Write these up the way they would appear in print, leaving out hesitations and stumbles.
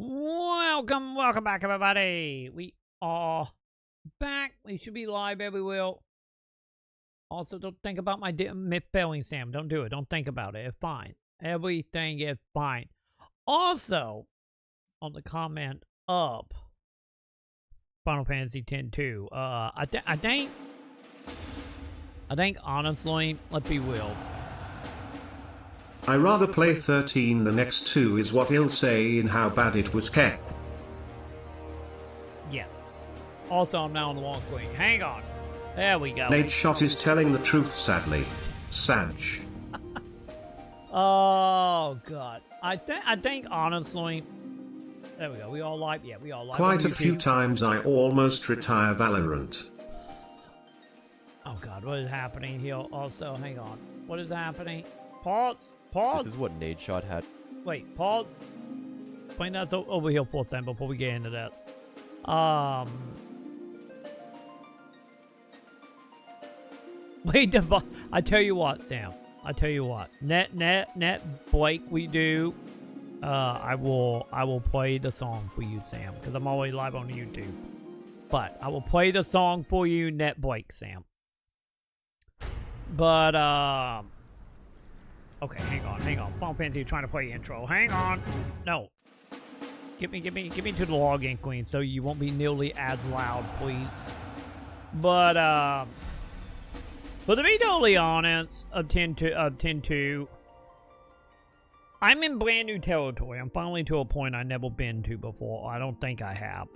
Welcome back, everybody. We are back. We should be live everywhere. Also, don't think about my myth failing, Sam. Don't do it. Don't think about it. It's fine. Everything is fine. Also, on the comment up, Final Fantasy X-2. I think honestly, let's be real. I rather play 13 than X2 is what he'll say in how bad it was kept. Yes. Also, I'm now on the long screen. Hang on. There we go. Nate Shot is telling the truth, sadly. Sanch. Oh, God. I think, honestly... There we go. We all live? Yeah, we all live. Quite a few times I almost retire Valorant. Oh, God. What is happening here? Also, hang on. What is happening? Pause. Pause. This is what Nade Shot had. Wait, pause. Explain that over here for a second before we get into this. Wait, I tell you what, Sam. I tell you what. Net Blake, we do. I will play the song for you, Sam, because I'm always live on YouTube. But I will play the song for you, Net Blake, Sam. But okay, hang on. Final Fantasy trying to play intro. Hang on. No. Get me to the login, Queen, so you won't be nearly as loud, please. But to be totally honest, of 10-2, I'm in brand new territory. I'm finally to a point I've never been to before. I don't think I have.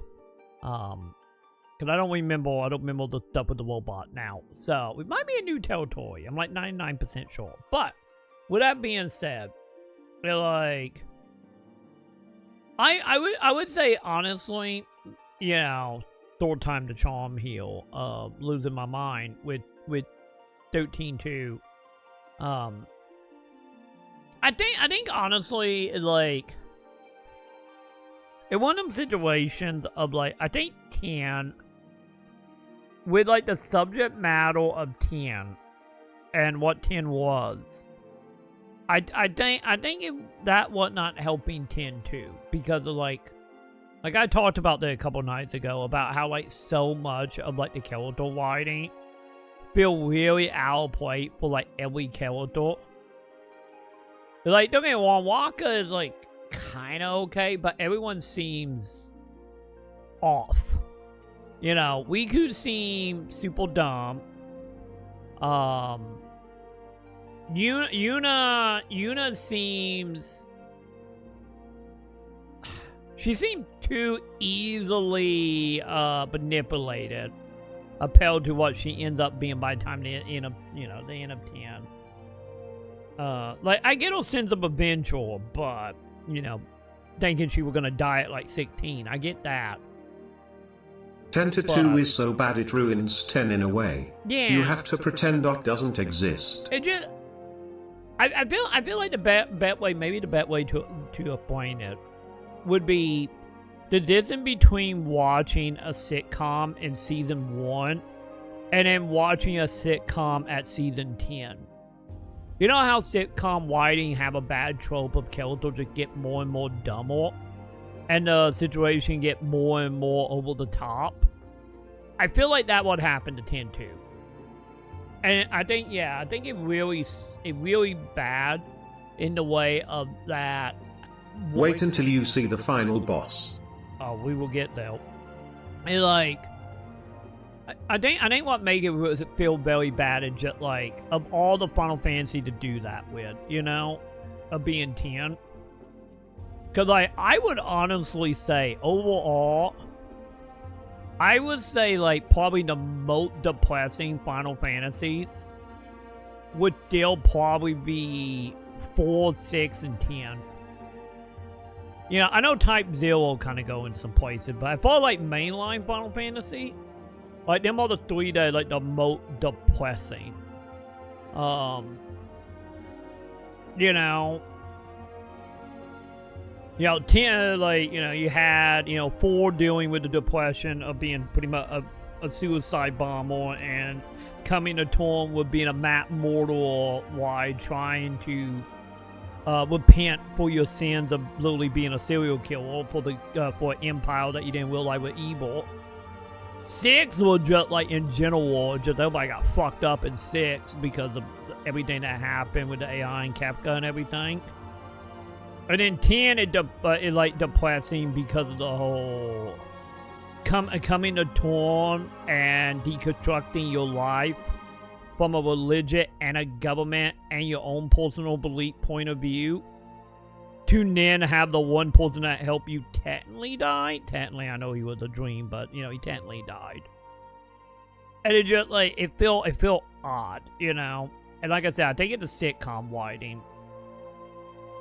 Because I don't remember the stuff with the robot now. So, it might be a new territory. I'm like 99% sure. But with that being said, like, I would say honestly, you know, third time the charm here, losing my mind with 13-2. I think honestly, like, in one of them situations of like, I think 10 with like the subject matter of 10 and what 10 was. I think that was not helping 10-2 because of like I talked about that a couple nights ago about how like so much of like the character writing feel really out of place for like every character. Like, don't get me wrong, Waka is like kind of okay, but everyone seems off. You know, Riku seems super dumb. Yuna seems... She seemed too easily manipulated compared to what she ends up being by the time the end of 10. Like, I get her sense of adventure, but, you know, thinking she was gonna die at like 16. I get that. 10-2 is so bad it ruins 10 in a way. Yeah. You have to pretend Doc doesn't exist. It just... I feel like the best way, maybe the best way to explain it would be the difference between watching a sitcom in season 1 and then watching a sitcom at season 10. You know how sitcom writing have a bad trope of characters just get more and more dumber and the situation get more and more over the top? I feel like that would happen to 10-2. And I think it really bad in the way of that. Wait until you see the final boss. Oh, we will get there. And like, I think what made it feel very bad is just like, of all the Final Fantasy to do that with, you know, of being 10. Because like, I would honestly say, overall, I would say like probably the most depressing Final Fantasies would still probably be 4, 6, and 10. You know, I know Type 0 kind of go in some places, but I feel like mainline Final Fantasy, like them are the 3 that are like the most depressing. You know, 10, like, you know, you had, 4 dealing with the depression of being pretty much a suicide bomber and coming to terms with being a map mortal while trying to repent for your sins of literally being a serial killer for an empire that you didn't realize was evil. 6 was just like in general, just everybody got fucked up in 6 because of everything that happened with the AI and Kafka and everything. And then 10, it like depressing because of the whole coming to terms and deconstructing your life from a religion and a government and your own personal belief point of view, to then have the one person that helped you technically die. Technically, I know he was a dream, but, you know, he technically died. And it just, like, it felt odd, you know? And like I said, I think it's a sitcom writing.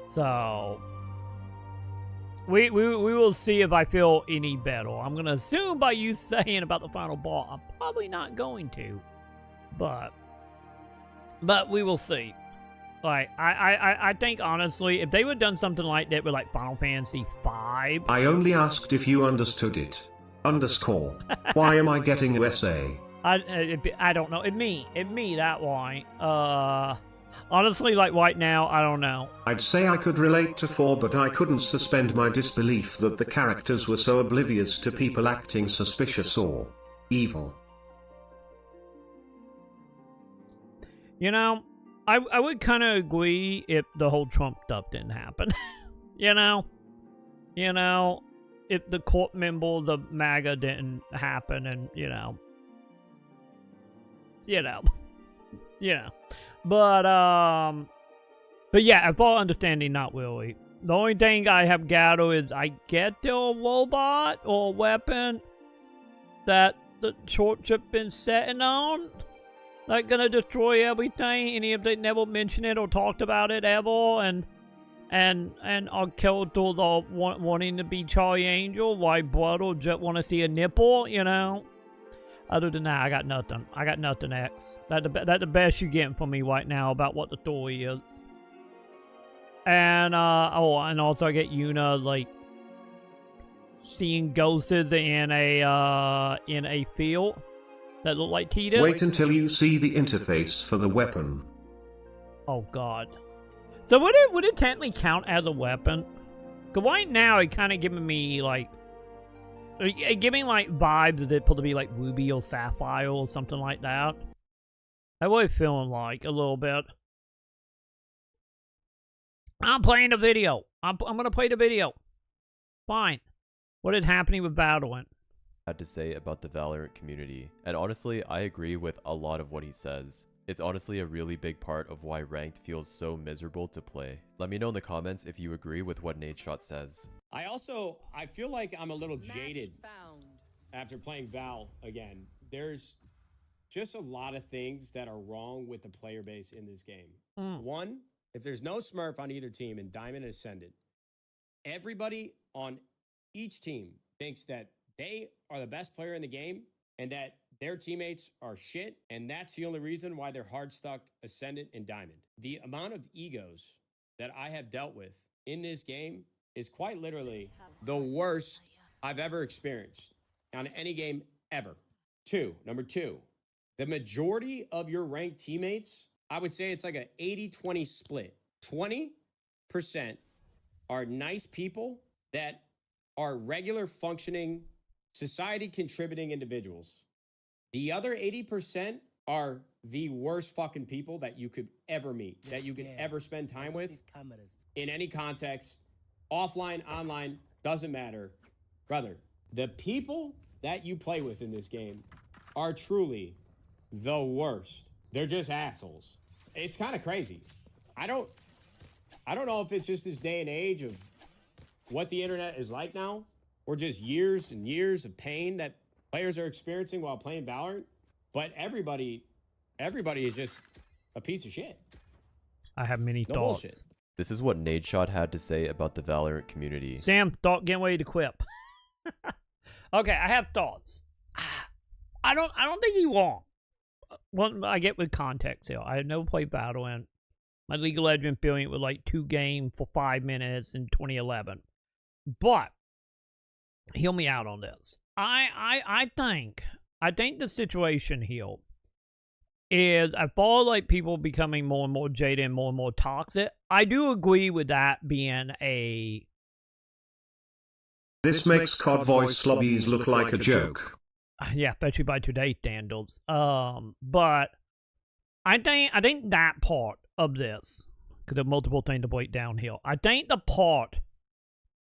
So, we will see if I feel any better. I'm going to assume by you saying about the final boss, I'm probably not going to. But we will see. Like, I think, honestly, if they would have done something like that with, like, Final Fantasy V... I only asked if you understood it. Underscore. Why am I getting USA? I don't know. It me that way. Honestly, like, right now, I don't know. I'd say I could relate to 4, but I couldn't suspend my disbelief that the characters were so oblivious to people acting suspicious or evil. You know, I would kind of agree if the whole Trump stuff didn't happen. You know, if the court members of MAGA didn't happen, and you know, but yeah, if all understanding, not really. The only thing I have gathered is I get a robot or a weapon that the church have been setting on. Like, gonna destroy everything, and if they never mention it or talked about it ever, and our characters are wanting to be Charlie Angel, white brother just want to see a nipple, you know? Other than that, I got nothing. I got nothing, X. That's the best you're getting from me right now about what the story is. And, and also I get Yuna, like, seeing ghosts in a field that look like Tita. Wait until you see the interface for the weapon. Oh god. So would it technically count as a weapon? Cause right now it kind of giving me like, vibes of it to be like ruby or sapphire or something like that. I was feeling like a little bit. I'm playing the video. I'm gonna play the video. Fine. What is happening with Valorant? Had to say about the Valorant community, and honestly, I agree with a lot of what he says. It's honestly a really big part of why Ranked feels so miserable to play. Let me know in the comments if you agree with what Nadeshot says. I feel like I'm a little jaded after playing Val again. There's just a lot of things that are wrong with the player base in this game. One, if there's no Smurf on either team and Diamond and Ascendant, everybody on each team thinks that they are the best player in the game and that their teammates are shit, and that's the only reason why they're hard stuck Ascendant and Diamond. The amount of egos that I have dealt with in this game is quite literally the worst I've ever experienced on any game ever. Number two, the majority of your ranked teammates, I would say it's like an 80-20 split. 20% are nice people that are regular functioning, society contributing individuals. The other 80% are the worst fucking people that you could ever meet, that you could ever spend time with in any context, offline, online, doesn't matter. Brother, the people that you play with in this game are truly the worst. They're just assholes. It's kind of crazy. I don't know if it's just this day and age of what the internet is like now, or just years and years of pain that players are experiencing while playing Valorant, but everybody is just a piece of shit. I have many No thoughts. bullshit. This is what Nadeshot had to say about the Valorant community. Sam, thought getting ready to quip. Okay, I have thoughts. I don't think he won. Well, I get with context here. I had never played Valorant. My League of Legends feeling was like 2 games for 5 minutes in 2011. But hear me out on this. I think the situation here is I follow like people becoming more and more jaded and more toxic. I do agree with that being a... This makes COD voice lobbies look like a joke. Yeah, especially by today's standards. But I think that part of this, because there are multiple things to break down here. I think the part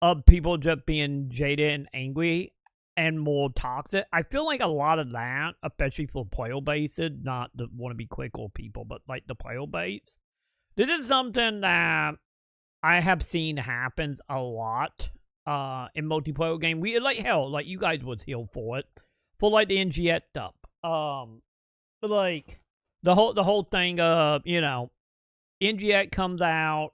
of people just being jaded and angry and more toxic, I feel like a lot of that, especially for player bases, not the want to be critical people, but like the player base, this is something that I have seen happens a lot in multiplayer game. We like hell, like you guys was here for it, for like the NGS stuff. But like the whole thing of, you know, NGS comes out,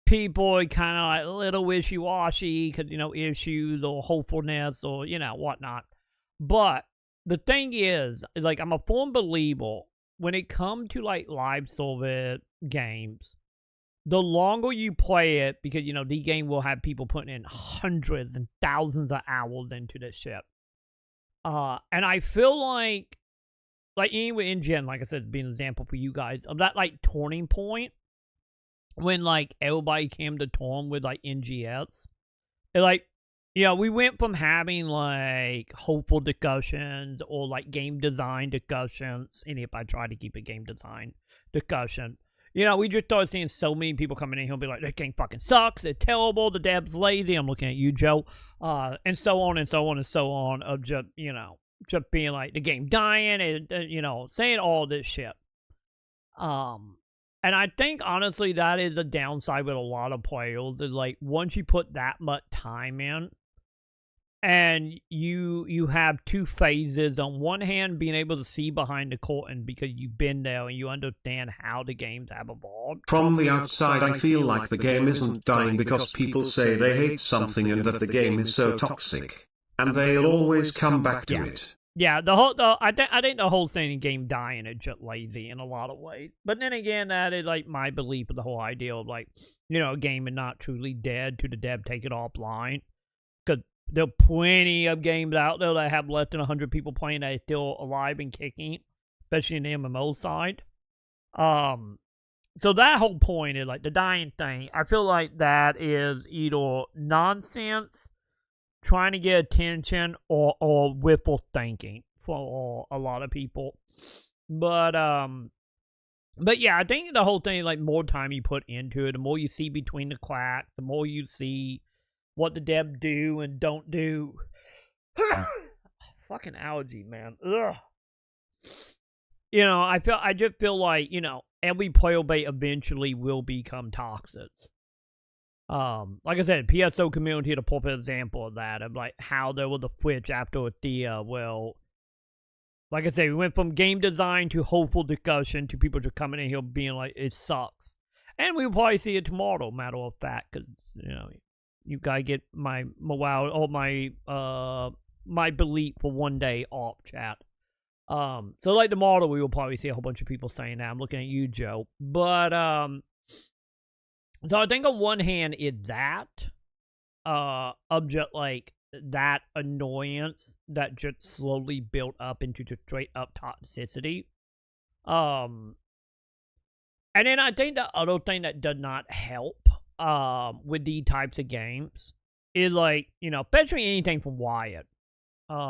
people are kind of like a little wishy-washy because, you know, issues or hopefulness or, you know, whatnot. But the thing is, like, I'm a firm believer when it comes to, like, live service games, the longer you play it, because, you know, the game will have people putting in hundreds and thousands of hours into this shit. And I feel like anyway, in gen, like I said, being an example for you guys, of that, like, turning point, when, like, everybody came to term with, like, NGS. And, like, you know, we went from having, like, hopeful discussions or, like, game design discussions. And if I try to keep a game design discussion, you know, we just started seeing so many people coming in here and be like, that game fucking sucks, it's terrible, the dev's lazy. I'm looking at you, Joe. And so on and so on and so on, of just, you know, just being like, the game dying, and, you know, saying all this shit. And I think, honestly, that is a downside with a lot of players. Is like, once you put that much time in, and you have two phases. On one hand, being able to see behind the curtain because you've been there and you understand how the games have evolved. From the outside, I feel like the game isn't dying because people say they hate something and that the game is so toxic. And they'll always come back to it. Yeah, I think the whole thing in game dying is just lazy in a lot of ways. But then again, that is like my belief of the whole idea of, like, you know, a game is not truly dead to the dev take it offline. Because there are plenty of games out there that have less than 100 people playing that are still alive and kicking, especially in the MMO side. So that whole point is, like, the dying thing, I feel like that is either nonsense, trying to get attention, or wishful thinking for a lot of people. But yeah, I think the whole thing, like, more time you put into it, the more you see between the cracks, the more you see what the devs do and don't do. Fucking allergy, man. Ugh. You know, I just feel like, you know, every player base eventually will become toxic. Like I said, PSO community is a perfect example of that, of like how there was a switch after Athea. Well, like I said, we went from game design to hopeful discussion to people just coming in here being like, it sucks. And we'll probably see it tomorrow, matter of fact, because, you know, you gotta get my morale or my belief for one day off, chat. So like tomorrow we will probably see a whole bunch of people saying that. I'm looking at you, Joe. But so I think on one hand it's that of just like that annoyance that just slowly built up into just straight up toxicity. And then I think the other thing that does not help with these types of games is, like, you know, especially anything from Wyatt.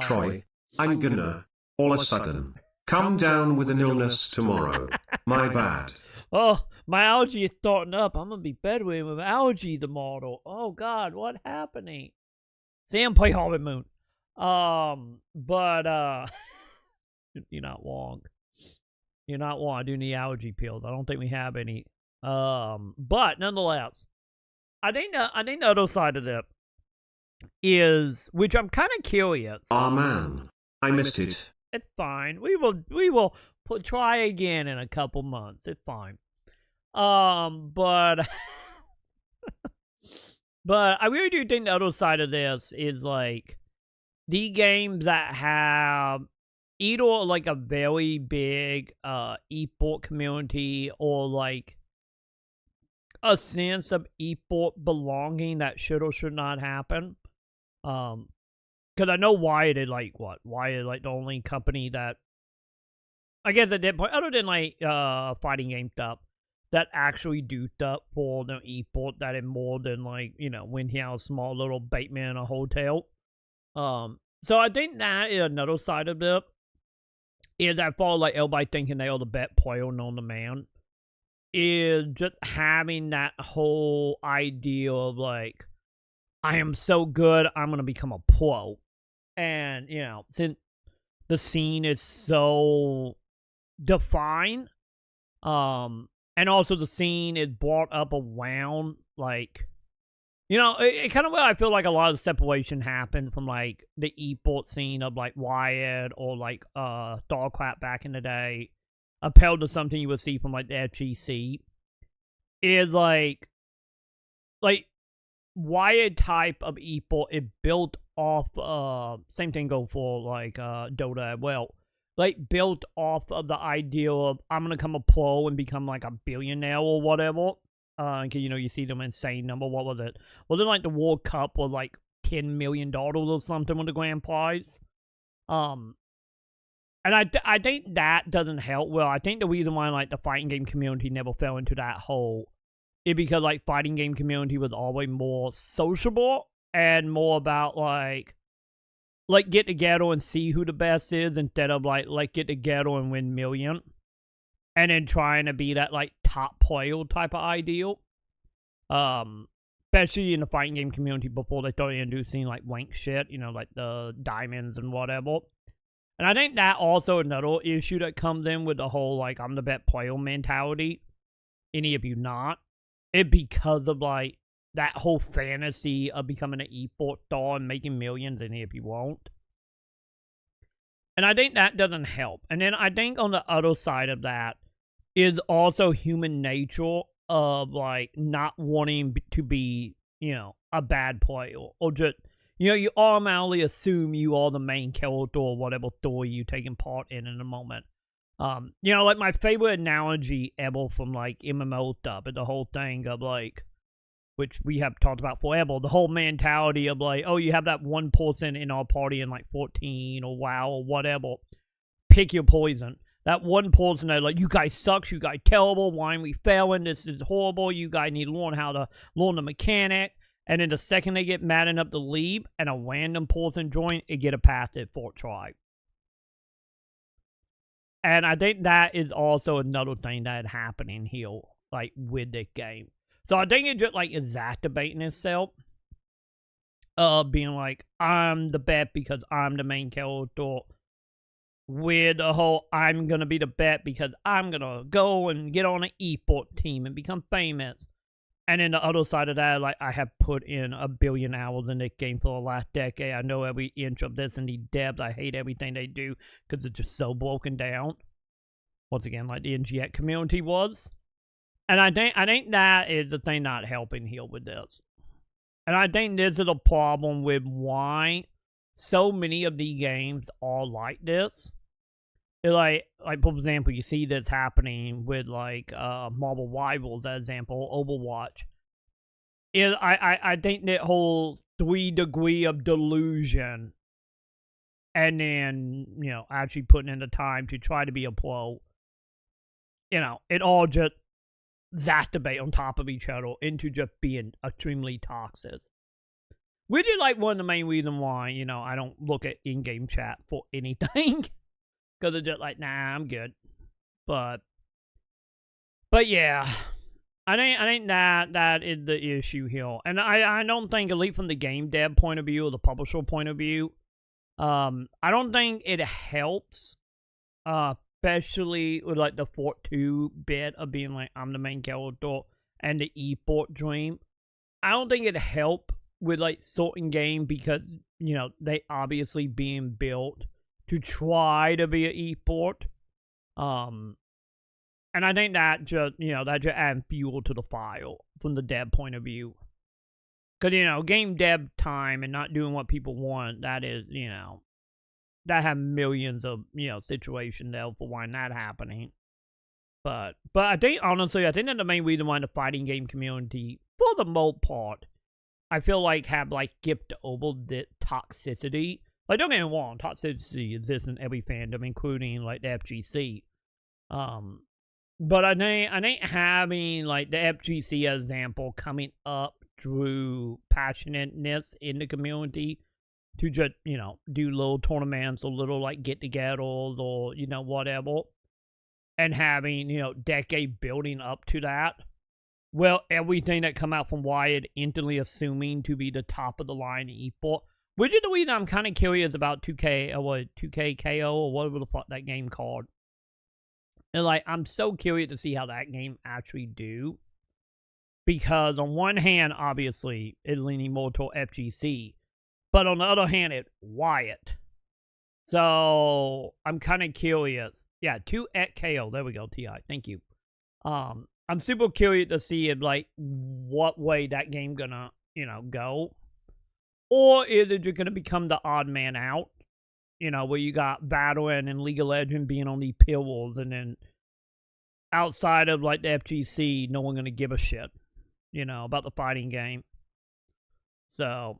Troy, I'm gonna, all of a sudden, come down with an illness tomorrow. My bad. Oh, my allergy is starting up. I'm gonna be bedridden with allergy tomorrow. Oh God, what happening? Sam, play Harvey Moon. But you're not wrong. You're not wrong. I do need allergy pills. I don't think we have any. But nonetheless, I think the other side of that is, which I'm kind of curious. Oh man, I missed it. It's fine. We will try again in a couple months. It's fine. But I really do think the other side of this is, like, the games that have either, like, a very big esport community or, like, a sense of esport belonging that should or should not happen. Because I know Wyatt is, like, what? Wyatt is, like, the only company that I guess at that point, other than like fighting game stuff that actually do stuff for the e-sport that is more than like, you know, when he has a small little basement in a hotel. So I think that is another side of it. Is I follow like everybody thinking they are the best player known to man. Is just having that whole idea of like, I am so good, I'm gonna become a pro. And, you know, since the scene is so defined, and also the scene is brought up around, like, you know, it kind of where I feel like a lot of the separation happened from, like, the e-sport scene of, like, Wyatt or, like, StarCraft back in the day, upheld to something you would see from, like, the FGC, is, like, Wyatt type of e-sport is built off, same thing go for, like, Dota as well, like, built off of the idea of, I'm gonna become a pro and become, like, a billionaire or whatever. Cause, you know, you see them insane number, what was it? Well, then, like, the World Cup was, like, $10 million or something with the grand prize. And I think that doesn't help. Well, I think the reason why, like, the fighting game community never fell into that hole is because, like, fighting game community was always more sociable and more about, like get together and see who the best is instead of, like get together and win million. And then trying to be that, like, top player type of ideal. Especially in the fighting game community before they started introducing, like, wank shit, you know, like the diamonds and whatever. And I think that also another issue that comes in with the whole, like, I'm the best player mentality. Any of you not. It because of, like, that whole fantasy of becoming an e-sport star and making millions, any of you won't. And I think that doesn't help. And then I think on the other side of that is also human nature of, like, not wanting to be, you know, a bad player. Or just, you know, you automatically assume you are the main character or whatever story you're taking part in a moment. You know, like, my favorite analogy ever from, like, MMO stuff is the whole thing of, like, which we have talked about forever, the whole mentality of, like, oh, you have that one person in our party in, like, 14 or WoW or whatever. Pick your poison. That one person that, like, you guys suck, you guys terrible, why are we failing, this is horrible, you guys need to learn how to learn the mechanic. And then the second they get mad enough to leave and a random person join, it get a passive for try. And I think that is also another thing that is happening here, like, with this game. So I think it's just, like, exacerbating itself. Being like, I'm the best because I'm the main character. With the whole, I'm gonna be the best because I'm gonna go and get on an e-sport team and become famous. And then the other side of that, like, I have put in 1 billion hours in this game for the last decade. I know every inch of this and these devs. I hate everything they do because it's just so broken down. Once again, like the NGX community was. And I think that is the thing not helping here with this. And I think this is a problem with why so many of the games are like this. Like for example, you see this happening with, like, Marvel Rivals, as example, Overwatch. I think that whole 3 degree of delusion and then, you know, actually putting in the time to try to be a pro, you know, it all just exacerbate on top of each other into just being extremely toxic. Which is, like, one of the main reasons why, you know, I don't look at in-game chat for anything. Because it's just like, nah, I'm good. But yeah, I think that is the issue here. And I don't think, at least from the game dev point of view or the publisher point of view, I don't think it helps, especially with, like, the Fort 2 bit of being like, I'm the main character and the e-sport dream. I don't think it helped with, like, certain game because, you know, they obviously being built to try to be an e-sport. And I think that just, you know, that just adds fuel to the fire from the dev point of view. Because, you know, game dev time and not doing what people want, that is, you know, that have millions of, you know, situations there for why not happening. But I think, honestly, I think that the main reason why the fighting game community, for the most part, I feel like have, like, skipped over the toxicity. Like, don't get me wrong, toxicity exists in every fandom, including, like, the FGC. But I think having like the FGC example coming up through passionateness in the community to just, you know, do little tournaments or little like get-togethers or, you know, whatever, and having, you know, decade building up to that. Well, everything that come out from Wyatt instantly assuming to be the top of the line esports, which is the reason I'm kind of curious about 2K or 2K KO or whatever the fuck that game called. And like, I'm so curious to see how that game actually do, because on one hand, obviously, it's leaning more toward FGC, but on the other hand, it's Wyatt. So I'm kind of curious. Yeah, 2X KO. There we go. Ti. Thank you. I'm super curious to see if like what way that game gonna, you know, go, or is it just gonna become the odd man out? You know, where you got Valorant and League of Legends being on these pillars, and then outside of like the FGC, no one gonna give a shit, you know, about the fighting game. So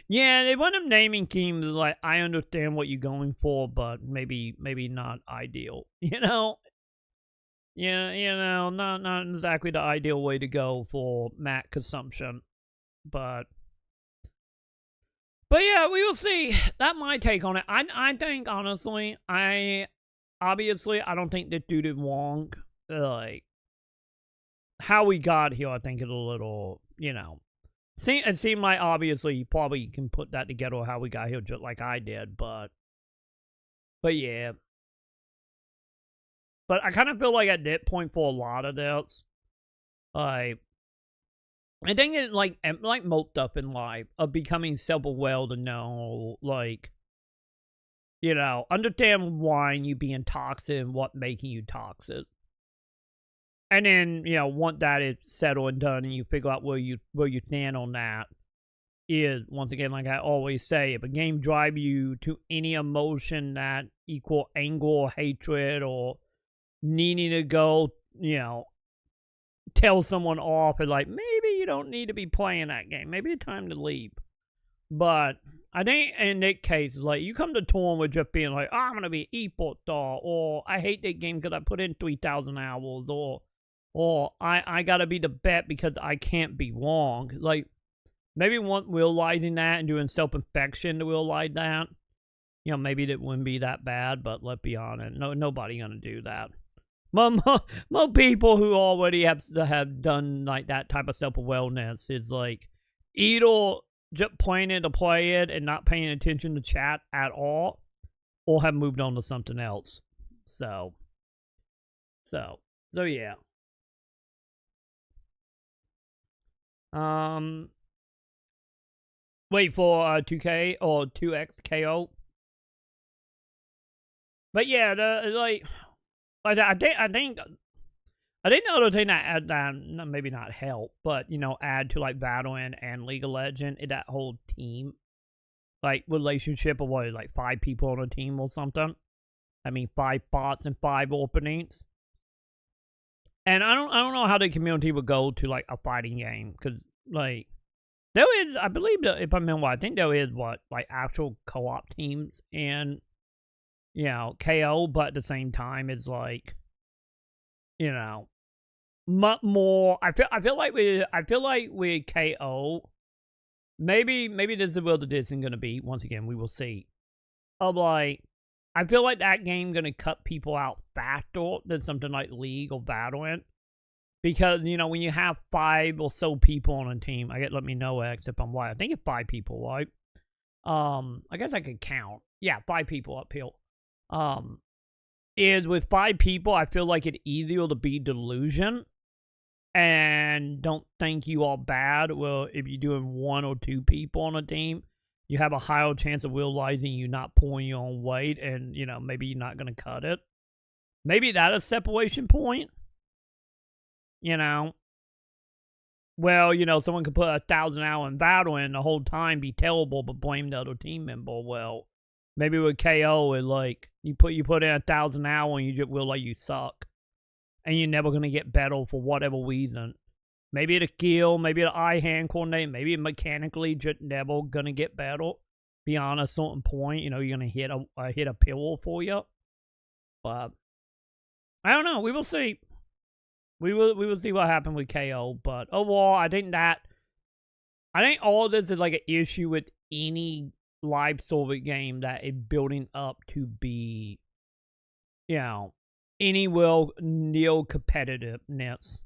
yeah, they want them naming teams like, I understand what you're going for, but maybe not ideal. You know? Yeah, you know, not exactly the ideal way to go for Mac consumption. But yeah, we will see. That's my take on it. I think, honestly, I don't think this dude is wrong. Like, how we got here, I think is a little, you know, it seemed like obviously you probably can put that together how we got here just like I did, but yeah. But I kind of feel like at that point for a lot of this, I think it like most stuff in life of becoming self-aware to know, like, you know, understand why you being toxic and what making you toxic. And then, you know, once that is settled and done and you figure out where you stand on that, is, once again, like I always say, if a game drives you to any emotion that equal anger or hatred or needing to go, you know, tell someone off and like, maybe you don't need to be playing that game. Maybe it's time to leave. But I think in that case, like, you come to tournament with just being like, oh, I'm going to be an esports star, or I hate that game because I put in 3,000 hours, or I got to be the bet because I can't be wrong. Like, maybe realizing that and doing self-infection to realize that, you know, maybe it wouldn't be that bad, but let's be honest, nobody going to do that. Most people who already have done like that type of self-awareness is like either just playing to play it and not paying attention to chat at all, or have moved on to something else. So yeah. Wait for 2K or 2X KO. But yeah, I think the other thing that maybe not help, but, you know, add to like Valorant and League of Legends is that whole team, like, relationship of what, like 5 people on a team or something. I mean, 5 bots and 5 openings. And I don't know how the community would go to like a fighting game, because like there is, I believe that, if I remember, I think there is like actual co-op teams and, you know, KO, but at the same time, it's like, you know, much more. I feel like with KO, maybe this is where the distance is gonna be. Once again, we will see. Of like, I feel like that game gonna cut people out faster than something like League or Valorant, because, you know, when you have 5 or so people on a team, let me know X if I'm right. I think it's 5 people, right? I guess I could count. Yeah, 5 people up here. Is with 5 people, I feel like it's easier to be delusion and don't think you are bad. Well, if you're doing 1 or 2 people on a team, you have a higher chance of realizing you're not pulling your own weight, and, you know, maybe you're not going to cut it. Maybe that's a separation point. You know? Well, you know, someone could put 1,000 hours in Valorant the whole time, be terrible, but blame the other team member. Well, maybe with KO, it like, you put in 1,000 hours and you just will like you suck. And you're never going to get better for whatever reason. Maybe the skill, maybe the eye-hand coordinate, maybe mechanically just never going to get better. Beyond a certain point, you know, you're going to hit a pillar for you. But I don't know. We will see. We will see what happened with KO. But overall, I think all of this is like an issue with any live server game that is building up to be, any neo competitiveness.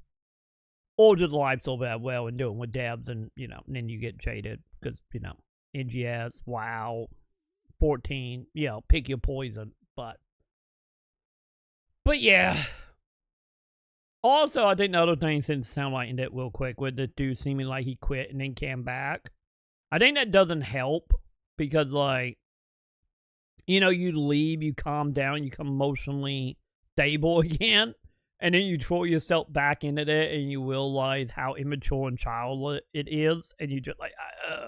Or just live server as well and doing with devs and, and then you get jaded because, NGS, WoW, 14, pick your poison. But yeah. Also, I think the other thing, since Soundlight ended real quick, with the dude seeming like he quit and then came back, I think that doesn't help because, like, you leave, you calm down, you become emotionally stable again. And then you throw yourself back into it, and you realize how immature and childish it is, and you just like.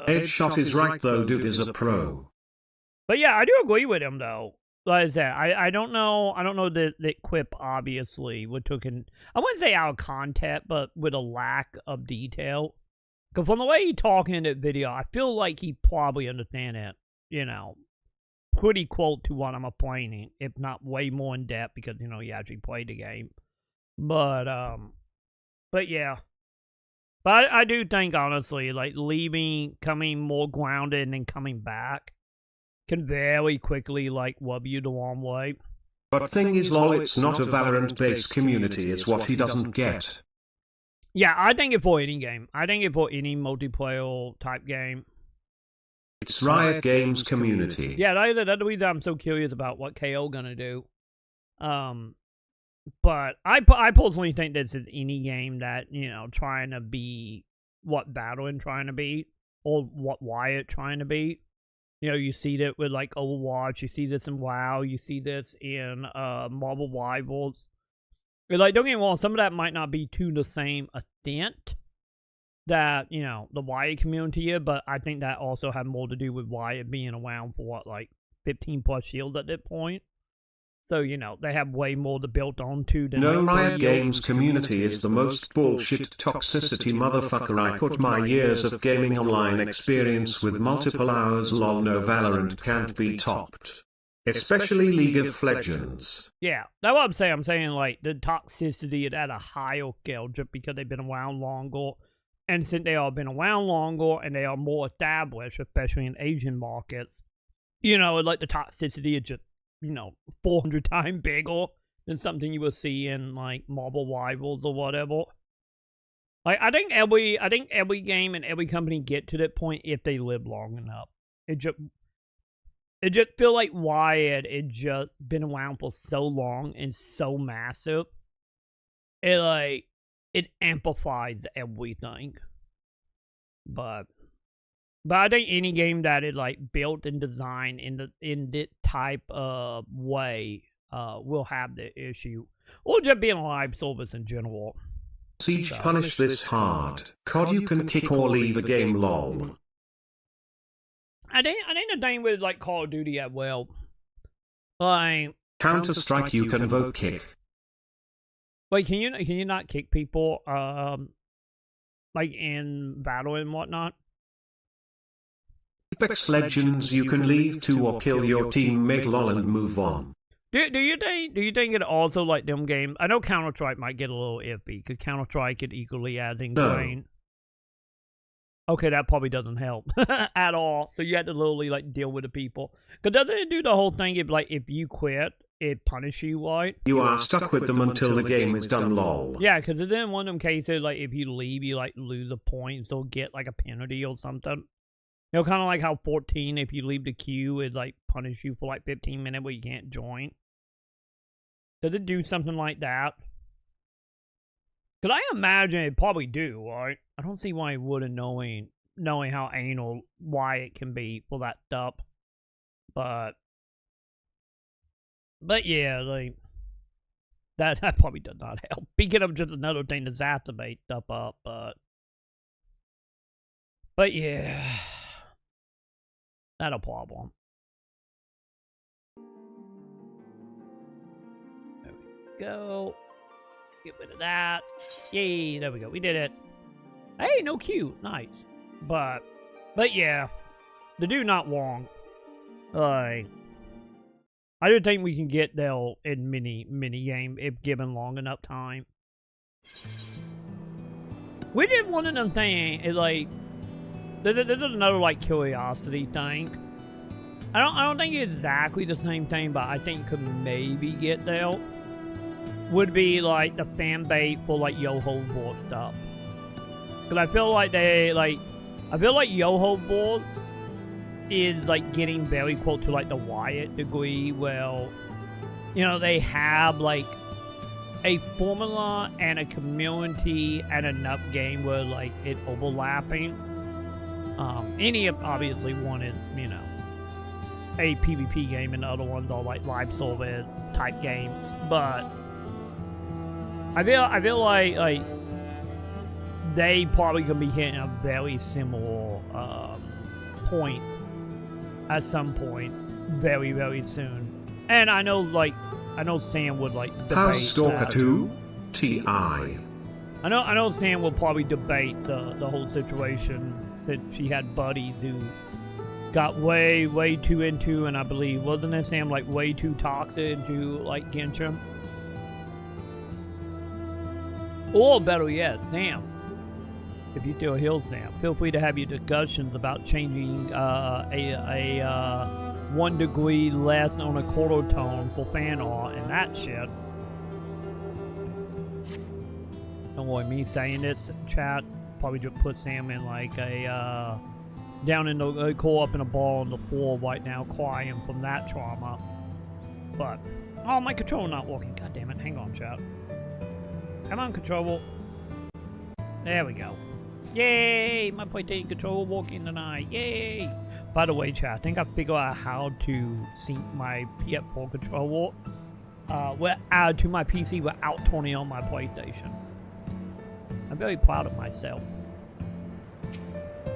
Headshot is right though, dude is a pro. But yeah, I do agree with him though. Like I said, I don't know that Quip obviously would took in. I wouldn't say out of context, but with a lack of detail. Because from the way he talking in that video, I feel like he probably understand it. Pretty close to what I'm playing, if not way more in depth, because he actually played the game. But yeah. But I do think, honestly, like, leaving, coming more grounded, and then coming back can very quickly, like, rub you the wrong way. But thing is, lol, it's not a Valorant-based community, is what he doesn't get. Yeah, I think it's for any game. I think it's for any multiplayer type game. It's Riot Games community. Yeah, that's the reason I'm so curious about what KO gonna do. But I personally think this is any game that, trying to be what Battlefield trying to be, or what Wyatt trying to be. You see that with, like, Overwatch, you see this in WoW, you see this in Marvel Rivals. Like, don't get me wrong, some of that might not be to the same extent that, the Wyatt community is, but I think that also had more to do with Wyatt being around for, 15 plus years at that point. So, they have way more to build on to than... No, Riot Games community is the most bullshit toxicity motherfucker. I put my years of gaming online experience with multiple hours, lol, no Valorant can't be topped. Especially League of Legends. Yeah, that's what I'm saying. I'm saying, like, the toxicity is at a higher scale just because they've been around longer. And since they all been around longer and they are more established, especially in Asian markets, like, the toxicity is just, 400 times bigger than something you will see in, like, Marvel Rivals or whatever. Like, I think every game and every company get to that point if they live long enough. It just feel like Wyatt had just been around for so long and so massive. It amplifies everything. But I think any game that is, like, built and designed in this type of way will have the issue. Or just being a live service in general. Siege punish this hard. COD you can kick or leave a game, lol. I think the thing with, like, Call of Duty as well. Like, Counter-Strike you can vote kick. Like, can you not kick people like in battle and whatnot? Apex Legends you can leave to or kill your teammate, lol, and move on. Do you think it also, like, them games? I know Counter-Strike might get a little iffy because Counter-Strike it equally as ingrained. No. Okay, that probably doesn't help at all. So you had to literally, like, deal with the people. Because doesn't it do the whole thing if, like, if you quit, it punish you, right? You are stuck with them until the game is done, lol. Yeah, because in one of them cases, like, if you leave, you, like, lose a point, so get, like, a penalty or something. Kind of like how 14, if you leave the queue, it, like, punish you for, like, 15 minutes where you can't join. Does it do something like that? Because I imagine it probably do, right? I don't see why it wouldn't, knowing how anal why it can be for that stuff. But yeah, like, that probably does not help. Speaking of just another thing to exacerbate stuff up, but yeah, not a problem. There we go. Get rid of that. Yay, there we go. We did it. Hey, no queue. Nice. But yeah, the dude not wrong. I I do think we can get there in mini game if given long enough time. We did one of them things. It like there's another like curiosity thing. I don't think it's exactly the same thing, but I think could maybe get there. Would be like the fan base for like Yoho board stuff. Cause I feel like Yoho boards is like getting very close to like the Wyatt degree, where you know they have like a formula and a community and enough game where like it overlapping. Any of obviously one is, you know, a PvP game and the other ones are like live service type games, but I feel like they probably gonna be hitting a very similar point at some point very, very soon. And I know Sam would like debate How's Stalker that. 2? TI. I know Sam will probably debate the whole situation since she had buddies who got way too into, and I believe wasn't it Sam like way too toxic into like Genshin? Or better yet, Sam, if you still heal Sam, feel free to have your discussions about changing a 1 degree less on a quarter tone for fan art and that shit. Don't worry, me saying this, chat, probably just put Sam in like a, down in the, up in a ball on the floor right now, crying from that trauma. But, oh, my controller not working, god damn it, hang on, chat. Come on, controller. There we go. Yay! My PlayStation controller working tonight. Yay! By the way, chat, I think I figured out how to sync my PS4 controller to my PC without turning on my PlayStation. I'm very proud of myself.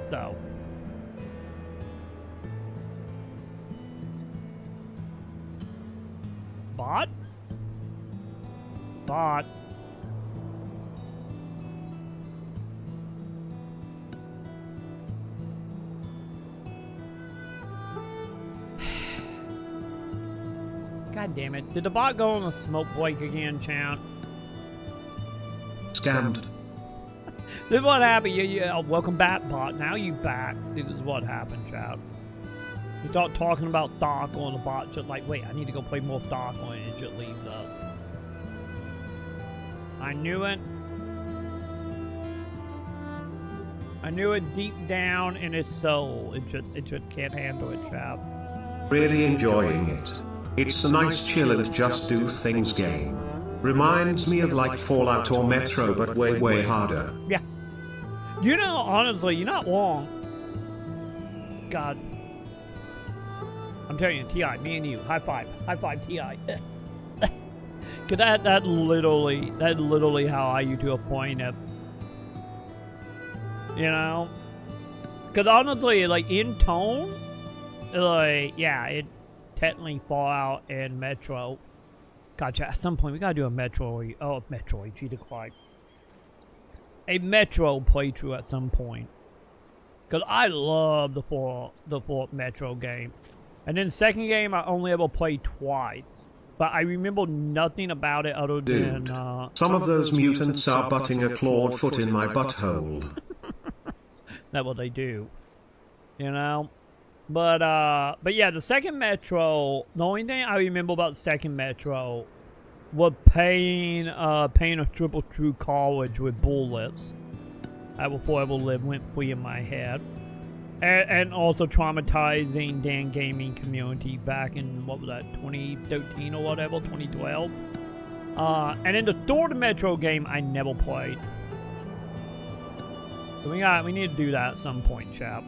So. Bot? Bot. God damn it. Did the bot go on a smoke break again, chat? Scammed. This is what happened. Welcome back, bot. Now you back. See, this is what happened, chat. You start talking about Dark on the bot, just like, wait, I need to go play more Dark on it, and it just leaves us. I knew it. I knew it deep down in his soul. It just can't handle it, chat. Really enjoying it. It's a nice chill and just do things game. Reminds me of like Fallout or Metro, but way harder. Yeah. You know, honestly, you're not wrong. God. I'm telling you, T.I., me and you, high five. High five, T.I. Cause that literally how I used to appoint it. You know? Cause honestly, like, in tone, like, yeah, it technically Fallout and Metro. Gotcha. At some point, we gotta do a Metroid. Oh, Metroid. Jesus Christ. A Metro playthrough at some point. Cause I love the fourth Metro game. And then second game, I only ever played twice. But I remember nothing about it other than some of those mutants are butting a clawed foot in my butthole. That's what they do. You know? But yeah, the second Metro, the only thing I remember about second Metro was paying a triple through college with bullets. That will forever live went free in my head. And also traumatizing Dan gaming community back in, what was that, 2013 or whatever, 2012. And then the third Metro game I never played. So we need to do that at some point, chap.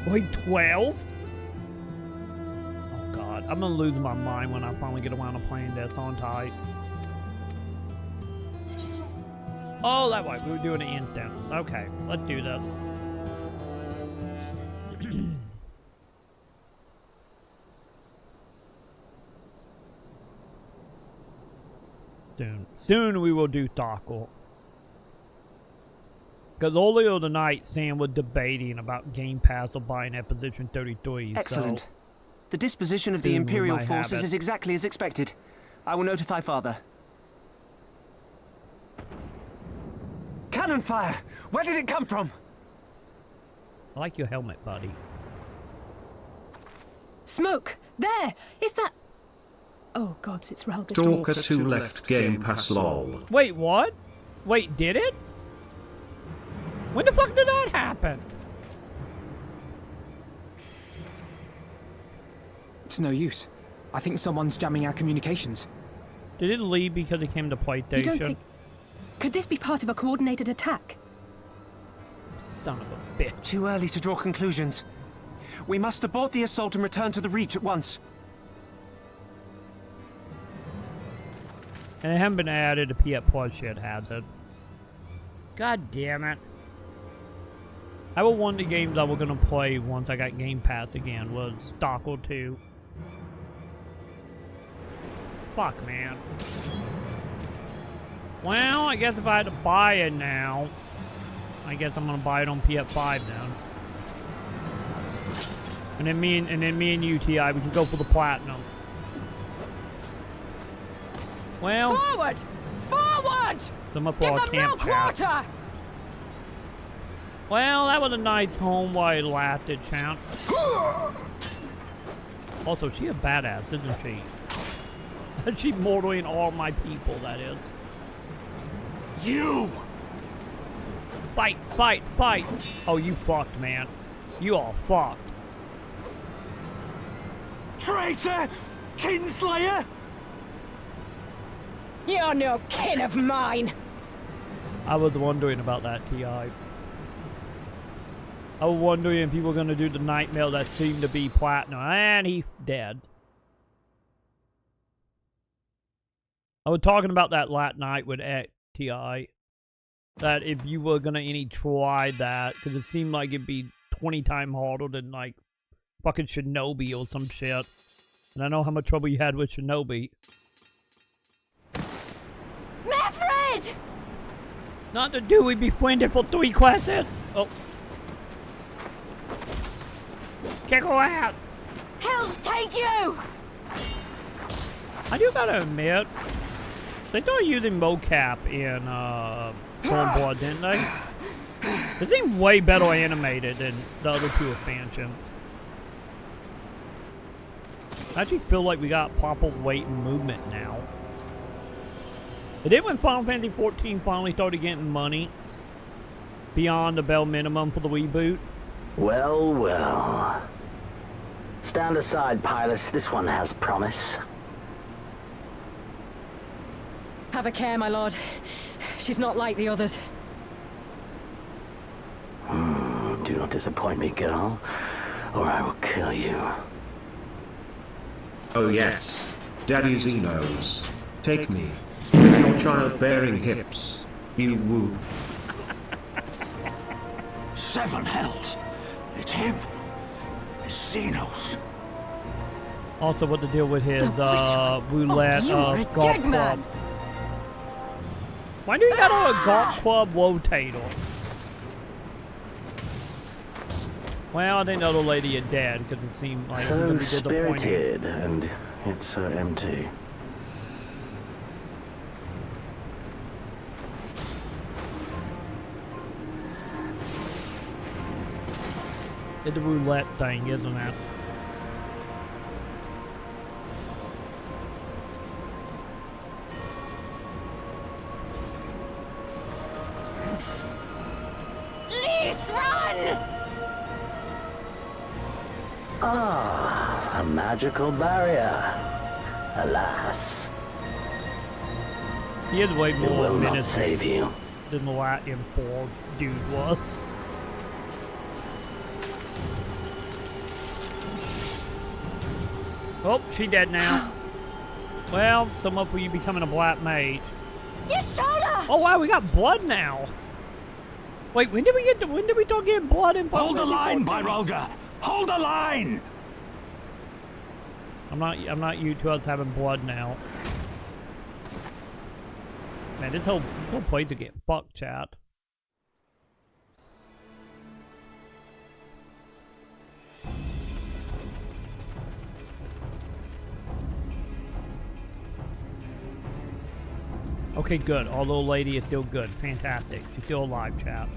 Wait, 12? Oh god, I'm gonna lose my mind when I finally get around to playing this on tight. Oh, that way, we were doing an instance. Okay, let's do this. Soon we will do Taco. Because earlier tonight, Sam was debating about Game Pass or buying at position 33. Excellent. So the disposition of the soon we Imperial might have forces it. is exactly as expected. I will notify Father. Cannon fire! Where did it come from? I like your helmet, buddy. Smoke! There! Is that... Oh, gods, it's Ralgus. Stalker 2 left Game Pass lol. Wait, what? Wait, did it? When the fuck did that happen? It's no use. I think someone's jamming our communications. Did it leave because it came to PlayStation? You don't think... Could this be part of a coordinated attack? Son of a bitch. Too early to draw conclusions. We must abort the assault and return to the Reach at once. And it hasn't been added to PS Plus yet, has it? God damn it. I will one of the games I was gonna play once I got Game Pass again was Stalker 2. Fuck, man. Well, I guess if I had to buy it now, I guess I'm gonna buy it on PS5 then. And then me and you, T.I., we can go for the platinum. Well, Forward! Forward! so I'm up Give for a them no camp chat. quarter! Well, that was a nice home while it lasted, champ. Also, she a badass, isn't she? She's mortaling all my people, that is. You! Fight, fight, fight! Oh, you fucked, man. You all fucked. Traitor! Kinslayer! You're no kin of mine! I was wondering about that, T.I. I was wondering if people were going to do the nightmare that seemed to be platinum. And he's dead. I was talking about that last night with T.I. That if you were going to try that, because it seemed like it'd be 20 times harder than, like, fucking Shinobi or some shit. And I know how much trouble you had with Shinobi. Meffred! Not the dude we befriended for 3 quests! Oh. Kick her ass! Hells take you! I do gotta admit, they started using mocap in Stormblood, didn't they? It seemed way better animated than the other 2 expansions. I actually feel like we got proper weight and movement now. It did when Final Fantasy XIV finally started getting money beyond the bare minimum for the reboot. Well, well. Stand aside, Pilus. This one has promise. Have a care, my lord. She's not like the others. Do not disappoint me, girl, or I will kill you. Oh yes. Daddy Xenos. Take me. With your childbearing hips. You woo. 7 hells. It's him. It's Xenos. Also, what to deal with his roulette you are a golf dead club. man. Why do you got a golf club rotator? Well, I think the other lady is dead because it seemed like it was So gonna be disappointing. spirited, and yet so empty. It's the roulette thing, isn't it? Please run! Ah, a magical barrier. Alas, He is way it more will not menacing save you. than the Latin 4 dude was. Oh, she dead now. Well, some up for you becoming a black mage. Your shoulder! Oh wow, we got blood now. Wait, when did we start getting blood in Final Hold the Fantasy line, 14? Byrolga! Hold the line! I'm not used to us having blood now. Man, this whole place will get fucked, chat. Okay, good. Our little lady is still good. Fantastic. She's still alive, chat.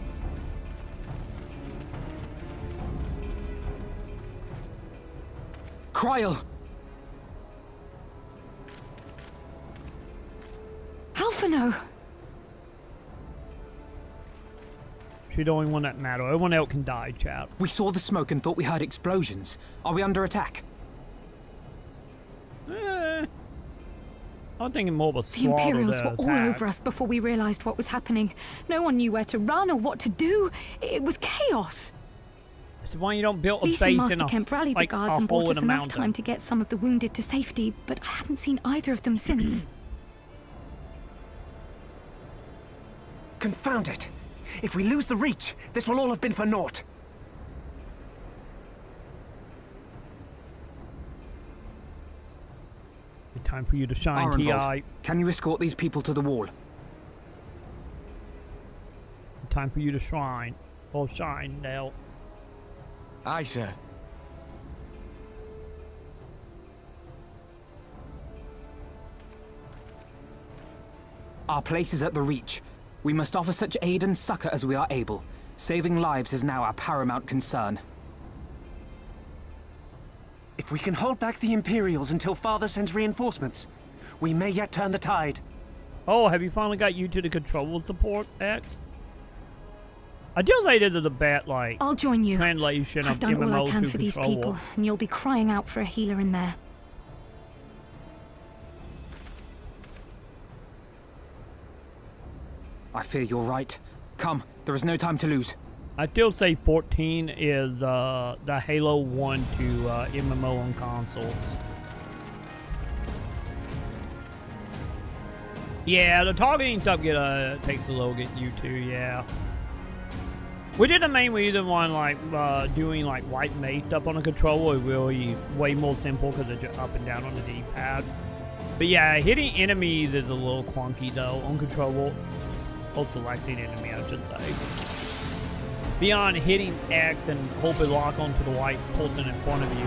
Cryle! Alphino! She's the only one that matters. Everyone else can die, chat. We saw the smoke and thought we heard explosions. Are we under attack? I'm thinking more of a The slaughter Imperials than were all attack. over us before we realized what was happening. No one knew where to run or what to do. It was chaos. That's why you don't build a Lisa base and in Master a, Kemp rallied like, the guards a and hole bought in us a enough mountain. time to get some of the wounded to safety, but I haven't seen either of them since. Confound it! If we lose the reach, this will all have been for naught. Time for you to shine, Ironvolt, T.I. can you escort these people to the wall? Time for you to shine. Oh, shine, Nell. Aye, sir. Our place is at the Reach. We must offer such aid and succor as we are able. Saving lives is now our paramount concern. If we can hold back the Imperials until Father sends reinforcements, we may yet turn the tide. Oh, have you finally got you to the control support, X? I just say this is a bad, like, I'll join you. translation I've of done all MMO I can to for these control. people, and you'll be crying out for a healer in there. I fear you're right. Come, there is no time to lose. I still say 14 is the Halo 1 to MMO on consoles. Yeah, the targeting stuff takes a little get you to, yeah. We did the main reason why like doing like white maze stuff on a controller is really way more simple because it's just up and down on the D-pad. But yeah, hitting enemies is a little clunky though on controller. Or selecting enemy, I should say. Beyond hitting X and hope it lock onto the white person in front of you.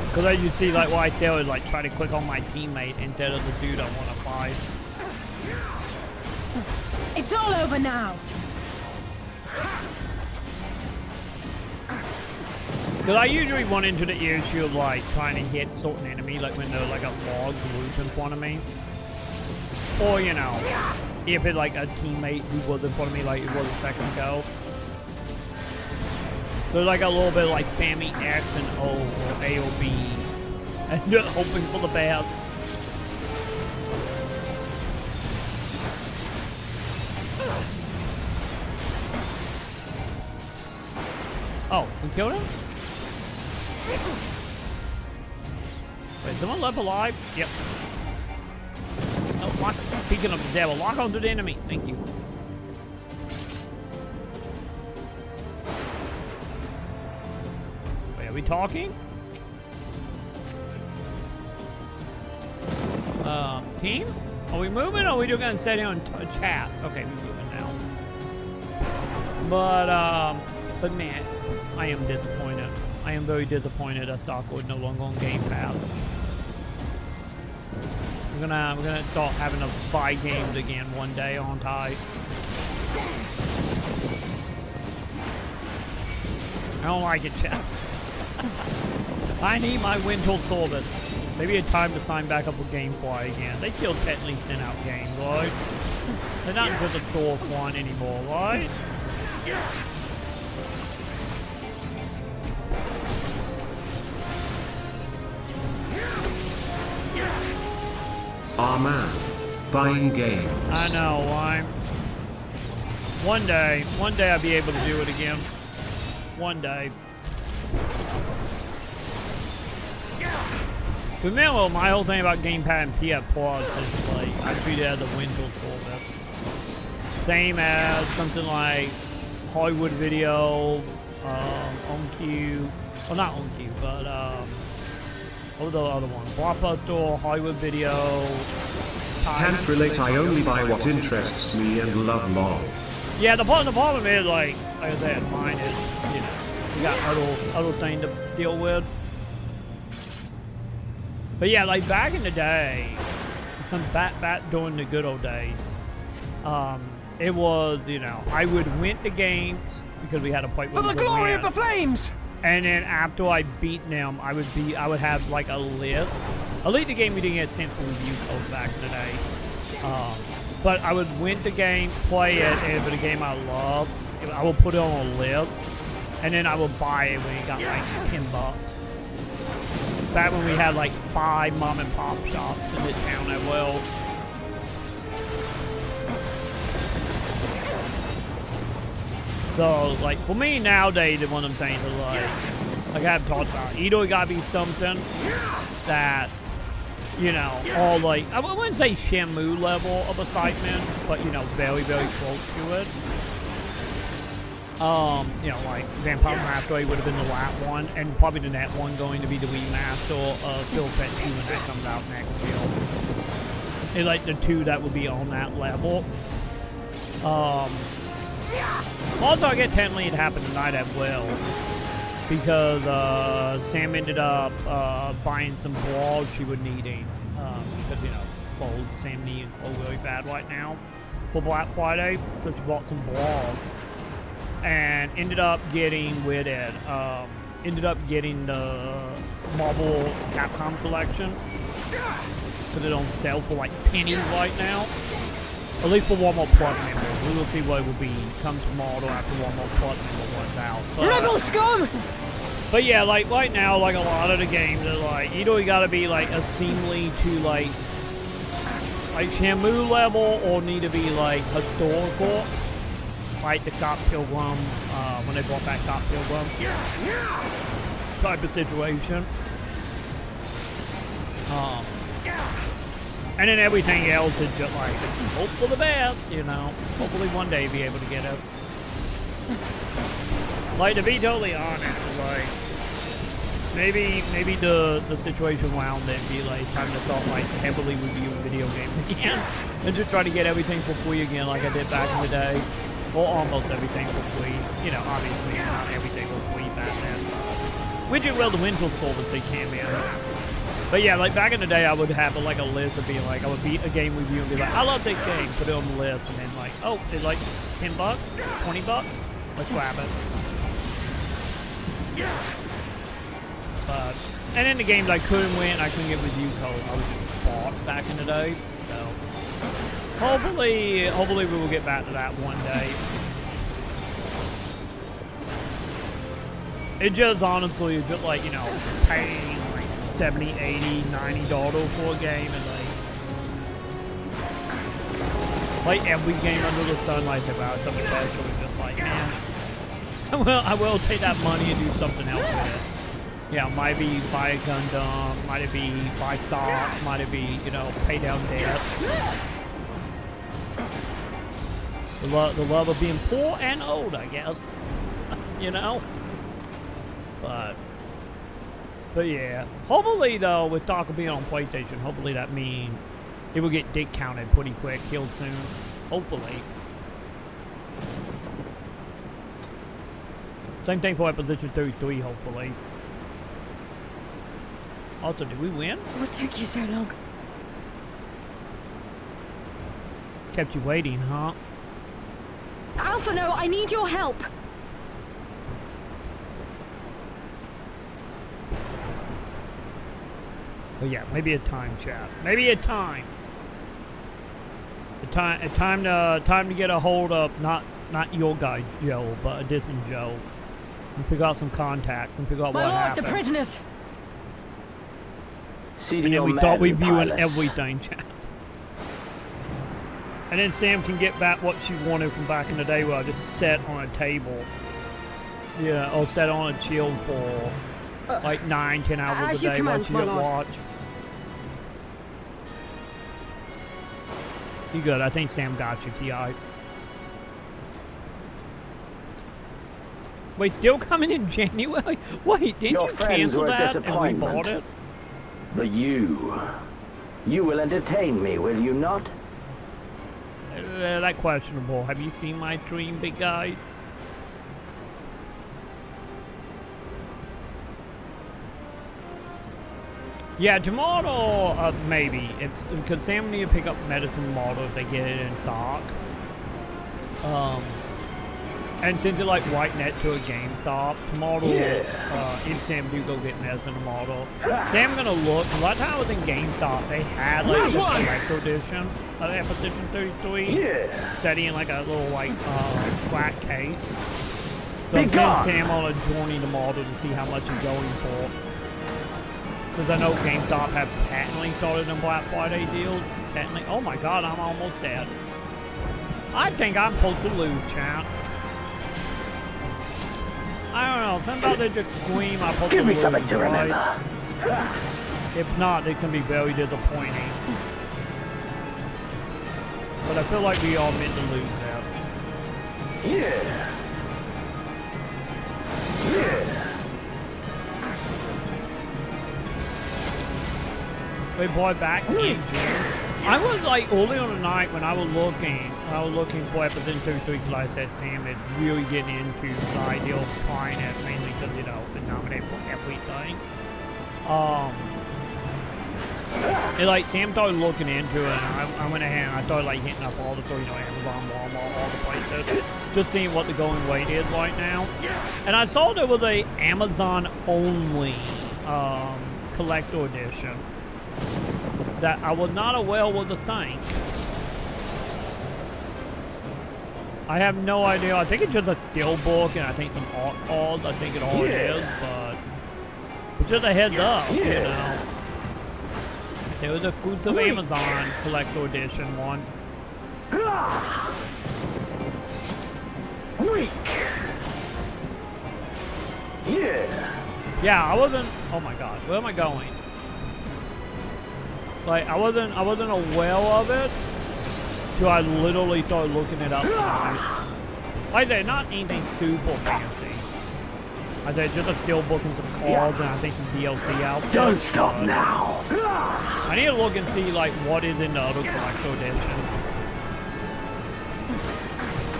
Because as you see, like right there, is like try to click on my teammate instead of the dude I want to fight. It's all over now! Because I usually run into the issue of like trying to hit certain enemy, like when they're like a log loose in front of me. Or, you know, if it's like a teammate who was in front of me like it was a second ago. There's like a little bit of like spamming X and O or A or B. And just hoping for the best. Oh, we killed him? Wait, someone left alive? Yep. Oh, lock. Speaking of the devil, lock onto the enemy. Thank you. Wait, are we talking? Team? Are we moving or are we just gonna sit here and chat? Okay, we're moving now. But man, I am disappointed. I am very disappointed that Starkwood no longer on Game Pass. We're gonna start having to buy games again one day, aren't I? I don't like it, chat. I need my winter service. Maybe it's time to sign back up with GameFly again. They still technically send out games, right? They're not just a store one anymore, right? Ah man. Buying games. I know, one day I'll be able to do it again. One day. Remember, my whole thing about Game Pass and PS Plus is like, I treat it as a window service. Same as something like Hollywood Video, OnQ, well not OnQ, but What was the other one? Blockbuster, Hollywood Video. Can't relate, I only buy what interests me and love lol. Yeah, the problem is, like I said, mine is, you know, you got other thing to deal with. But yeah, like back in the day, back during the good old days, it was, you know, I would win the games because we had a point where For the glory of the flames! And then after I beat them, I would have like a list. At least the game we didn't get sent for review codes back in the day. But I would win the game, play it, and if it's a game I love, I would put it on a list, and then I would buy it when it got like $10. Back when we had like 5 mom and pop shops in this town as well. So, like, for me nowadays, it's one of them things is like I've talked about, either it gotta be something that, you know, all like, I wouldn't say Shamu level of excitement, but, you know, very, very close to it. You know, like, Vampire Masquerade would have been the last one, and probably the next one going to be the remaster of Phil Pet 2 when that comes out next year. It's like the two that would be on that level. Also, I get technically it happened tonight as well, because Sam ended up buying some balls she was needing, because, you know, clothes Sam needs really bad right now for Black Friday, so she bought some balls, and ended up getting with it, getting the Marvel Capcom collection, put it on sale for like pennies right now. At least for Walmart Plus members. We will see what it will be come tomorrow after Walmart Plus member one's out. Rebel scum! But yeah, like right now, like a lot of the games are like, either you gotta be like a seemly to like Shamu level, or need to be like historical. Like the Scott Pilgrim, when they brought back Scott Pilgrim. Type of situation. And then everything else is just like, hope for the best, you know. Hopefully one day be able to get it. Like, to be totally honest, like, maybe the situation around it be like time to start like heavily reviewing video games again. And just try to get everything for free again like I did back in the day. Or almost everything for free. You know, obviously not everything for free back then. Which it will the Winter Solstice they came in. But yeah, like back in the day, I would have like a list of being like, I would beat a game review and be like, I love this game, put it on the list, and then like, oh, it's like $10, $20, let's grab it. But, and then the games I couldn't win, I couldn't get review code, I was just bought back in the day, so. Hopefully we will get back to that one day. It just honestly is just like, you know, paying like $70, $80, $90 for a game, and like every game under the sun, like about something special, is just like, man, I will take that money and do something else with it. Yeah, might be buy a Gundam, might it be buy stock, might it be, you know, pay down debt. The love of being poor and old, I guess. You know? But yeah. Hopefully, though, with Taco being on PlayStation, hopefully that means it will get dick counted pretty quick, killed soon. Hopefully. Same thing for Episode 33, hopefully. Also, did we win? What took you so long? Kept you waiting, huh? Alpha, no, I need your help. But yeah, maybe a time, chat. Maybe a time. A time to get a hold of not your guy Joe, but a distant Joe, and figure out some contacts and figure out what happened. My lord, the prisoners. And then we thought we'd view everything, chat. And then Sam can get back what she wanted from back in the day, where I just sat on a table. Yeah, or sat on a chill for like 9-10 hours a day while she didn't watch. You good? I think Sam got you, T.I. Wait, still coming in January? Wait, didn't you cancel that and we bought it? But you will entertain me, will you not? That questionable. Have you seen my stream, big guy? Yeah, tomorrow, maybe. It's because Sam need to pick up medicine model if they get it in stock. And since it's like right next to a GameStop, tomorrow, if Sam do go get medicine model, Sam gonna look. Last time I was in GameStop, they had like the collector edition of Expedition 33, set in like a little like flat case. So I'm sending Sam on a journey tomorrow to see how much he's going for. Because I know GameStop have technically started them Black Friday deals. Technically, oh my god, I'm almost dead. I think I'm supposed to lose, chat. I don't know, sometimes they just scream I'm supposed to lose. Give me something to remember. If not, it can be very disappointing. But I feel like we all meant to lose this. We bought back in June. I was like early on the night when I was looking for Expedition 33 because I said Sam is really getting into the idea of trying it mainly because, you know, it's nominated for everything. And like Sam started looking into it and I went ahead and I started like hitting up all the stores, you know, Amazon, Walmart, all the places, just seeing what the going rate is right now. And I saw there was a Amazon only collector edition that I was not aware was a thing. I have no idea. I think it's just a steelbook and I think some art cards. I think it all is, but it's just a heads up, you know. There was a exclusive Amazon collector edition one. Yeah, I wasn't. Oh my god, where am I going? Like I wasn't aware of it till I literally started looking it up tonight. Like I said, not anything super fancy. I said just a steelbook and some cards and I think some DLC out. Don't stop now. I need to look and see like what is in the other collector editions.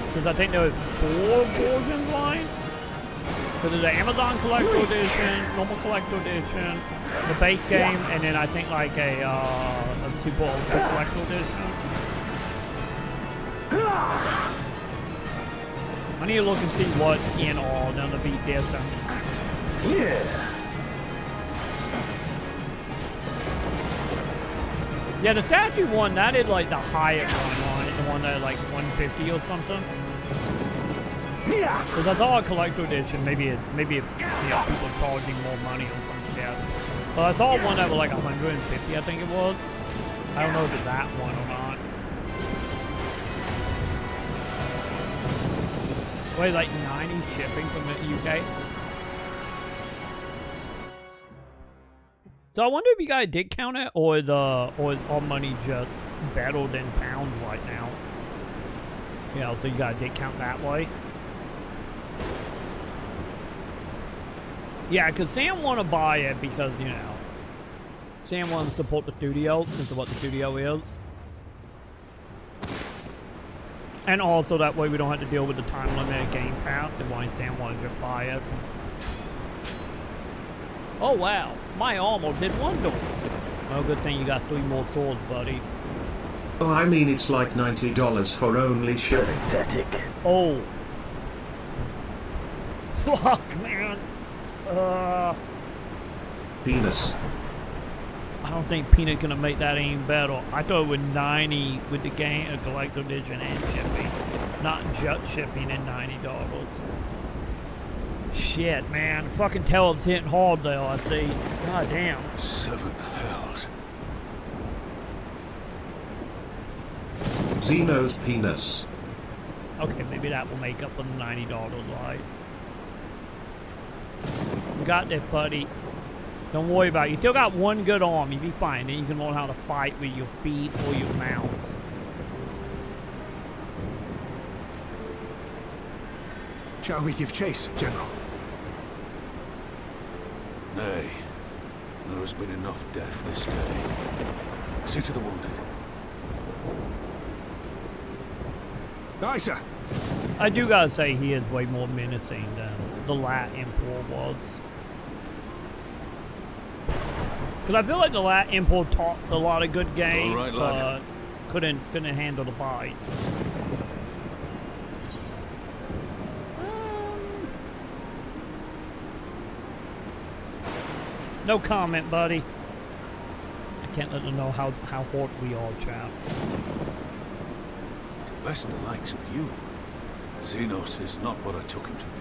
Because I think there was 4 versions line. So there's an Amazon collector edition, normal collector edition, the base game, and then I think like a super ultra collector edition. I need to look and see what's in all down the beat this. Yeah, the statue one, that is like the highest one on it, the one that is like 150 or something. Because I saw a collector edition, maybe you know, people charging more money on something like that. But I saw one that was like 150, I think it was. I don't know if it's that one or not. Wait, like 90 shipping from the UK? So I wonder if you guys did count it, or is all money just better than pounds right now? You know, so you guys did count that way? Yeah, because Sam want to buy it because, you know, Sam wants to support the studio, since of what the studio is. And also that way we don't have to deal with the time limited Game Pass, and why Sam wanted to buy it. Oh wow, my armor did wonders. Well, good thing you got 3 more swords, buddy. Oh, I mean it's like $90 for only shipping. Pathetic. Oh. Fuck, man. Penis. I don't think Peanut's gonna make that any better. I thought it was 90 with the game, a collector edition and shipping. Not just shipping and $90. Shit, man. Fucking Talon's hitting hard though, I see. God damn. 7 hells. Xeno's penis. Okay, maybe that will make up for the $90, right? You got this, buddy. Don't worry about it. You still got 1 good arm. You'll be fine. Then you can learn how to fight with your feet or your mouths. Shall we give chase, General? Nay. The has been enough death this day. See to the wounded. Aye, sir. I do gotta say he is way more menacing than the Lat Emperor was. Because I feel like the Lat Emperor talked a lot of good game, All right, lad. but couldn't handle the bite. No comment, buddy. I can't let them know how hot we are, chap. To best the likes of you, Xenos is not what I took him to be.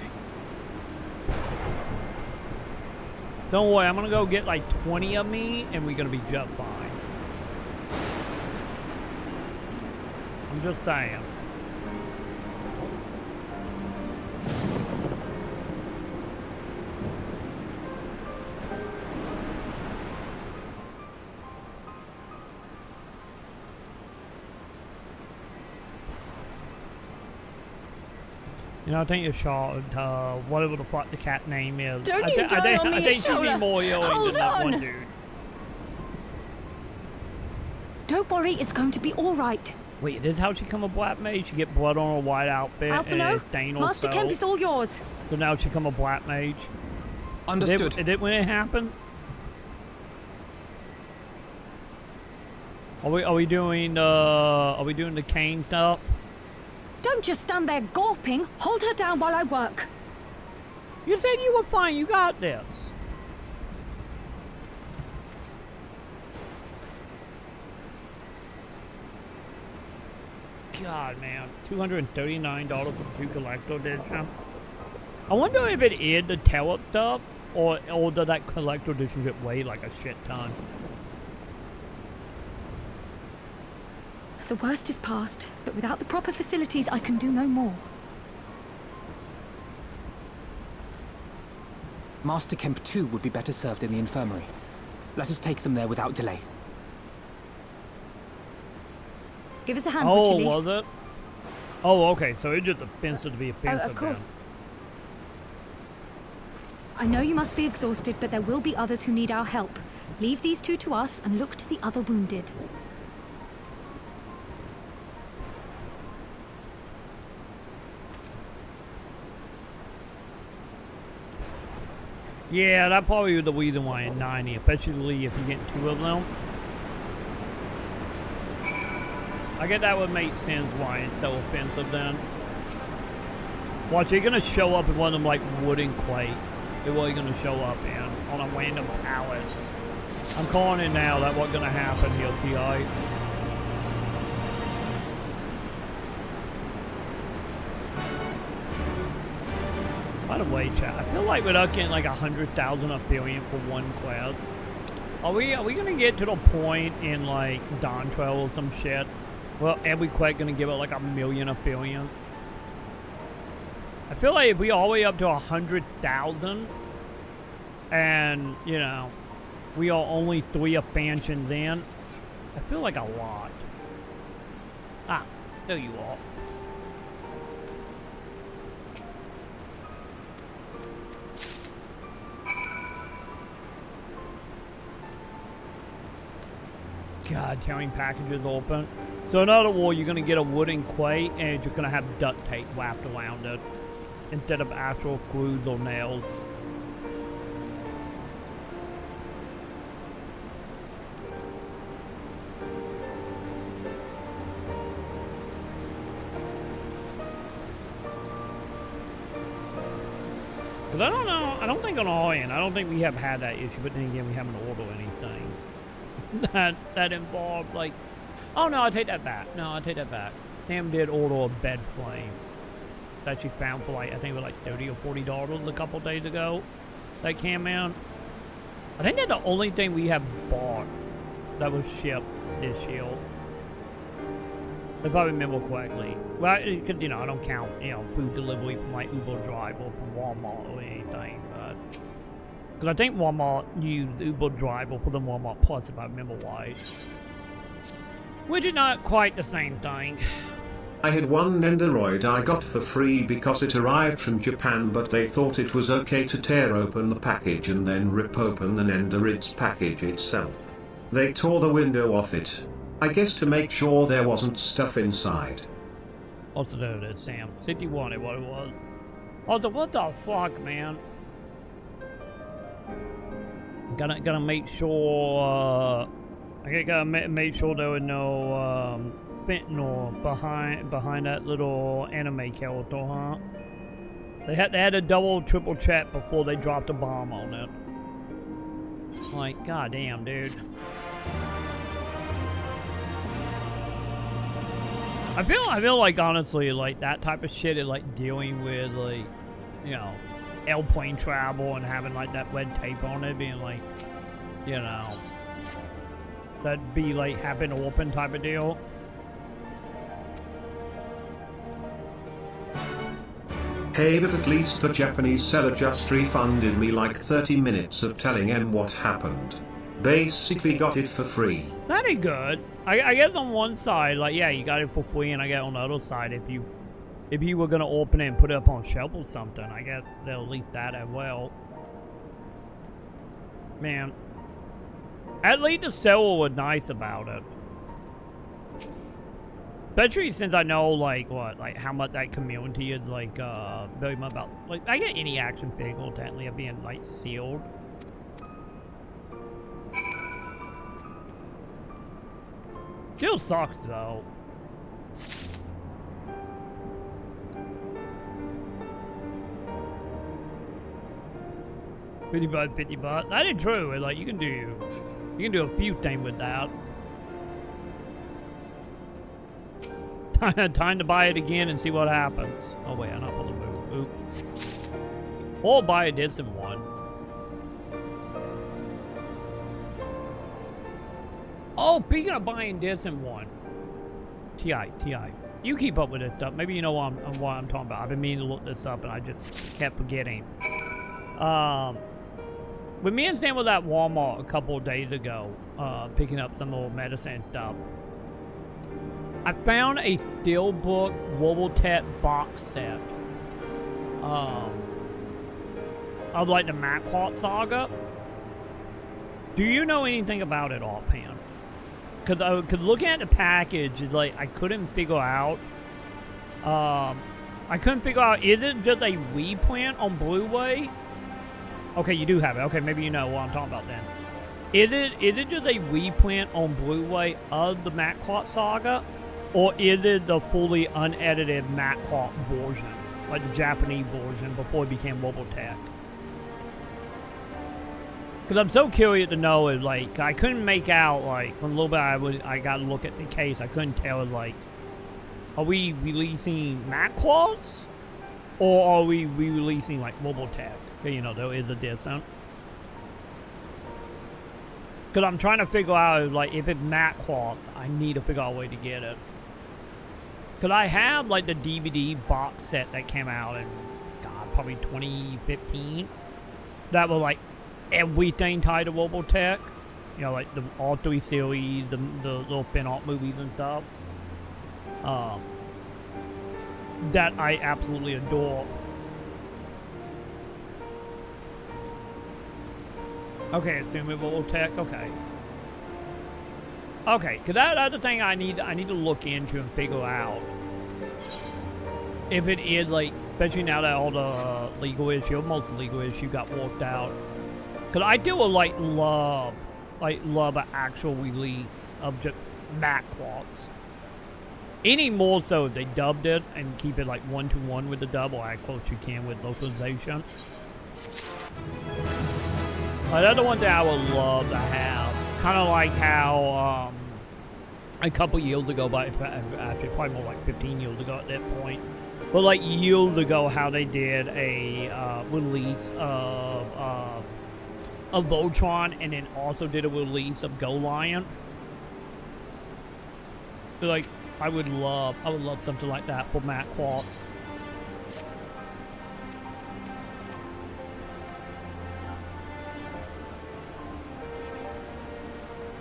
Don't worry, I'm gonna go get like 20 of me, and we're gonna be just fine. I'm just saying. You know, I think you shot whatever the fuck the cat name is. Don't you die on me, I think she Shola. need more healing Hold than that one on. dude. Don't worry, it's going to be all right. Wait, this is how she become a black mage? She get blood on her white outfit Alphino, and stain Master herself. Kemp is all yours. So now she become a black mage. Understood. Is it when it happens? Are we doing the cane stuff? Don't just stand there gawping. Hold her down while I work. You said you were fine. You got this. God, man. $239 for 2 collector edition. I wonder if it is the tele stuff, or does that collector edition get weighed like a shit ton? The worst is past, but without the proper facilities, I can do no more. Master Kemp too would be better served in the infirmary. Let us take them there without delay. Give us a hand, would you, Lise? Was it? Oh, okay. So it's just offensive to be offensive. Of course. Then. I know you must be exhausted, but there will be others who need our help. Leave these two to us and look to the other wounded. Yeah, that probably was the reason why in 90, especially if you get 2 of them. I guess that would make sense why it's so offensive then. Watch, you're gonna show up in one of them like wooden crates. They're really gonna show up in on a random pallet. I'm calling it now. That's what's gonna happen here, T.I. By the way, chat, I feel like without getting like 100,000 a billion for one quest, are we gonna get to the point in like Dawn Trail or some shit? Well, every quest gonna give it like 1,000,000 of billions. I feel like if we all the way up to 100,000, and you know, we are only 3 expansions in, I feel like a lot. Ah, there you are. God, tearing packages open. So in other words, you're gonna get a wooden crate and you're gonna have duct tape wrapped around it instead of actual screws or nails. Cause I don't know, I don't think on our end, I don't think we have had that issue, but then again, we haven't ordered anything that involved like, oh no, I take that back. No, I take that back. Sam did order a bed frame that she found for like, I think it was like $30 or $40 a couple days ago. That came in. I think that's the only thing we have bought that was shipped this year. If I remember correctly. Well, because, you know, I don't count, you know, food delivery from like Uber Drive or from Walmart or anything, but because I think Walmart used Uber Drive or for the Walmart Plus, if I remember right. Which is not quite the same thing. I had one Nendoroid I got for free because it arrived from Japan, but they thought it was okay to tear open the package and then rip open the Nendoroid's package itself. They tore the window off it. I guess to make sure there wasn't stuff inside. Also know that Sam. 61 is what it was. Also, what the fuck, man? Gotta make sure, I gotta make sure there was no, fentanyl behind that little anime character, huh? They had a double, triple check before they dropped a bomb on it. Like, goddamn, dude. I feel like, honestly, like, that type of shit is like dealing with, like, you know, airplane travel and having like that red tape on it, being like, you know, that'd be like happen open type of deal. Hey, but at least the Japanese seller just refunded me like 30 minutes of telling him what happened. Basically got it for free. That ain't good. I guess on one side, like, yeah, you got it for free, and I guess on the other side, if you were gonna open it and put it up on shelf or something, I guess they'll leak that as well. Man. At least the seller was nice about it. Especially since I know, like, how much that community is, like, very much about, like, I get any action figure technically of being, like, sealed. Still sucks, though. $50. That is true. Like, you can do a few things with that. Time to buy it again and see what happens. Oh wait, I'm not pulling the move. Oops. Or buy a distant one. Oh, speaking of buying distant one. TI. You keep up with this stuff. Maybe you know what I'm talking about. I've been meaning to look this up and I just kept forgetting. When me and Sam was at Walmart a couple of days ago, picking up some old medicine stuff, I found a Steelbook Robotech box set of like the Maconn saga. Do you know anything about it offhand? Cause looking at the package, like I couldn't figure out. Is it just a reprint on Blu-ray? Okay, you do have it. Okay, maybe you know what I'm talking about then. Is it just a reprint on Blu-ray of the Maconn saga? Or is it the fully unedited Maconn version? Like the Japanese version before it became Robotech? Because I'm so curious to know, is like, I couldn't make out, like, when a little bit I got to look at the case, I couldn't tell, like, are we releasing Maconns? Or are we releasing, like, Robotech? You know, there is a difference. Because I'm trying to figure out, like, if it's Maconns, I need to figure out a way to get it. Because I have, like, the DVD box set that came out in, God, probably 2015. That was, like, everything tied to Robotech. You know, like, all three series, the little spin-off movies and stuff. That I absolutely adore. Okay, assuming Robotech, okay. Okay, because that's the thing I need to look into and figure out. If it is, like, especially now that all the legal issue, most legal issue got worked out. Because I do, like, love an actual release of just Maconns. Any more so if they dubbed it and keep it, like, 1-to-1 with the dub, or as close you can with localization. That's the one thing I would love to have. Kind of like how, a couple years ago, but actually probably more like 15 years ago at that point. But like years ago, how they did a release of Voltron, and then also did a release of Go Lion. So like, I would love something like that for Maconn.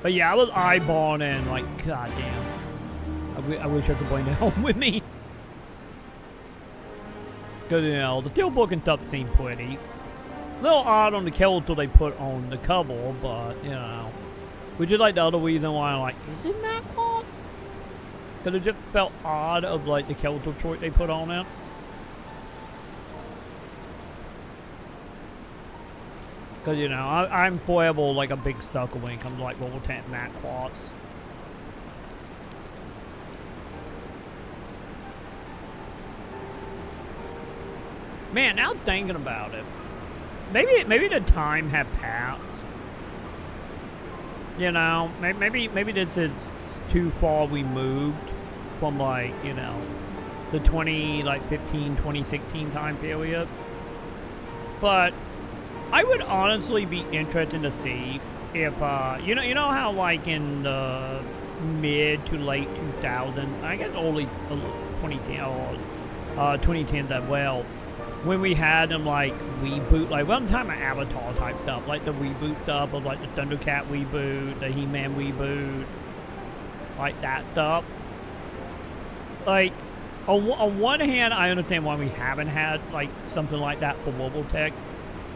But yeah, I was eyeballing and like, goddamn. I wish I could bring that home with me. Because, you know, the steelbook and stuff seem pretty. A little odd on the skeletal they put on the cover, but, you know. Which is like the other reason why I'm like, is it matte quartz? Because it just felt odd of like the skeletal choice they put on it. Because, you know, I'm forever like a big sucker when it comes to like Robotech matte quartz. Man, now thinking about it, maybe the time had passed. You know, maybe this is too far removed from like, you know, the 2016 time period. But I would honestly be interested to see if you know how like in the mid to late 2000s, I guess early 2010 or 2010s as well, when we had them like reboot, like one time of Avatar type stuff, like the reboot stuff of like the Thundercat reboot, the He-Man reboot, like that stuff. Like on one hand, I understand why we haven't had like something like that for Robotech,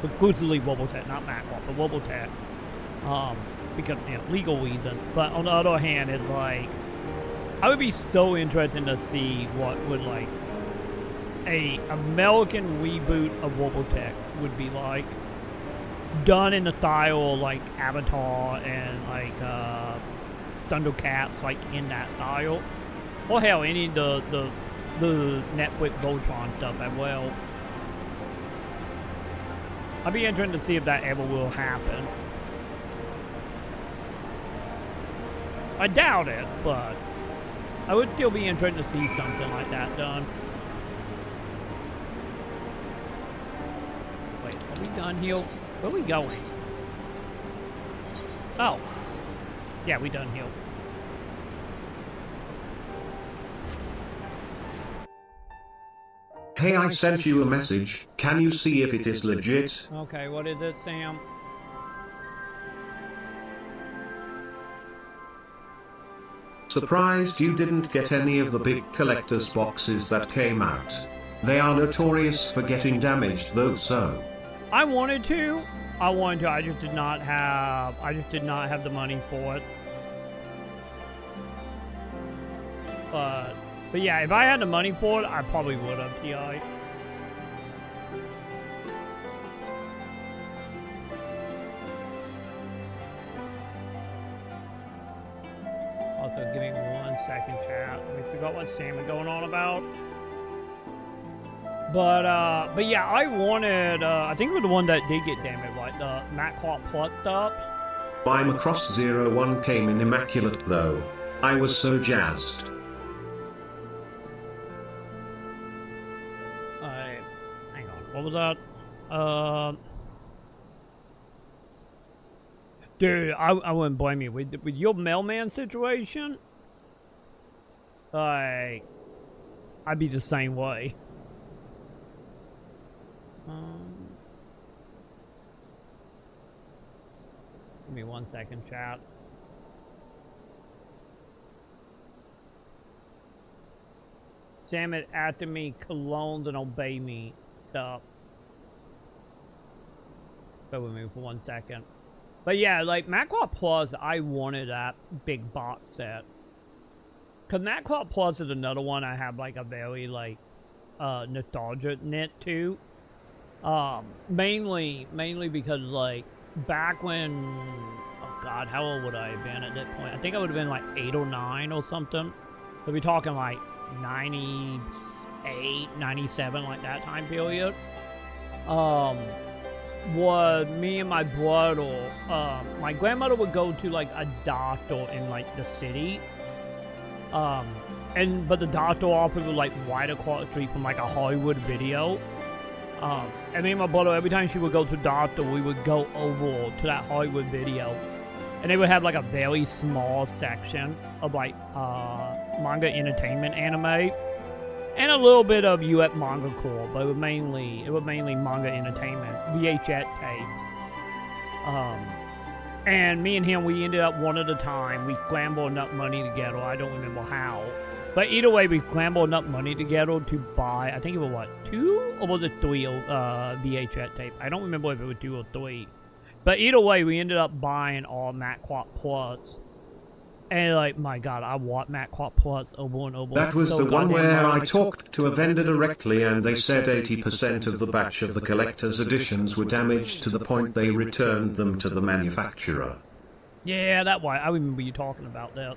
exclusively Robotech, not Maconn, but Robotech, because, you know, legal reasons. But on the other hand, it's like I would be so interested to see what would like a American reboot of Robotech would be like, done in the style of like Avatar and like Thundercats, like in that style, or hell, any of the Netflix Voltron stuff as well. I'd be interested to see if that ever will happen. I doubt it, but I would still be interested to see something like that done. Wait, are we done here? Where are we going? Oh. Yeah, we done here. Hey, I sent you a message. Can you see if it is legit? Okay, what is it, Sam? Surprised you didn't get any of the big collector's boxes that came out. They are notorious for getting damaged though, so. I wanted to. I just did not have the money for it. But yeah, if I had the money for it, I probably would have, TI. Also, give me 1 second, chat. We forgot what Sam was going on about. But yeah, I wanted, I think it was the one that did get damaged, like the Maconn Plus stuff. My Macross 01 came in immaculate though. I was so jazzed. Hang on, what was that? Dude, I wouldn't blame you. With your mailman situation, like, I'd be the same way. Give me 1 second, chat. Sam it after me, colognes and obey me stuff. Bear with me for 1 second. But yeah, like Maconn Plus, I wanted that big box set. Cause Maconn Plus is another one I have like a very like nostalgia knit to. Mainly because like back when, oh god, how old would I have been at that point? I think I would have been like 8 or 9 or something. So we're talking like 98, 97, like that time period. Was me and my brother, my grandmother would go to like a doctor in like the city. But the doctor office was like right across the street from like a Hollywood Video. And me and my brother, every time she would go to the doctor, we would go over to that Hollywood Video. And they would have like a very small section of like manga entertainment anime. And a little bit of US manga core, but it was mainly manga entertainment, VHS tapes. And me and him, we ended up one at a time. We scrambled enough money together, I don't remember how. But either way, we scrambled enough money together to buy, I think it was what, 2 or was it 3 VHS tape? I don't remember if it was 2 or 3. But either way, we ended up buying all Maconn Plus. And like, my god, I want Maconn Plus over and over. That was so the one where much. I talked to a vendor directly and they said 80% of the batch of the collector's editions were damaged to the point they returned them to the manufacturer. Yeah, that why. I remember you talking about that.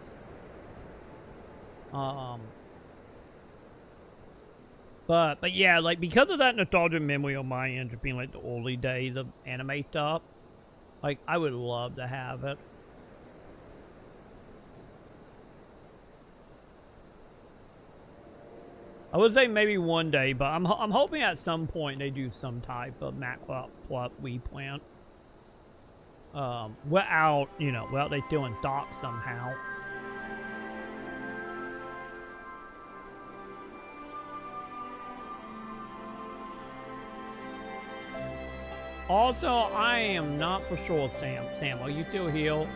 But yeah, like, because of that nostalgic memory on my end, just being like the early days of anime stuff, like, I would love to have it. I would say maybe one day, but I'm hoping at some point they do some type of Maconn Plus replant. Without, you know, without they doing dock somehow. Also, I am not for sure, Sam. Sam, are you still here?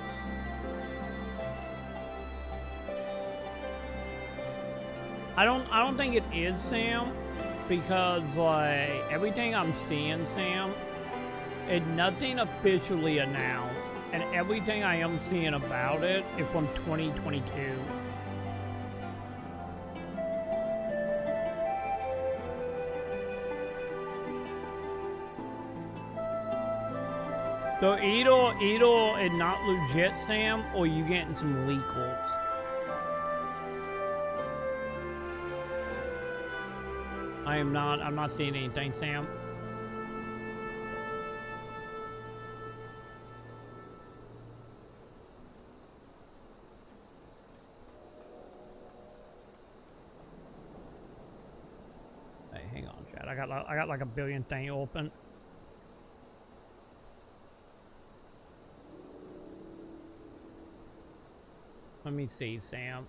I don't think it is Sam, because like everything I'm seeing, Sam, is nothing officially announced, and everything I am seeing about it is from 2022. So either it's not legit, Sam, or you getting some leakers. I'm not seeing anything, Sam. Hey, hang on, Chad. I got like a billion thing open. Let me see, Sam.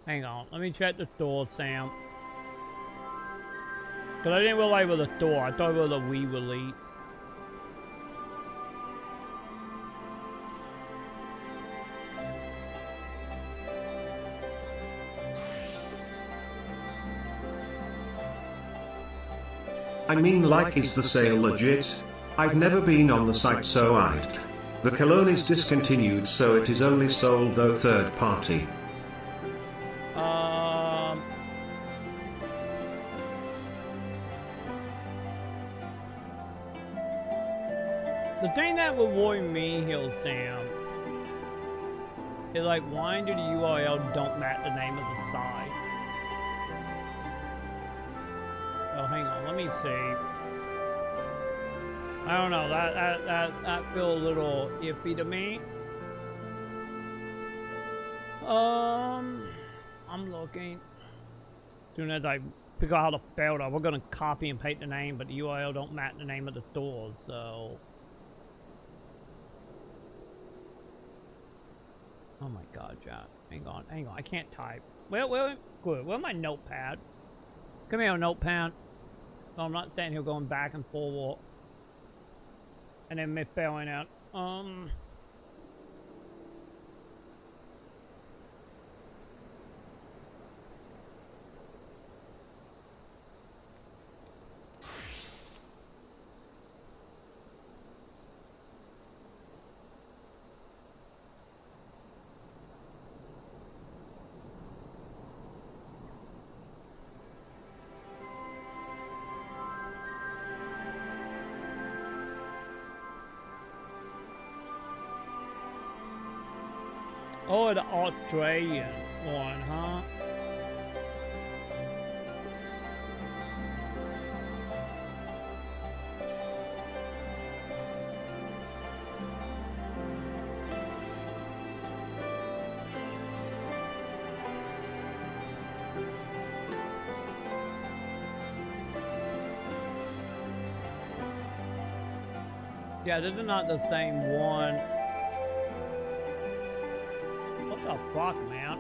Hang on, let me check the store, Sam. Cause I didn't realize it was a store. I thought it was a Wii release. I mean, like, is the sale legit? I've never been on the site, so I'd. The cologne is discontinued, so it is only sold though third party. The thing that would worry me here, Sam, is like, why do the URL don't match the name of the site? Oh, hang on, let me see. I don't know, that feels a little iffy to me. I'm looking. As soon as I figure out how to spell it, we're gonna copy and paste the name, but the URL don't match the name of the store, so. Oh my god, Jack. Hang on, I can't type. Good. Where's my notepad? Come here, notepad. So I'm not sitting here going back and forward. And then misspelling out. Oh, the Australian one, huh? Yeah, this is not the same one. What the fuck, man?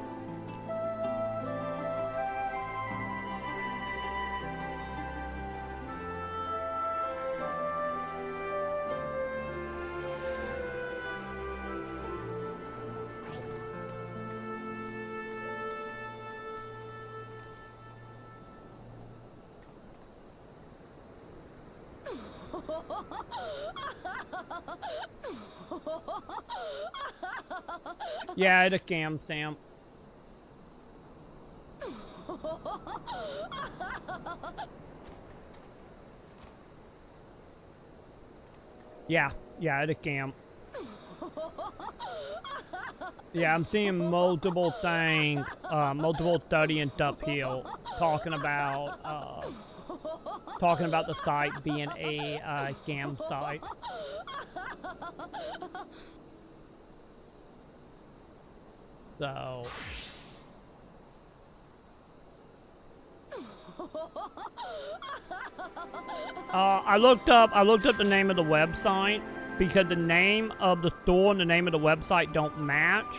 Yeah, it's a cam, Sam. Yeah, it's a cam. Yeah, I'm seeing multiple things, multiple studying up here talking about the site being a scam site. So I looked up the name of the website because the name of the store and the name of the website don't match,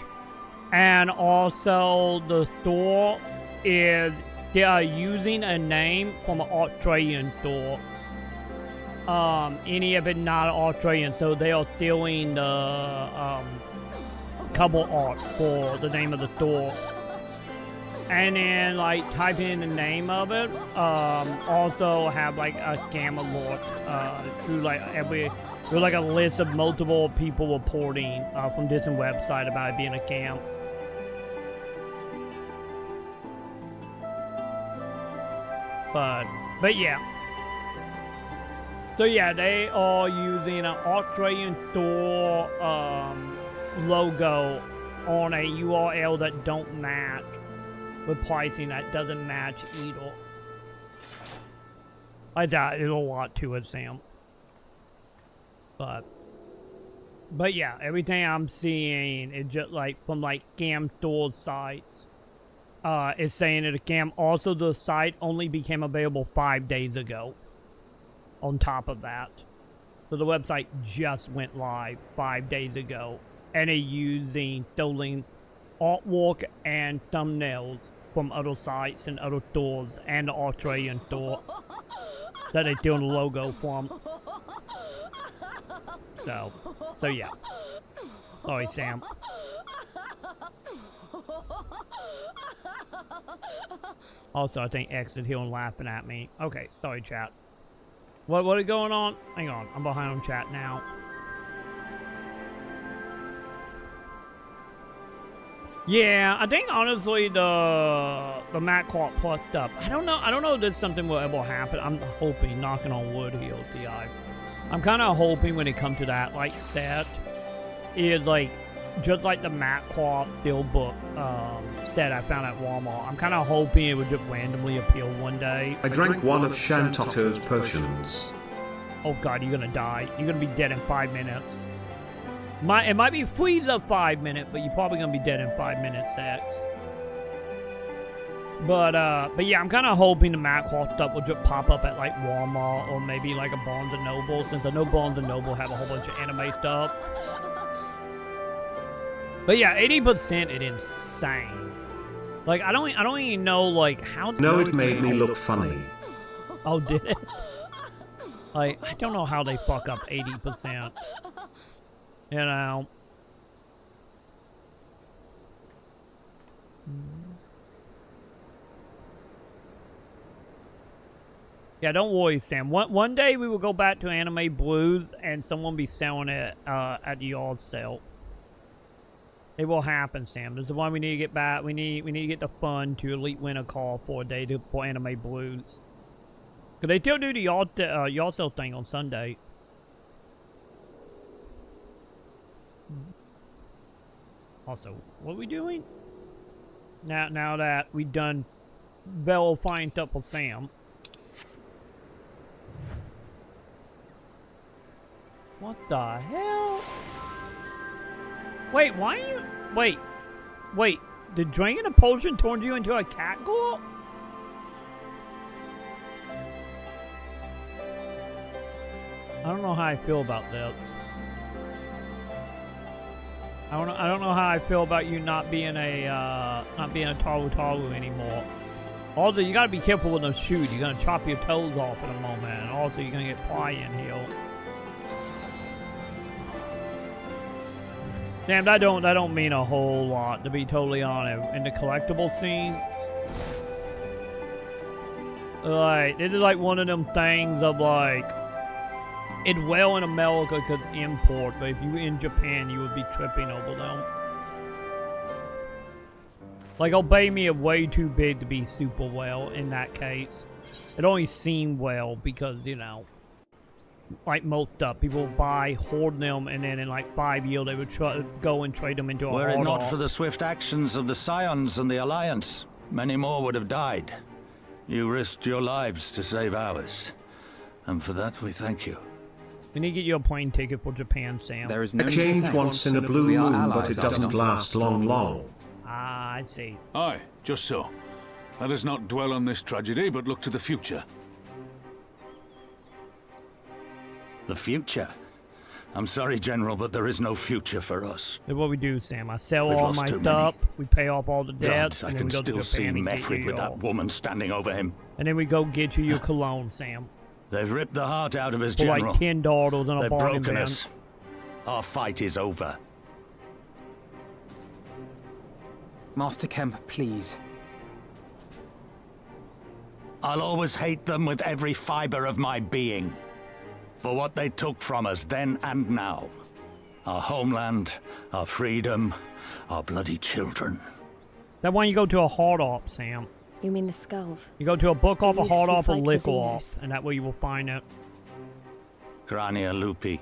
and also the store is they are using a name from an Australian store. Any of it not Australian, so they are stealing the cover art for the name of the store. And then like type in the name of it, also have like a scam alert through like a list of multiple people reporting from different website about it being a scam. But yeah. So yeah, they are using an Australian store logo on a URL that don't match with pricing that doesn't match either. I doubt there's a lot to it, Sam. But yeah, everything I'm seeing is just like from like scam store sites. Is saying it a scam. Also, the site only became available 5 days ago. On top of that, so the website just went live 5 days ago, and they're using stolen artwork and thumbnails from other sites and other stores and the Australian store that they're doing the logo from. So yeah. Sorry, Sam. Also, I think X is here and laughing at me. Okay, sorry, chat. What is going on? Hang on, I'm behind on chat now. Yeah, I think honestly the Maconn Plus stuff. I don't know if this something will ever happen. I'm hoping, knocking on wood here, DI. I'm kind of hoping when it comes to that, like set, is like just like the Maconn Steelbook set I found at Walmart. I'm kind of hoping it would just randomly appear one day. I drank one of Shantotto's potions. Oh god, you're gonna die. You're gonna be dead in 5 minutes. It might be freeze up 5 minutes, but you're probably gonna be dead in 5 minutes, X. But yeah, I'm kind of hoping the Maconn stuff will just pop up at like Walmart or maybe like a Barnes & Noble, since I know Barnes & Noble have a whole bunch of anime stuff. But yeah, 80% is insane. Like I don't even know like how. No, it made me look funny. Oh, did it? Like I don't know how they fuck up 80%. You know. Yeah, don't worry, Sam. One day we will go back to Anime Blues and someone be selling it at the yard sale. It will happen, Sam. This is why we need to get back. We need to get the fund to Elite Winter Call for a day for Anime Blues. Cause they still do the yard sale thing on Sunday. Also, what are we doing? Now that we done verifying stuff for Sam. What the hell? Wait, why are you... Wait. Did drinking a potion turn you into a cat girl? I don't know how I feel about this. I don't know how I feel about you not being a Taru anymore. Also, you gotta be careful with those shoes. You're gonna chop your toes off in a moment, and also you're gonna get pry in here. Sam, that don't mean a whole lot, to be totally honest. In the collectible scene, like, this is like one of them things of like, it's well in America because import, but if you were in Japan, you would be tripping over them. Like, Obey Me is way too big to be super well in that case. It only seemed well because, you know, like most stuff, people buy, hoard them, and then in like 5 years they would go and trade them into a Were it not hard-off. for the swift actions of the Scions and the Alliance, many more would have died. You risked your lives to save ours. And for that, we thank you. We need to get you a plane ticket for Japan, Sam. There is no A need change to once in a thanks. blue We are moon, but allies, it are we doesn't not? last long. Ah, I see. Aye, just so. Let us not dwell on this tragedy, but look to the future. The future? I'm sorry, General, but there is no future for us. That's what we do, Sam. I sell We've all lost my too stuff, we pay off all the debts, Gods, I and then can we go to still Japan see and get Mefrid you with your- that woman standing over him. And then we go get you your cologne, Sam. They've ripped the heart out of us, For General. like $10 in a They've bargain broken bin. us. Our fight is over. Master Kemp, please. I'll always hate them with every fiber of my being. For what they took from us then and now. Our homeland, our freedom, our bloody children. That one you go to a hard op, Sam. You mean the skulls? You go to a book off, a These hard who off, a fight liquor casinos. off, and that way you will find it. Crania Lupi,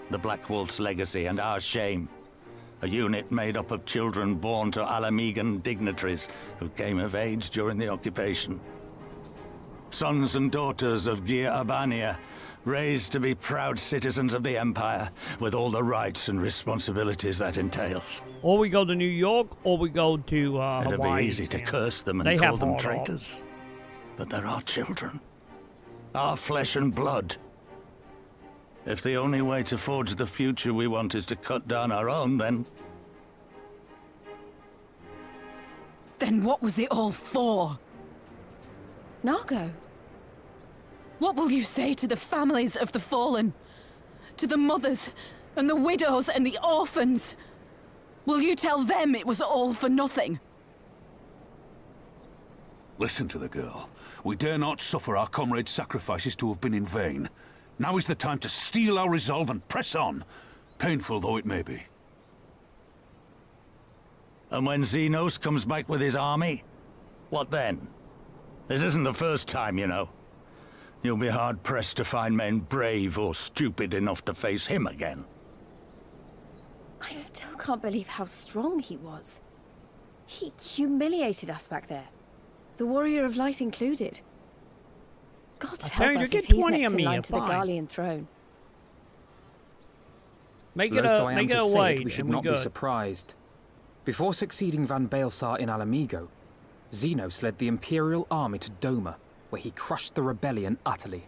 the Black Wolf's legacy and our shame. A unit made up of children born to Alamegan dignitaries who came of age during the occupation. Sons and daughters of Gir Abania, raised to be proud citizens of the Empire, with all the rights and responsibilities that entails. Or we go to New York, or we go to It'd Hawaii, be easy to Sam. curse them They and call have them hard traitors. But they're our children. Our flesh and blood. If the only way to forge the future we want is to cut down our own, then Then what was it all for? Nargo. What will you say to the families of the fallen? To the mothers, and the widows, and the orphans? Will you tell them it was all for nothing? Listen to the girl. We dare not suffer our comrades' sacrifices to have been in vain. Now is the time to steel our resolve and press on, painful though it may be. And when Xenos comes back with his army, what then? This isn't the first time, you know. You'll be hard-pressed to find men brave or stupid enough to face him again. I still can't believe how strong he was. He humiliated us back there. The Warrior of Light included. God I tell help you, us get if he's 20 next of in me, line you're to the fine. Garlean throne. Make it Loath a I am make it to a say wait, it, we should and we not be good. surprised. Before succeeding Van Baelsar in Alamigo, Xenos led the Imperial army to Doma, where he crushed the rebellion utterly.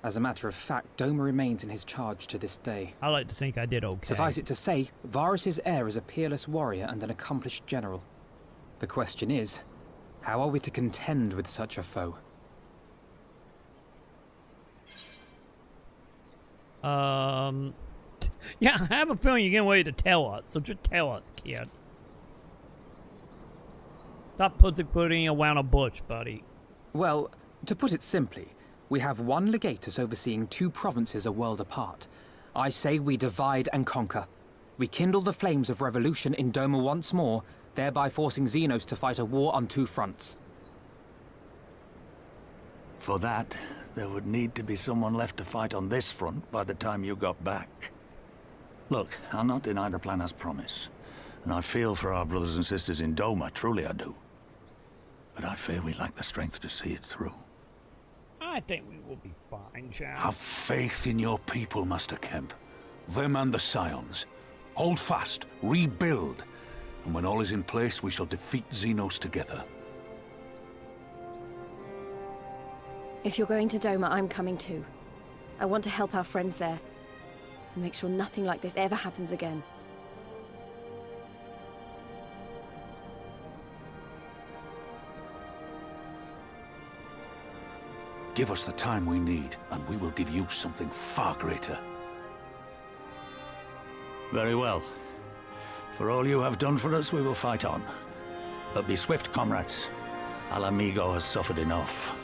As a matter of fact, Doma remains in his charge to this day. I like to think I did okay. Suffice it to say, Varys' heir is a peerless warrior and an accomplished general. The question is, how are we to contend with such a foe? Yeah, I have a feeling you're getting ready to tell us, so just tell us, kid. Stop pussyfooting around a bush, buddy. Well, to put it simply, we have one legatus overseeing two provinces a world apart. I say we divide and conquer. We kindle the flames of revolution in Doma once more, thereby forcing Xenos to fight a war on two fronts. For that, there would need to be someone left to fight on this front by the time you got back. Look, I'll not deny the plan as promised. And I feel for our brothers and sisters in Doma, truly I do. But I fear we lack the strength to see it through. I think we will be fine, John. Have faith in your people, Master Kemp. Them and the Scions. Hold fast, rebuild, and when all is in place, we shall defeat Xenos together. If you're going to Doma, I'm coming too. I want to help our friends there. And make sure nothing like this ever happens again. Give us the time we need, and we will give you something far greater. Very well. For all you have done for us, we will fight on. But be swift, comrades. Alamigo has suffered enough.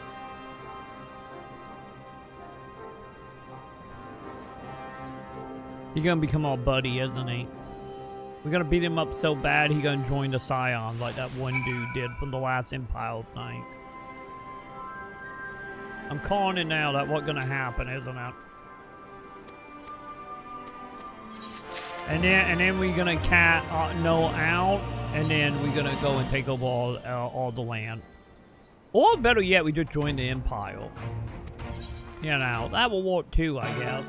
He's gonna become all buddy, isn't he? We're gonna beat him up so bad, he's gonna join the Scions like that one dude did from the last Empire thing. I'm calling it now. That's what's gonna happen, isn't it? And then we're gonna cat no out, and then we're gonna go and take over all the land. Or better yet, we just join the Empire. You know, that will work too, I guess.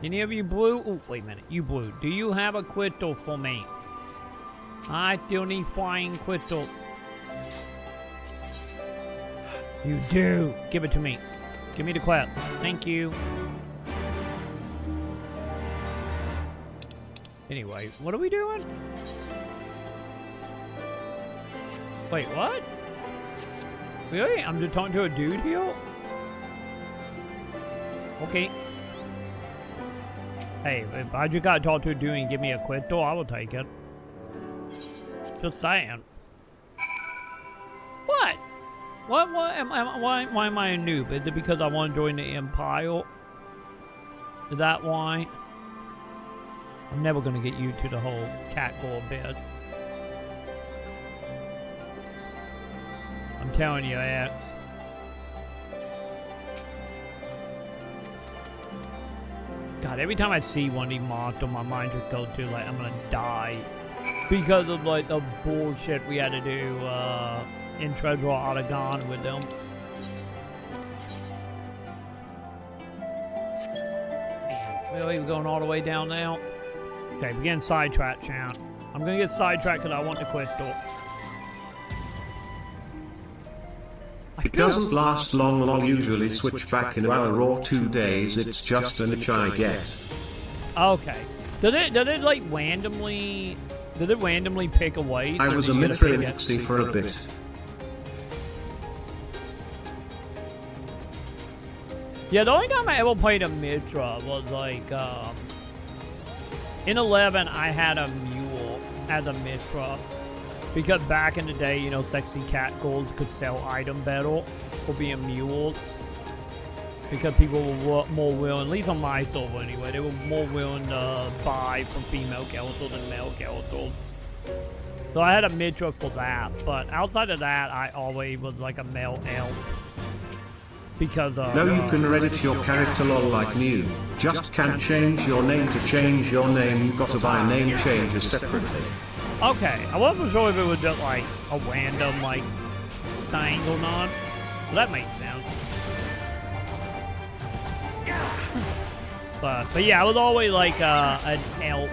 Any of you blue? Oh, wait a minute. You blue. Do you have a quittal for me? I still need flying quittal. You do. Give it to me. Give me the quest. Thank you. Anyway, what are we doing? Wait, what? Really? I'm just talking to a dude here? Okay. Hey, if I just gotta talk to a dude and give me a quittal, I will take it. Just saying. What? Why am I a noob? Is it because I want to join the Empire? Is that why? I'm never gonna get you to the whole catcall bit. I'm telling you, X. God, every time I see one of these monsters, my mind just goes to like I'm gonna die because of like the bullshit we had to do in Treasure Oregon with them. Man, really, we're going all the way down now. Okay, we're getting sidetracked, chat. I'm gonna get sidetracked because I want the crystal. It doesn't last long. I'll usually switch back in an hour or 2 days. It's just an itch I get. Okay. Did it like randomly? Did it randomly pick away? I was a Mithra in XIV for a bit. Yeah, the only time I ever played a Mithra was like in 11. I had a mule as a Mithra. Because back in the day, you know, sexy cat girls could sell item better for being mules. Because people were more willing, at least on my server anyway, they were more willing to buy from female characters than male characters. So I had a Mithra for that, but outside of that, I always was like a male elf. Because no, you can edit your character lol like new. Just can't change your name. To change your name, you gotta buy name changes separately. Okay, I wasn't sure if it was just like a random like thing or not. So that makes sense. But yeah, I was always like an elf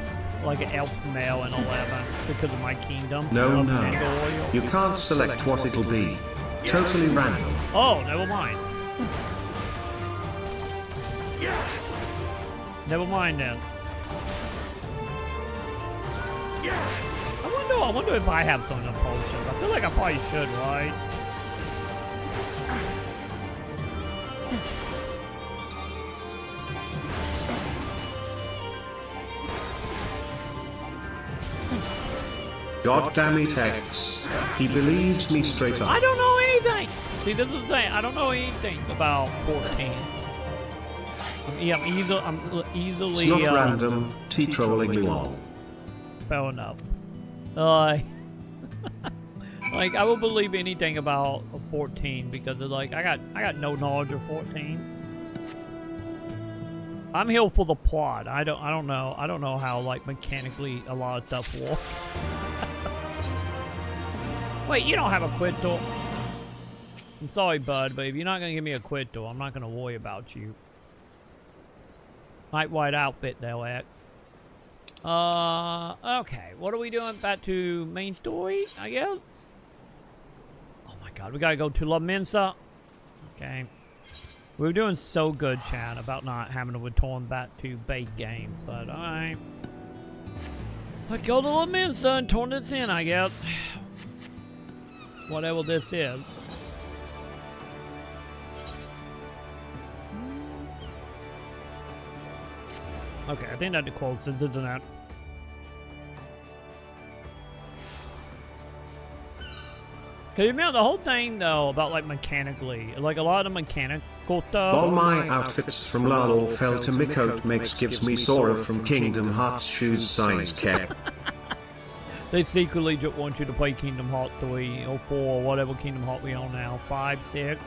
male in 11 because of my kingdom. No, you can't select what it'll be. Totally random. Oh, never mind. Never mind then. I wonder if I have some of the potions. I feel like I probably should, right? God damn it, X. He believes me straight up. I don't know anything. See, this is the thing. I don't know anything about 14. I'm easily. It's not random. T-trolling you all. Fair enough. Like I will believe anything about 14 because it's like I got no knowledge of 14. I'm here for the plot. I don't know how like mechanically a lot of stuff works. Wait, you don't have a quittal. I'm sorry, bud, but if you're not gonna give me a quittal, I'm not gonna worry about you. Night white outfit though, X. Okay, what are we doing? Back to main story, I guess? Oh my god, we gotta go to La Mensa. Okay. We were doing so good, chat, about not having to return back to bait game, but alright. Let's go to La Mensa and turn this in, I guess. Whatever this is. Okay, I think that's the closest, isn't it? Cause you know the whole thing though about like mechanically, like a lot of mechanical stuff. All my outfits from Lalo fell to Mikote makes gives me Sora from Kingdom Hearts shoes size cap. They secretly just want you to play Kingdom Hearts 3 or 4 or whatever Kingdom Hearts we on now. 5, 6.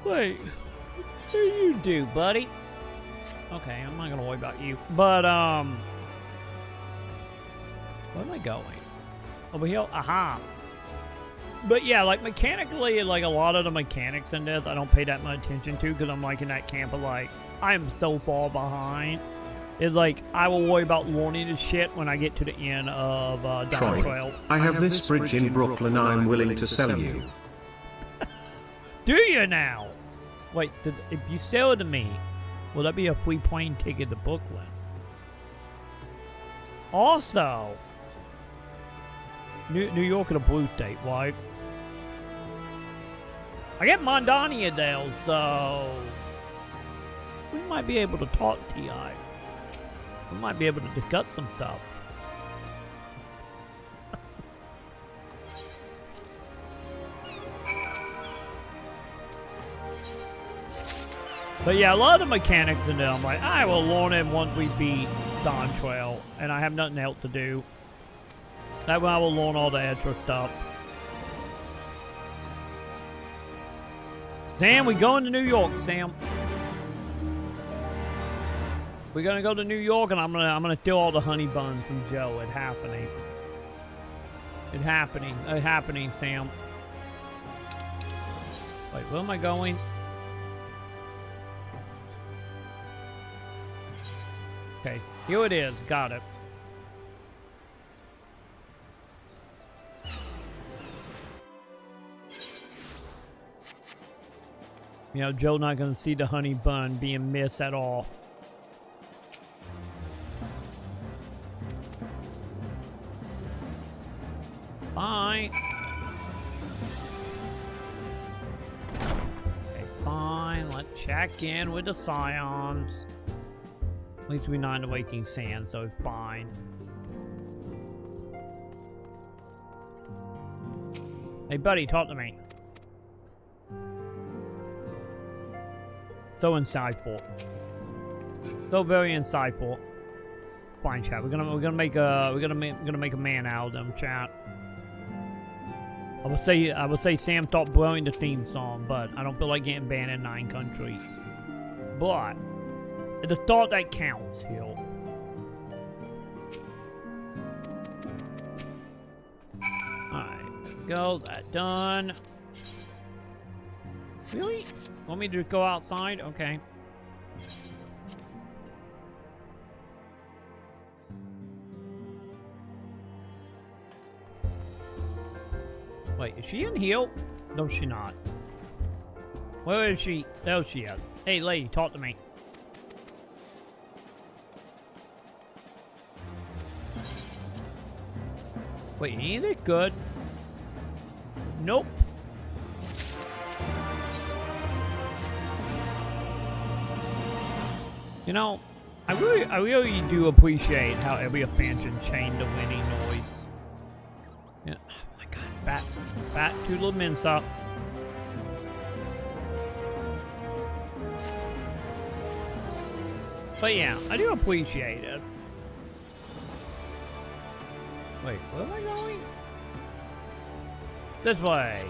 Wait, what do you do, buddy? Okay, I'm not gonna worry about you. But where am I going? Over here? Aha. But yeah, like mechanically, like a lot of the mechanics in this, I don't pay that much attention to because I'm like in that camp of like, I am so far behind. It's like, I will worry about learning the shit when I get to the end of Down Trail. I have this bridge in Brooklyn I'm willing to sell you. Do you now? Wait, if you sell it to me, will that be a free plane ticket to Brooklyn? Also, New York is a blue state, right? I get Mondania there, so we might be able to talk T.I. We might be able to discuss some stuff. But yeah, a lot of the mechanics in there, I'm like, I will learn it once we beat Dawn Trail, and I have nothing else to do. That way I will learn all the extra stuff. Sam, we going to New York, Sam. We're gonna go to New York, and I'm gonna steal all the honey buns from Joe. It's happening. It's happening. It's happening, Sam. Wait, where am I going? Okay, here it is. Got it. You know, Joe not gonna see the honey bun being missed at all. Fine. Okay, fine. Let's check in with the Scions. At least we're not in the Waking Sand, so it's fine. Hey, buddy, talk to me. So insightful. So very insightful. Fine, chat. We're gonna make a man out of them, chat. I would say Sam thought blowing the theme song, but I don't feel like getting banned in 9 countries. But it's a thought that counts here. Alright, there we go. That done. Really? Want me to go outside? Okay. Wait, is she in here? No, she not. Where is she? There she is. Hey, lady, talk to me. Wait, ain't it good? Nope. You know, I really do appreciate how every expansion changed the winning noise. Yeah. Oh my god, bat to the Mensa. But yeah, I do appreciate it. Wait, where am I going? This way.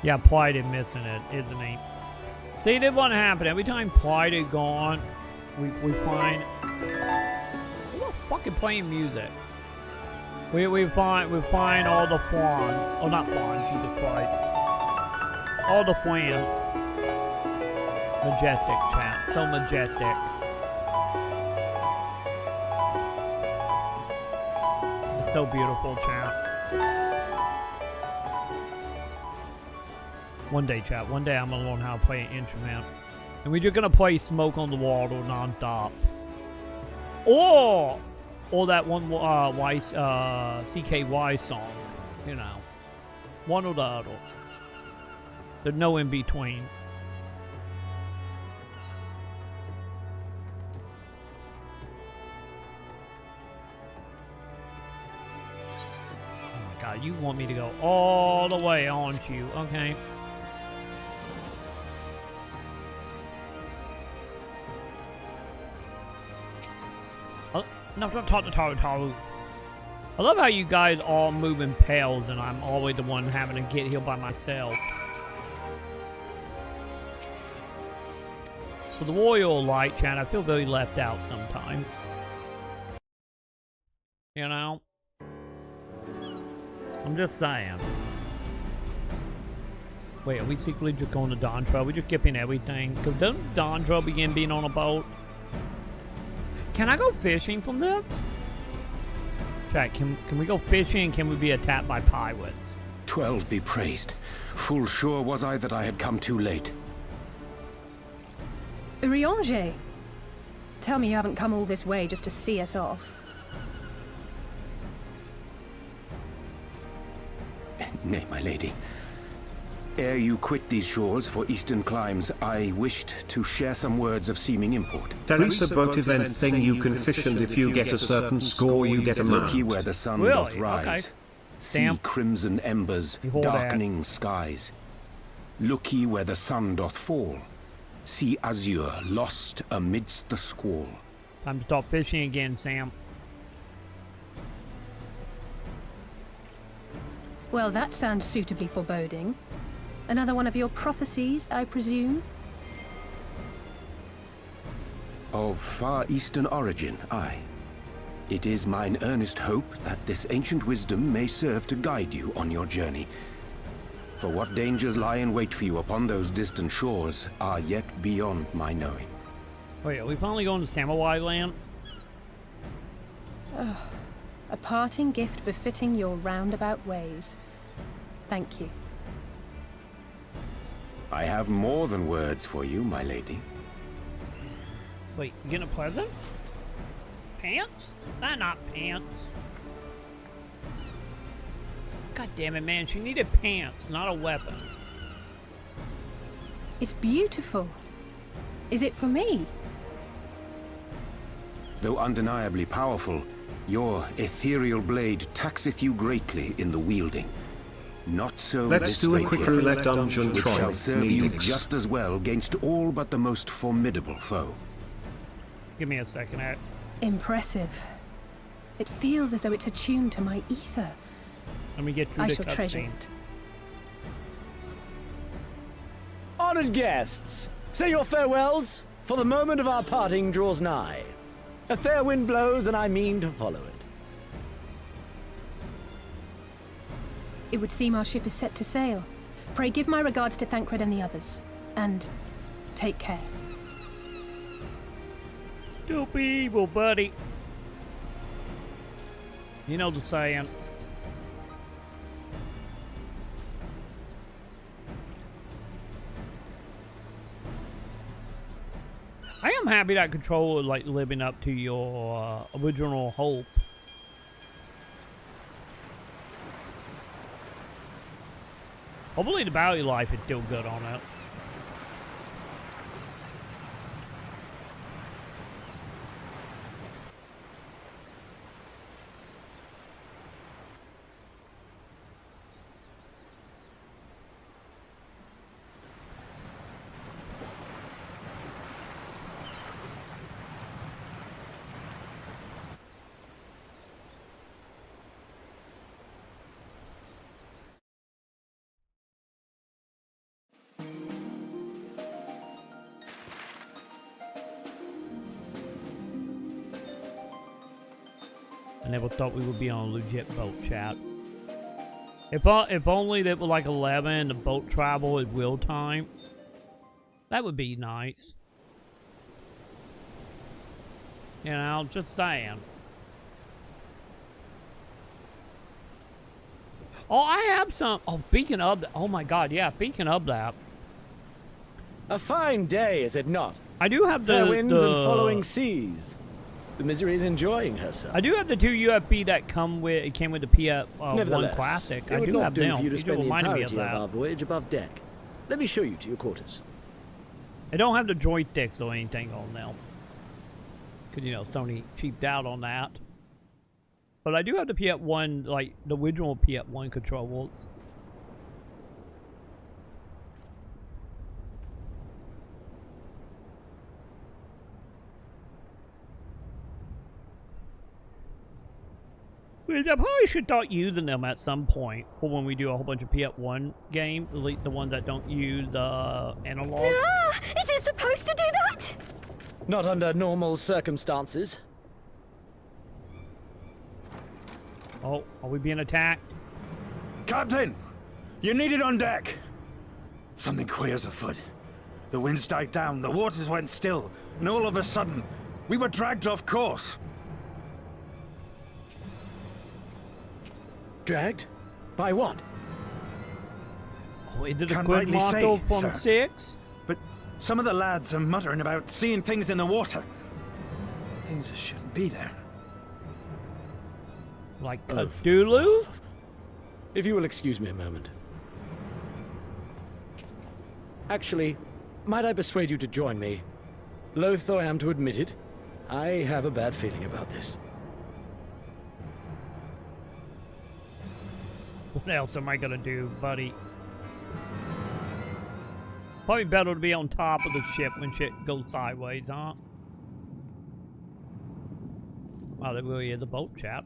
Yeah, Plight is missing it, isn't he? See, this won't happen. Every time Plight is gone, we find... We're not fucking playing music. We find all the fawns. Oh, not fawns, Jesus Christ. All the fawns. Majestic, chat. So majestic. It's so beautiful, chat. One day, chat. One day I'm gonna learn how to play an instrument. And we're just gonna play Smoke on the Water non-stop. Or that one CKY song. You know. One or the other. There's no in between. Oh my god, you want me to go all the way, aren't you? Okay. No, don't talk to Taru. I love how you guys all move in pairs and I'm always the one having to get here by myself. For the Royal Light chat, I feel very left out sometimes. You know? I'm just saying. Wait, are we secretly just going to Dontra? We just skipping everything? Because doesn't Dontra begin being on a boat? Can I go fishing from this? Chat, can we go fishing? Can we be attacked by pirates? 12 be praised. Full sure was I that I had come too late. Urianger, tell me you haven't come all this way just to see us off. Nay, my lady. Ere you quit these shores for eastern climes, I wished to share some words of seeming import. There is a boat event thing you can fish, and if you get a certain score you get a mount. Look ye where the sun Really? doth rise. Okay. See Damn. crimson embers, Behold darkening skies. Look ye where the sun doth fall. See azure lost amidst the squall. Time to start fishing again, Sam. Well, that sounds suitably foreboding. Another one of your prophecies, I presume? Of far eastern origin, aye. It is mine earnest hope that this ancient wisdom may serve to guide you on your journey. For what dangers lie in wait for you upon those distant shores are yet beyond my knowing. Wait, are we finally going to Samurai Land? A parting gift befitting your roundabout ways. Thank you. I have more than words for you, my lady. Wait, you getting a present? Pants? They're not pants. God damn it, man. She needed pants, not a weapon. It's beautiful. Is it for me? Though undeniably powerful, your ethereal blade taxeth you greatly in the wielding. Not so Let's this do a rapier, quick roulette dungeon, which Troy. shall serve you Needed. just as well against all but the most formidable foe. Give me a second. Impressive. It feels as though it's attuned to my ether. Let me get through I the shall treasure cutscene. it. Honored guests, say your farewells, for the moment of our parting draws nigh. A fair wind blows, and I mean to follow it. It would seem our ship is set to sail. Pray give my regards to Thancred and the others. And take care. Don't be evil, buddy. You know the saying. I am happy that Control is like living up to your original hope. Hopefully the battery life is still good on it. I never thought we would be on a legit boat, chat. If only that was like 11, the boat travel is real time. That would be nice. You know, just saying. Oh, I have some. Oh, speaking of, oh my God, yeah. Speaking of that, A fine day, is it not? I do have the Fair winds and following seas. The Misery is enjoying herself. I do have the 2 UFB that came with the PS1 Nevertheless, Classic. it I would do not have do them. for you to You spend the reminded me entirety of of that. our voyage above deck. Let me show you to your quarters. I don't have the joysticks or anything on them. Because, you know, Sony cheaped out on that. But I do have the PS1, like, the original PS1 controllers. Which I probably should start using them at some point for when we do a whole bunch of PS1 games, at least the ones that don't use analog. Ah! Is it supposed to do that? Not under normal circumstances. Oh, are we being attacked? Captain! You're needed on deck! Something queer's afoot. The winds died down, the waters went still, and all of a sudden, we were dragged off course. Dragged? By what? Oh, is it a Can't good rightly motto say, from sir. 6? But some of the lads are muttering about seeing things in the water. Things that shouldn't be there. Like Cthulhu? If you will excuse me a moment. Actually, might I persuade you to join me? Loath though I am to admit it, I have a bad feeling about this. What else am I gonna do, buddy? Probably better to be on top of the ship when shit goes sideways, huh? Wow, there really is a boat, chap.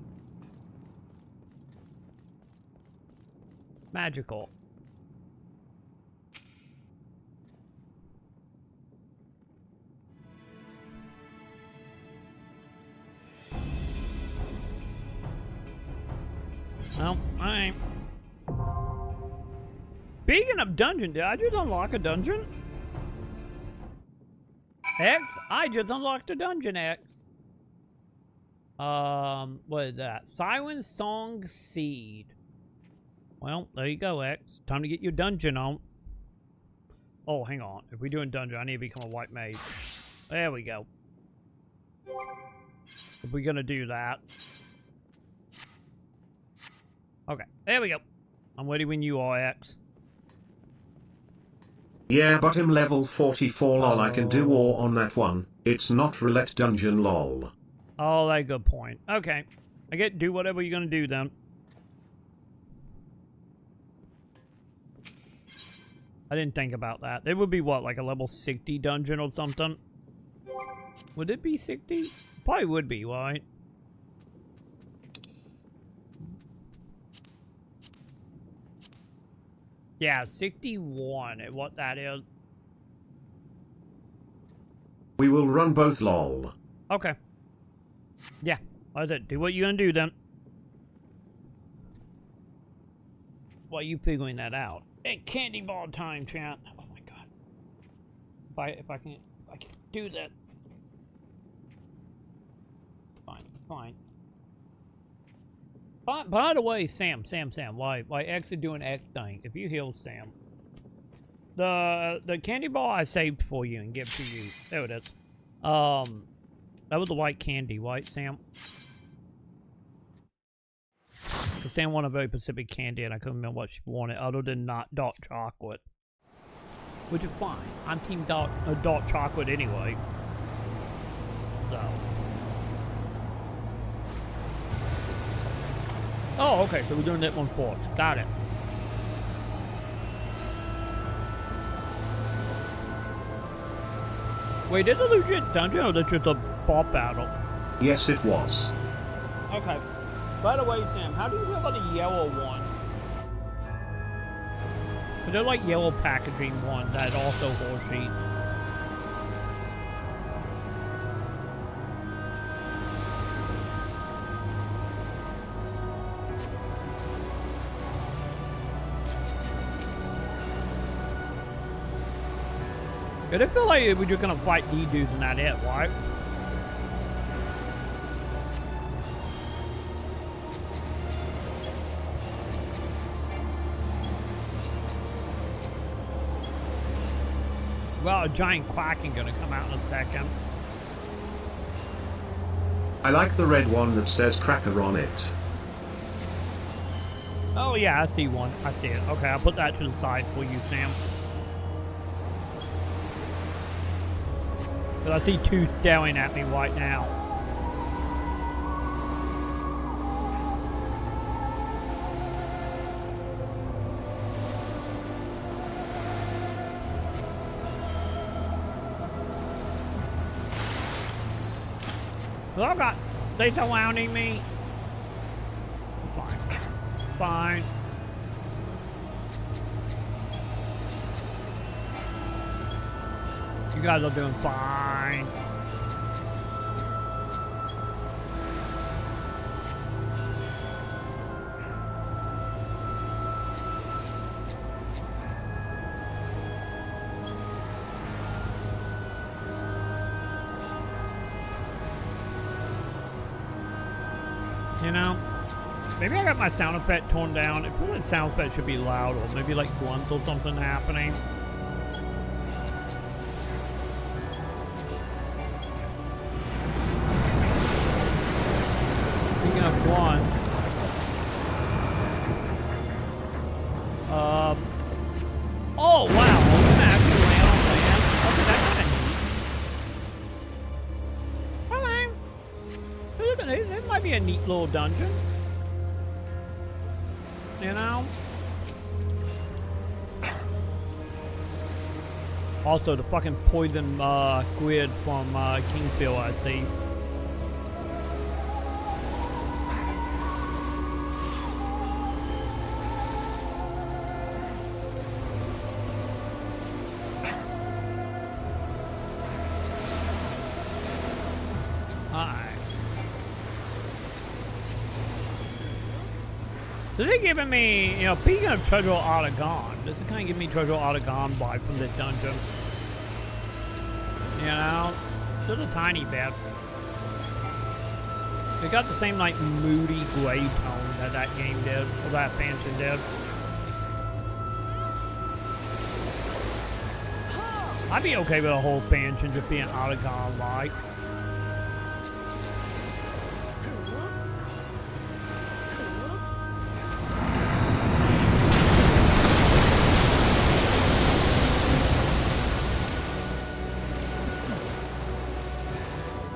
Magical. Well, alright. Speaking of dungeon, did I just unlock a dungeon? X? I just unlocked a dungeon, X. What is that? Siren Song Seed. Well, there you go, X. Time to get your dungeon on. Oh, hang on. If we're doing dungeon, I need to become a white mage. There we go. If we're gonna do that. Okay, there we go. I'm ready when you are, X. Yeah, but I'm level 44 lol, I can do war on that one. It's not roulette dungeon lol. Oh, that's a good point. Okay. I get do whatever you're gonna do then. I didn't think about that. It would be what, like a level 60 dungeon or something? Would it be 60? Probably would be, right? Yeah, 61 is what that is. We will run both lol. Okay. Yeah, that's it. Do what you're gonna do then. While you figuring that out. Hey, candy ball time, chat. Oh my god. If I can do that. Fine. By the way, Sam, why X is doing X thing? If you heal Sam, the candy ball I saved for you and give to you. There it is. That was the white candy, right, Sam? Because Sam wanted a very specific candy, and I couldn't remember what she wanted, other than not dark chocolate, which is fine. I'm team dark chocolate anyway. So. Oh, okay, so we're doing that one first. Got it. Wait, is it a legit dungeon or is it just a boss battle? Yes, it was. Okay. By the way, Sam, how do you feel about the yellow one? They're like yellow packaging ones that also horse sheets. I just feel like we're just gonna fight these dudes and not it, right? Well, a giant Kraken gonna come out in a second. I like the red one that says cracker on it. Oh yeah, I see one. I see it. Okay, I'll put that to the side for you, Sam. Because I see two staring at me right now. Oh god, they surrounding me. Fine. Fine. You guys are doing fine. You know, maybe I got my sound effect toned down. I feel like sound effect should be loud, or maybe like grunts or something happening. Speaking of grunts, oh wow, we're gonna actually land on land. Okay, that's kind of neat. Okay, this might be a neat little dungeon. You know? Also, the fucking poison squid from Kingsfield, I see. So they're giving me, you know, speaking of Treasure Autogon, this is kind of giving me Treasure Autogon vibe from this dungeon. You know, just a tiny bit. They got the same, like, moody gray tone that that game did, or that expansion did. I'd be okay with a whole expansion just being Autogon-like.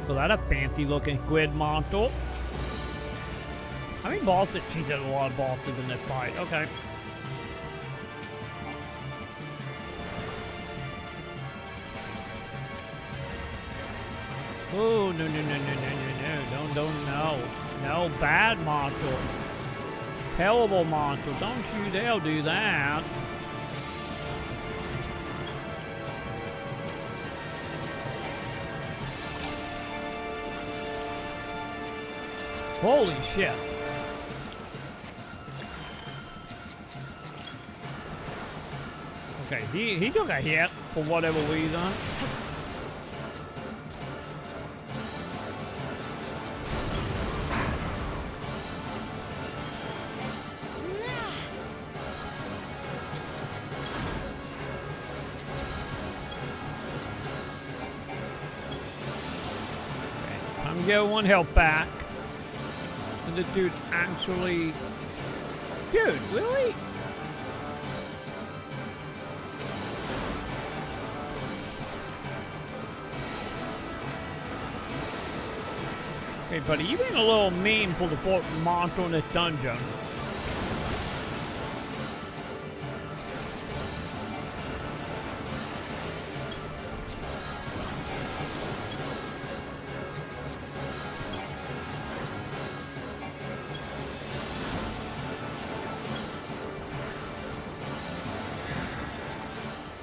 So that's a fancy looking squid monster. How many bosses? Jeez, there's a lot of bosses in this fight. Okay. Oh, no, no, no, no, no, no, no. No, bad monster. Terrible monster. Don't you dare do that. Holy shit. Okay, he took a hit for whatever reason. Okay, time to get one health back. This dude's actually... Dude, really? Okay, buddy, you being a little mean for the fourth monster in this dungeon.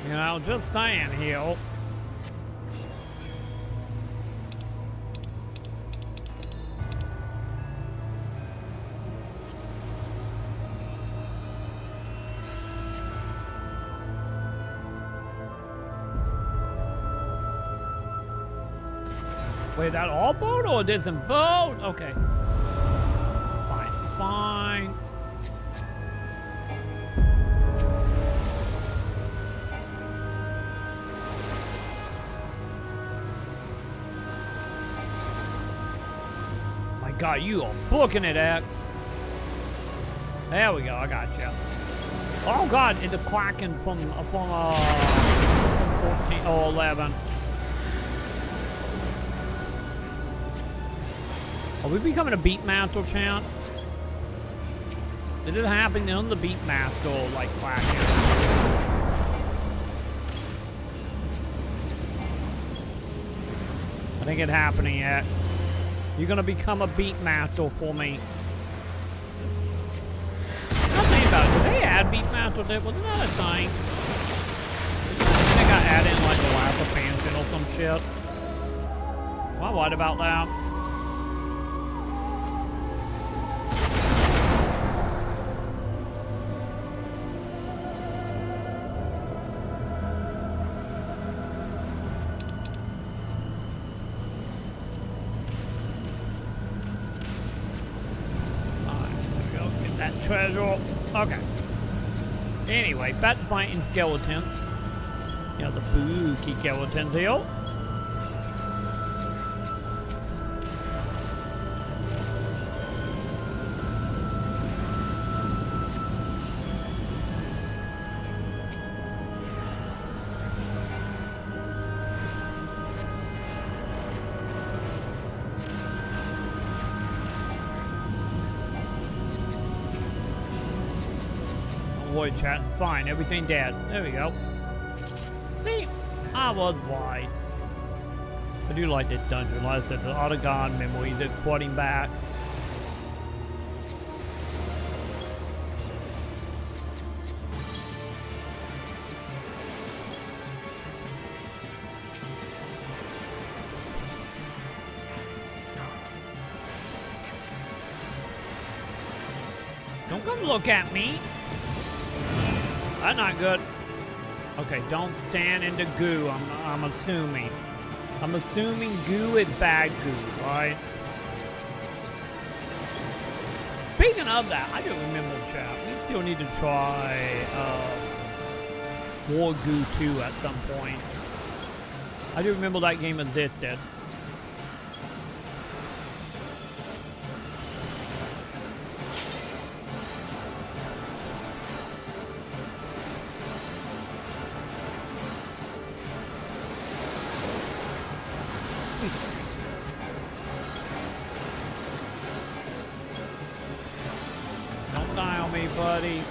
You know, just saying here. Wait, that all boat or this in boat? Okay. Fine, fine. God, you are booking it, X. There we go, I got you. Oh God, it's a quacking from 14 or 11. Are we becoming a Beatmaster chant? Did it happen on the Beatmaster, like quacking? I think it's happening yet. You're gonna become a Beatmaster for me. I'm thinking about it. Did they add Beatmaster there? Wasn't that a thing? I think I added in like the last expansion or some shit. Am I right about that? Treasure. Okay. Anyway, back to fighting skeletons. You know, the spooky skeletons here. Void chat. Fine, everything dead. There we go. See? I was wide. I do like this dungeon. Like I said, the Autogon memories are flooding back. Don't come look at me. That's not good. Okay, don't stand in the goo. I'm assuming. I'm assuming goo is bad goo, right? Speaking of that, I do remember, chat. We still need to try War Goo 2 at some point. I do remember that game existed. Don't die on me, buddy.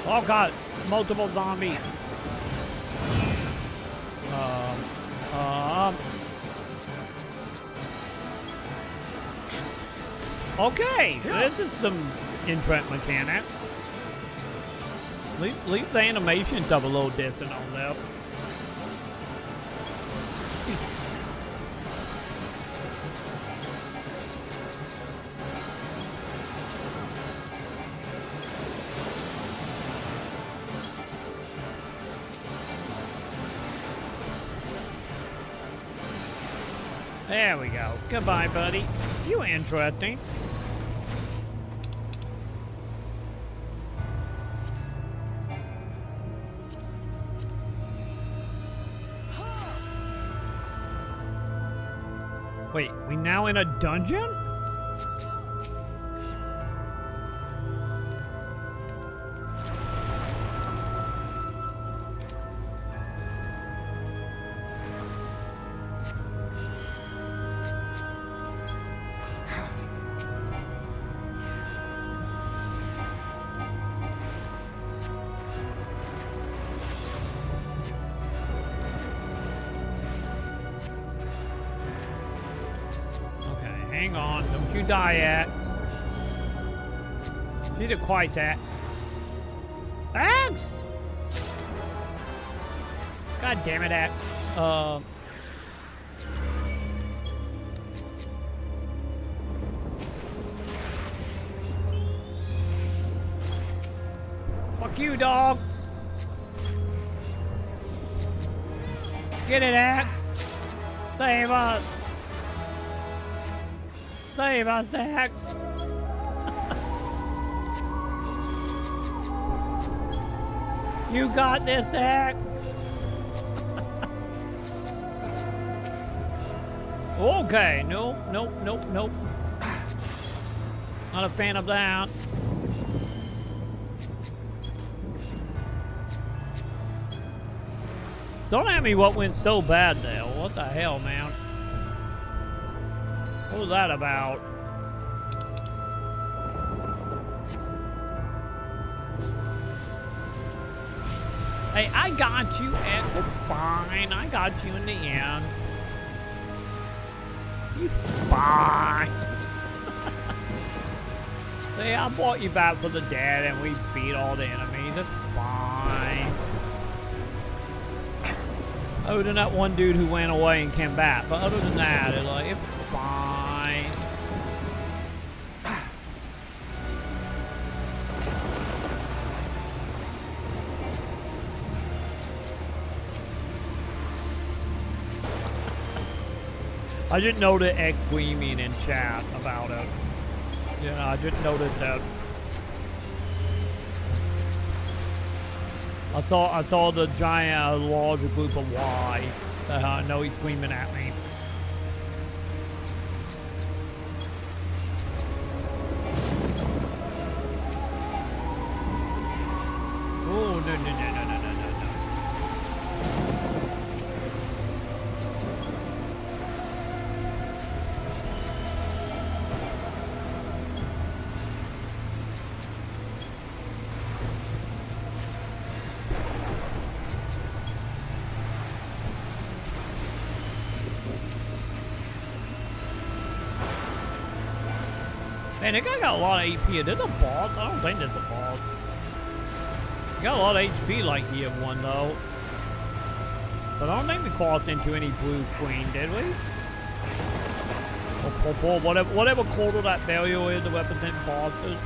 Oh God, multiple zombies. Okay, this is some interesting mechanics. Leave the animations up a little decent on that. There we go. Goodbye, buddy. You interesting. Wait, we now in a dungeon? Hang on, don't you die yet. Need a quiet axe. Axe! God damn it, axe. Fuck you, dogs. Get it, axe. Save us. Save us, axe. You got this, axe. Okay, nope. Not a fan of that. Don't ask me what went so bad there. What the hell, man? What was that about? Hey, I got you. It's fine. I got you in the end. You fine. See, I brought you back for the dead and we beat all the enemies. It's fine. Other than that one dude who went away and came back. But other than that, it's like, it's fine. I just noticed X-Queeming in chat about it. Yeah, I just noticed that. I saw the giant larger group of Y. I know he's screaming at me. Oh, no. Man, that guy got a lot of AP. Is this a boss? I don't think this is a boss. He got a lot of HP like he had one, though. But I don't think we crossed into any blue queen, did we? Or whatever quarter that burial is to represent bosses.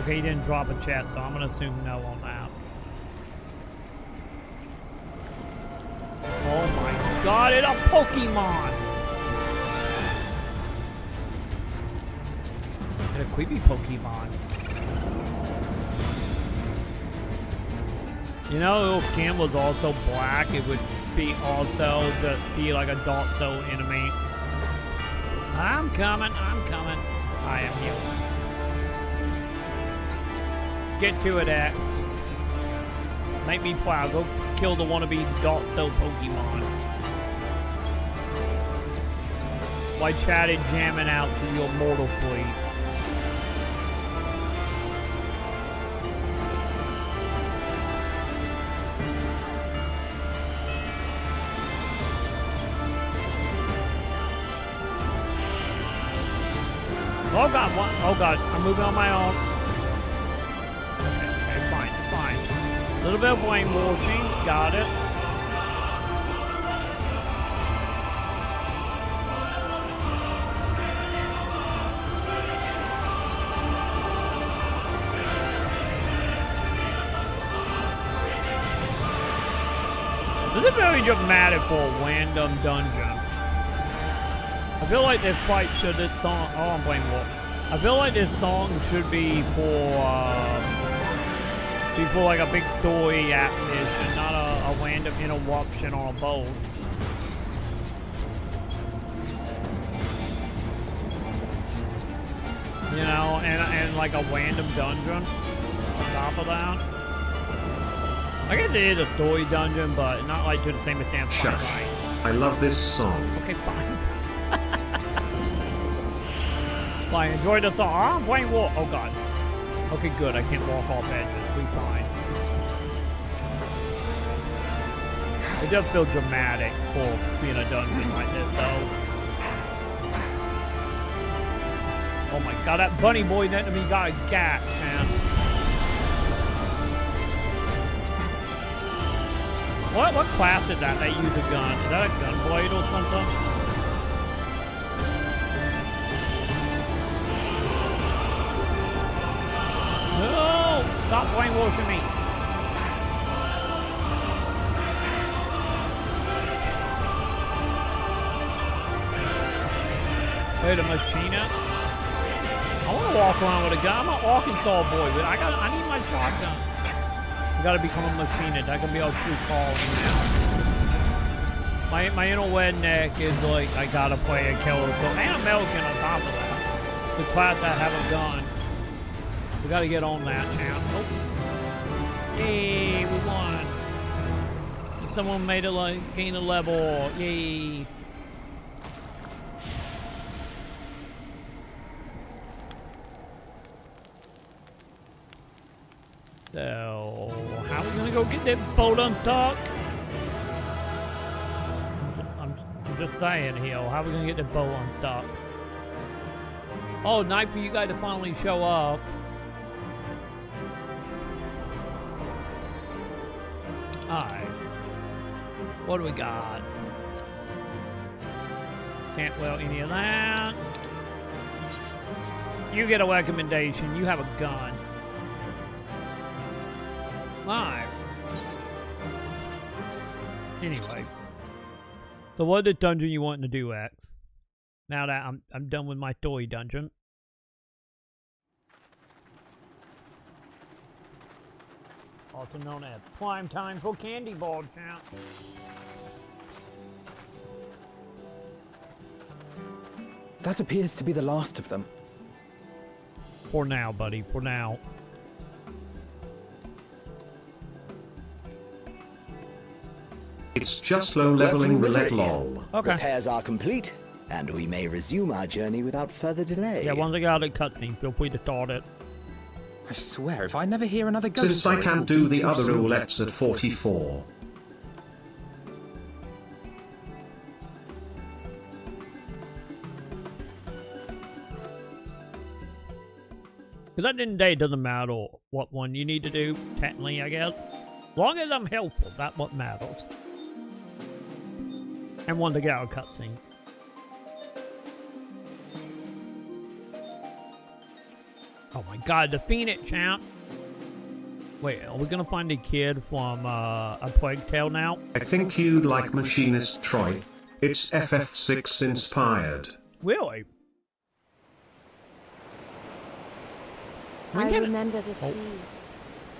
Okay, he didn't drop a chat, so I'm gonna assume no on that. Oh my god, it's a Pokemon! It's a creepy Pokemon. You know, if Kim was also black, it would be also be like a Dark Soul enemy. I'm coming. I am here. Get to it, X. Make me proud. Go kill the wannabe Dark Soul Pokemon. Why chatted jamming out to your mortal fleet? Oh god, what? Oh god, I'm moving on my own. A little bit of brainwashing, got it. This is very dramatic for a random dungeon. I feel like this fight should, this song, oh I'm brainwashed. I feel like this song should be for like a big story mission, not a random interruption on a boat. You know, and like a random dungeon on top of that. I guess it is a story dungeon, but not like to the same extent. Shush. I love this song. Okay, fine. Fine, enjoy the song. Oh, I'm playing war. Oh god. Okay, good. I can't walk off edges. We fine. It does feel dramatic for being a dungeon like this, though. Oh my god, that bunny boy next to me got a gat, man. What class is that? They use a gun. Is that a gun blade or something? No! Stop brainwashing me. Wait, a machinist? I want to walk around with a gun. I'm an Arkansas boy, but I need my shotgun. I gotta become a machinist. I can be able to call now. My inner redneck is like, I gotta play a killer book. And American on top of that. The class that have a gun. We gotta get on that now. Oh. Yay, we won. Someone made it like gain a level. Yay. So, how are we gonna go get that boat untucked? I'm just saying here, how are we gonna get the boat untucked? Oh, nice for you guys to finally show up. Alright. What do we got? Can't well any of that. You get a recommendation. You have a gun. Alright. Anyway. So what the dungeon you wanting to do, X? Now that I'm done with my toy dungeon. Also known as prime time for candy ball champ. That appears to be the last of them. For now, buddy. For now. It's just low leveling roulette lol. Okay. Repairs are complete, and we may resume our journey without further delay. Yeah, once I got a cutscene, feel free to start it. I swear, if I never hear another ghost Since I story, can't it'll do be the too other soon. roulettes at 44. Because at the end of the day, it doesn't matter what one you need to do, technically, I guess. As long as I'm helpful, that's what matters. And one to get out of cutscene. Oh my god, the Phoenix champ! Wait, are we gonna find a kid from A Plague Tale now? I think you'd like Machinist Troy. It's FF6 inspired. Really? I remember the sea,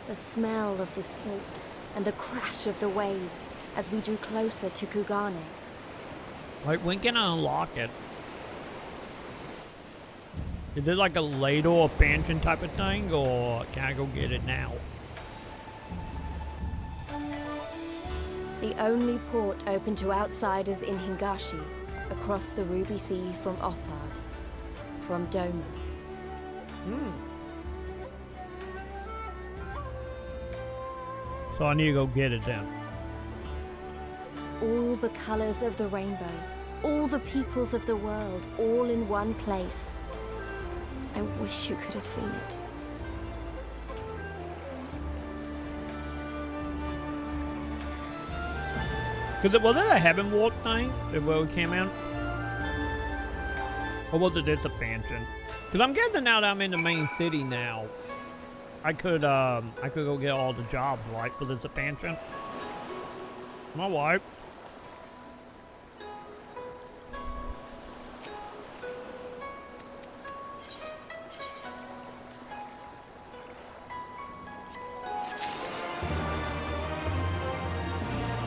the smell of the salt, and the crash of the waves as we drew closer to Kugane. Like, when can I unlock it? Is it like a later expansion type of thing, or can I go get it now? The only port open to outsiders in Hingashi, across the Ruby Sea from Othard, from Doma. So I need to go get it then. All the colors of the rainbow, all the peoples of the world, all in one place. I wish you could have seen it. Was it a Heaven Walk thing where we came in? Or was it this expansion? Because I'm guessing now that I'm in the main city now, I could go get all the jobs, right, for this expansion. My wife.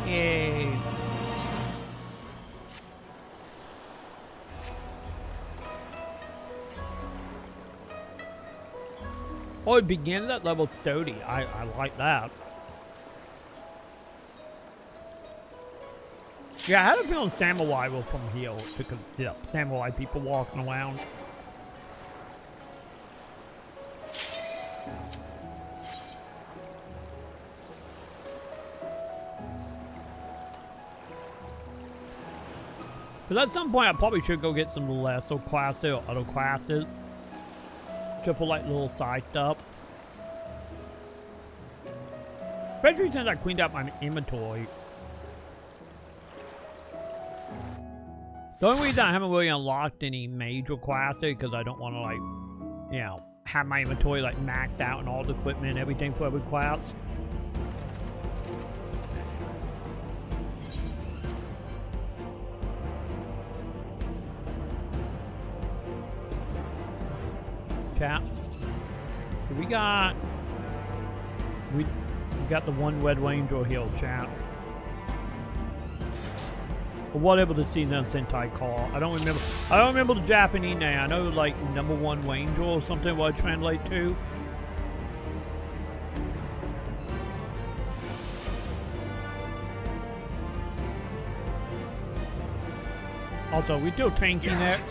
Yay. Oh, it begins at level 30. I like that. Yeah, I had a feeling samurai were from here because, yeah, samurai people walking around. Because at some point I probably should go get some lesser classes or other classes. Just for like little side stuff. Especially since I cleaned out my inventory. The only reason I haven't really unlocked any major classes because I don't want to, like, you know, have my inventory like maxed out and all the equipment and everything for every class. chat. We got the one Red Ranger hill, chat. Or whatever the season Sentai call. I don't remember the Japanese name. I know like #1 Ranger or something what I translate to. Also, we still tanky next.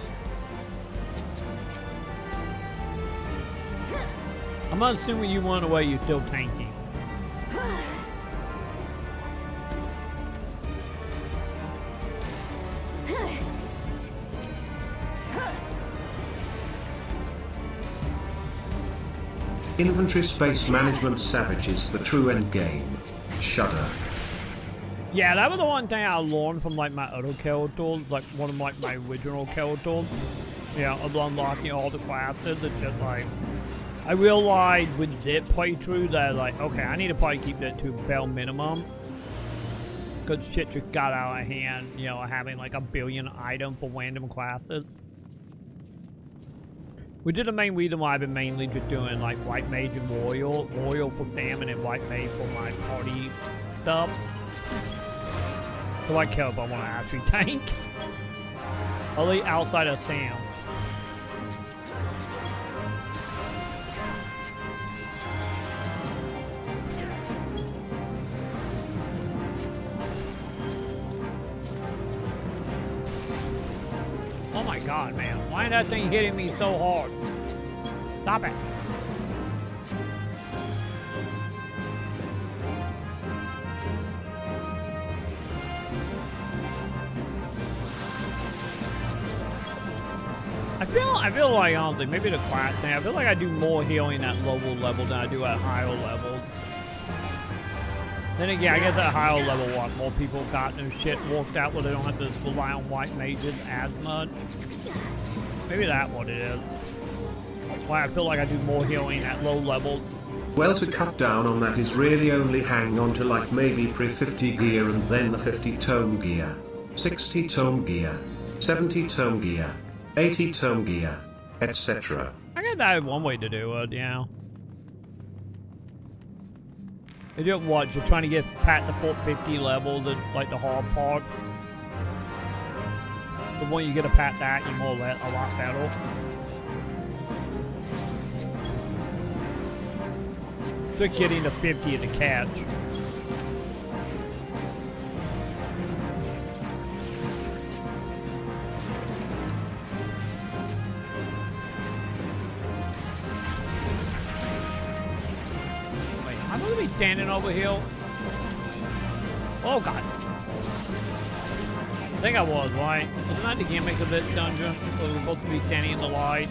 I'm not assuming you went away, you're still tanky. Inventory space management savages the true endgame. Shudder. Yeah, that was the one thing I learned from like my other characters, like one of like my original characters. Yeah, of unlocking all the classes. It's just like I realized with this playthrough that like, okay, I need to probably keep that to bare minimum. Cause shit just got out of hand, you know, having like 1 billion items for random classes. Which is the main reason why I've been mainly just doing like White Mage and Royal for Salmon and White Mage for my party stuff. So I care if I want to actually tank. Only outside of Sam. Oh my god, man. Why is that thing hitting me so hard? Stop it. I feel like, honestly, maybe the class thing, I feel like I do more healing at lower levels than I do at higher levels. Then again, I guess at higher level, what, more people got their shit worked out where they don't have to rely on white mages as much. Maybe that's what it is. That's why I feel like I do more healing at low levels. Well, to cut down on that is really only hang on to like maybe pre-50 gear and then the 50 tome gear, 60 tome gear, 70 tome gear, 80 tome gear, etc. I guess that is one way to do it, yeah. You do what? You're trying to get past the 450 level, the like the hard part. But when you get a pat that, you're more or less a lot better. Just getting the 50 in the catch. I'm gonna be standing over here. Oh god. I think I was, right? Wasn't that the gimmick of this dungeon? So we're supposed to be standing in the light.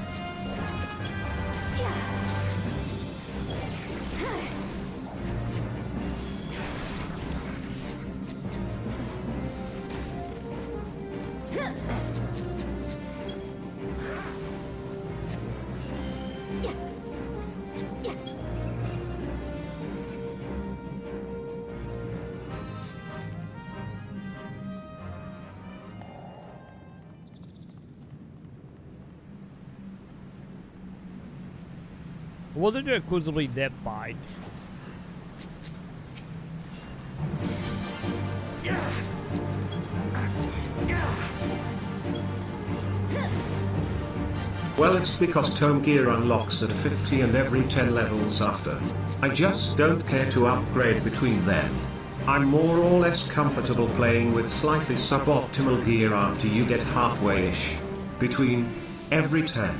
Wasn't it exclusively that fight? Well, it's because tome gear unlocks at 50 and every 10 levels after. I just don't care to upgrade between them. I'm more or less comfortable playing with slightly suboptimal gear after you get halfway-ish. Between every 10.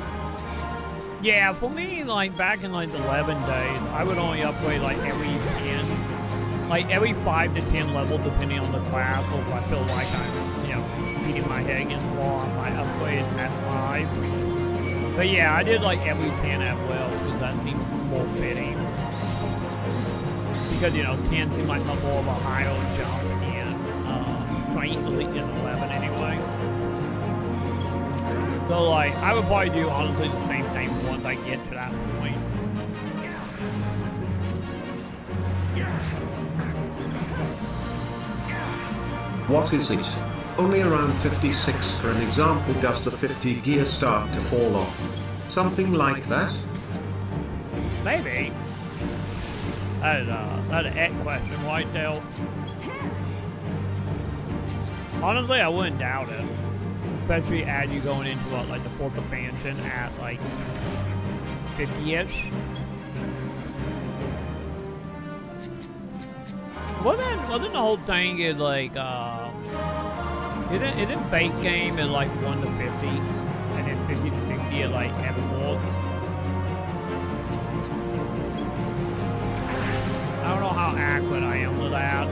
Yeah, for me, like, back in, like, the 11 days, I would only upgrade, like, every 10. Like, every 5 to 10 level, depending on the class, or if I feel like I'm, you know, beating my head against the wall, I might upgrade at 5. But yeah, I did, like, every 10 as well, because that seems more fitting. Because, you know, 10 seems like more of a higher jump in, strength, at least in 11 anyway. So, like, I would probably do, honestly, the same thing once I get to that point. What is it? Only around 56 for an example. Does the 50 gear start to fall off? Something like that? Maybe. That's an X question, Whitetail. Honestly, I wouldn't doubt it. Especially as you going into what, like the 4th expansion at like 50-ish. Wasn't the whole thing is like isn't base game at like 1 to 50 and then 50 to 60 at like Evermore? I don't know how accurate I am with that.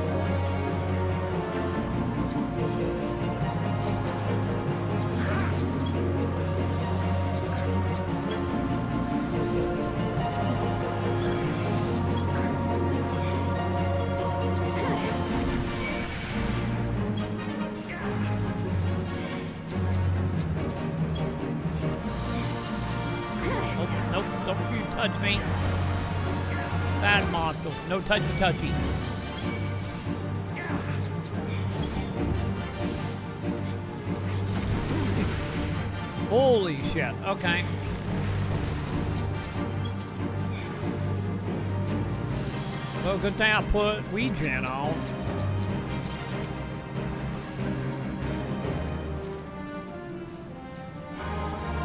Nope, don't you touch me. Bad monster. No touchy. Holy shit. Okay. Well, good thing I put Regen on.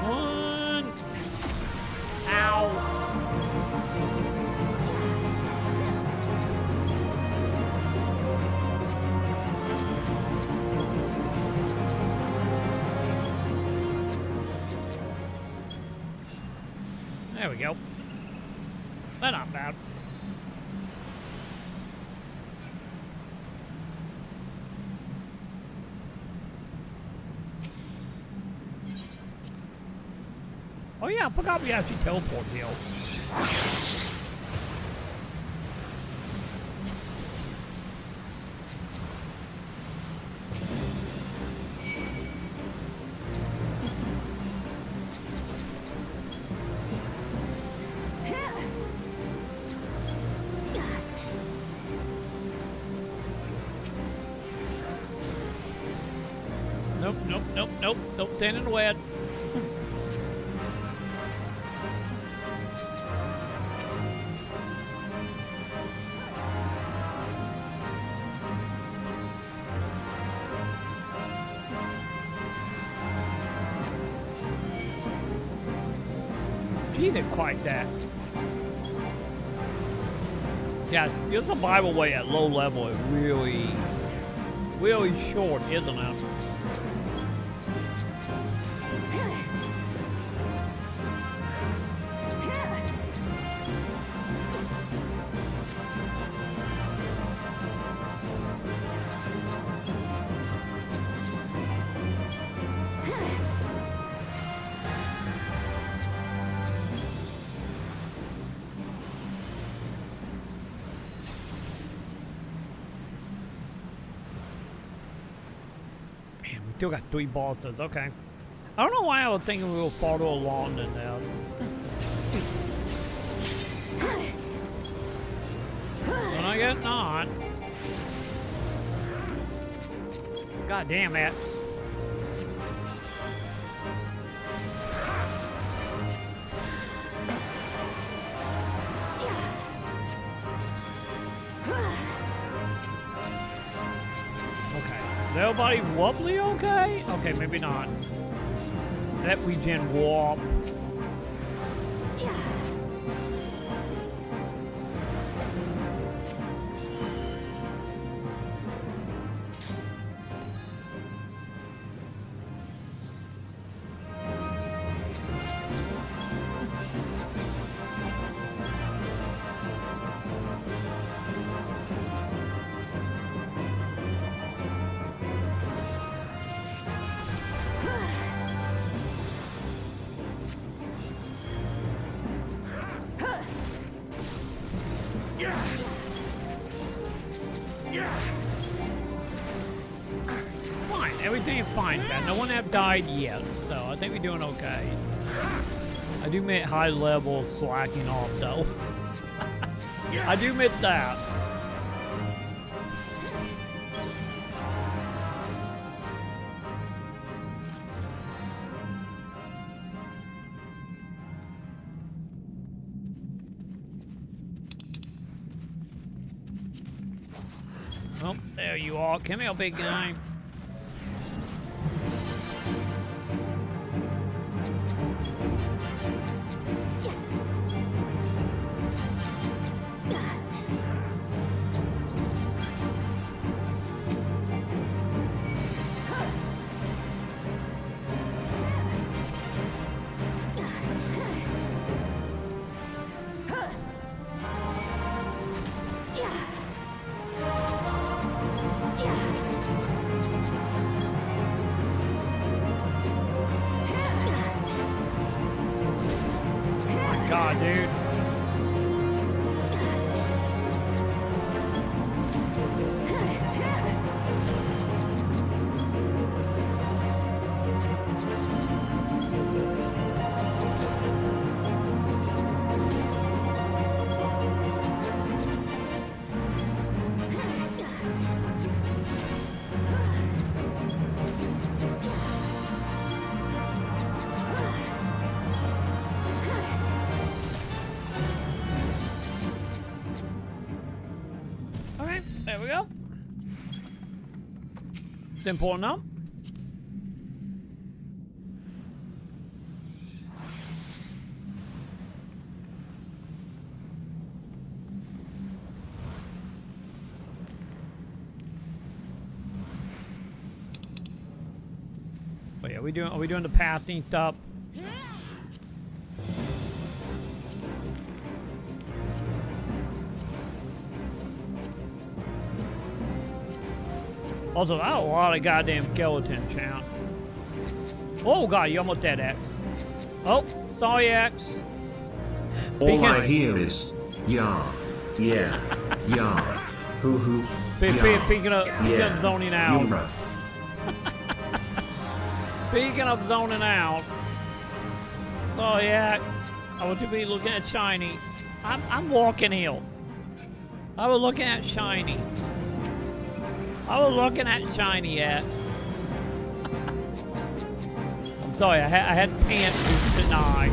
One. Ow. There we go. That's not bad. Oh yeah, I forgot we actually teleport here. Nope, don't stand in the way. He didn't quite that. Yeah, your survival way at low level is really short, isn't it? Still got 3 bosses, okay. I don't know why I was thinking we were farther along than that. But I guess not. God damn it. Is everybody wobbly okay? Okay, maybe not. That regen warp. Fine, everything is fine, Ben. No one have died yet, so I think we're doing okay. I do admit high level slacking off though. I do admit that. Oh, there you are. Come here, big guy. God, dude. There we go. Simple enough. Oh yeah, are we doing the passing stuff? Also, that's a lot of goddamn skeleton count. Oh god, you almost dead, X. Oh, sorry, X. All I hear is, yeah, yeah, yeah, hoo, Speaking of zoning out. Speaking of zoning out. Sorry, X. I want to be looking at shiny. I'm walking here. I was looking at shiny. I was looking at shiny at. I'm sorry, I had pants tonight.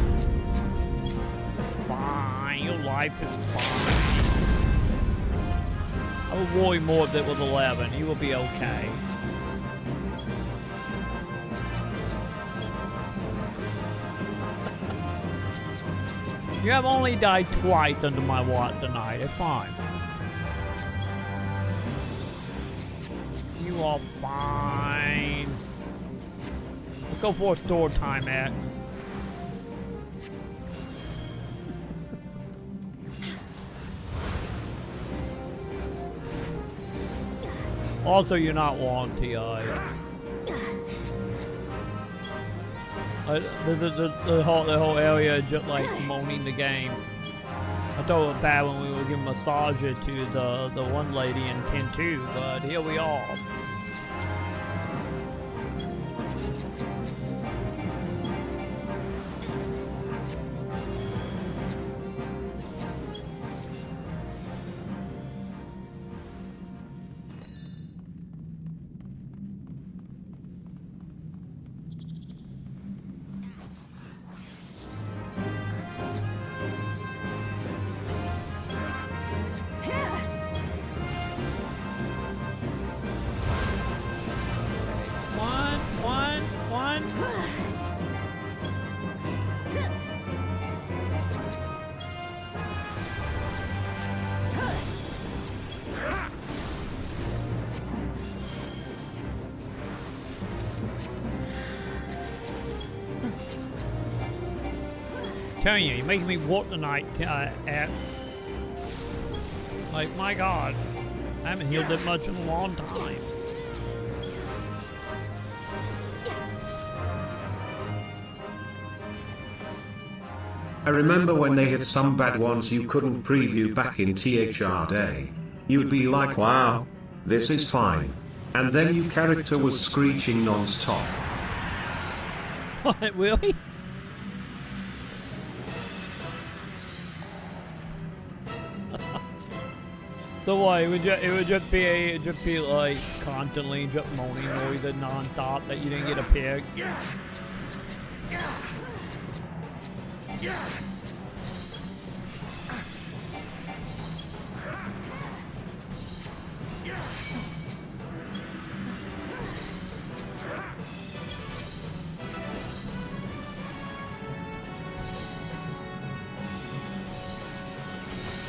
Fine, your life is fine. I would worry more if it was 11. You will be okay. You have only died twice under my watch tonight. It's fine. You are fine. Let's go for a store time, X. Also, you're not wrong, T.I. The whole area is just like moaning the game. I thought it was bad when we were giving massages to the one lady in 10-2, but here we are. Telling you, you're making me walk tonight, like, my god. I haven't healed that much in a long time. I remember when they had some bad ones you couldn't preview back in THR day. You'd be like, wow, this is fine. And then your character was screeching non-stop. What, really? So what? It would just be like constantly just moaning noises non-stop that you didn't get a pig.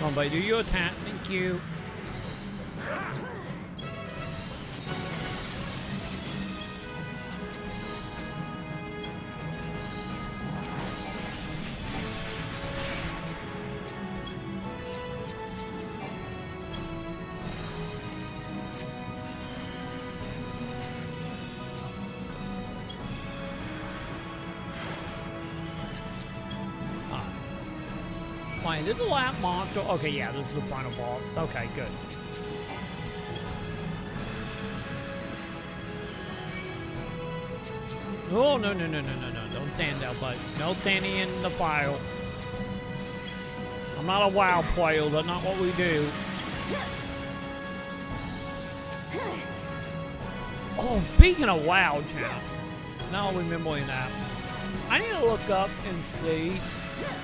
Come on, buddy, do your attack. Thank you. Fine, this is the last monster. Okay, yeah, this is the final boss. Okay, good. Oh, no. Don't stand there, bud. No standing in the fire. I'm not a WoW player. That's not what we do. Oh, speaking of WoW, chat. Now remembering that. I need to look up and see.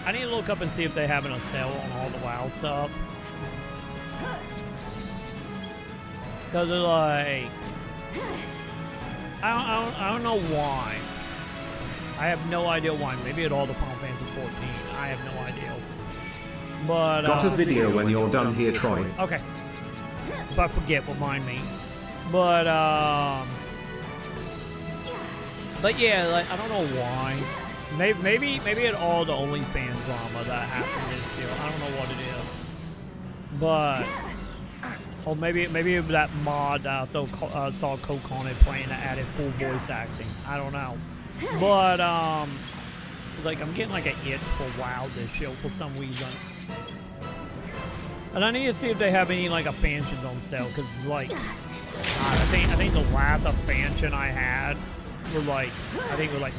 I need to look up and see if they have a sale on all the WoW stuff. Cause they're like, I don't know why. I have no idea why. Maybe at all the Final Fantasy 14. I have no idea. But got a video when you're done here, Troy. Okay. If I forget, remind me. But yeah, like I don't know why. Maybe at all the OnlyFans drama that happened this year. I don't know what it is. But or maybe that mod I saw Kokone playing that added full voice acting. I don't know. But like I'm getting like an itch for WoW this year for some reason. And I need to see if they have any like expansions on sale, because like I think the last expansion I had were like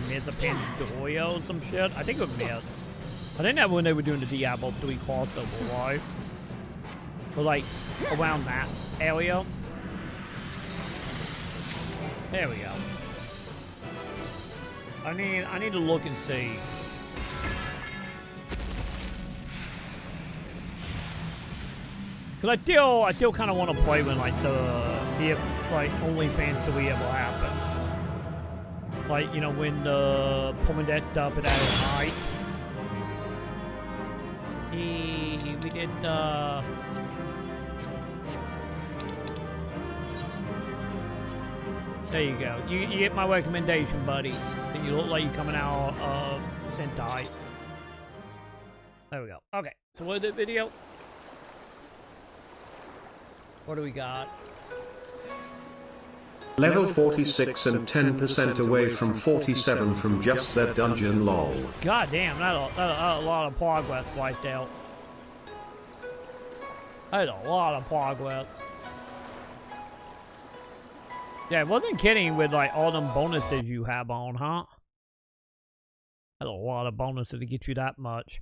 Miz of Pandoria or some shit. I think it was Miz. I think that when they were doing the Diablo 3 crossover, right? Or like around that area. There we go. I need to look and see. Cause I still kind of want to play when like if like OnlyFans 3 ever happens. Like, you know, when the permanent up at night. We did there you go. You get my recommendation, buddy. And you look like you're coming out of Sentai. There we go. Okay, so what is the video? What do we got? Level 46 and 10% away from 47 from just that dungeon, lol. God damn, that's a lot of progress right there. That's a lot of progress. Yeah, I wasn't kidding with like all them bonuses you have on, huh? That's a lot of bonuses to get you that much.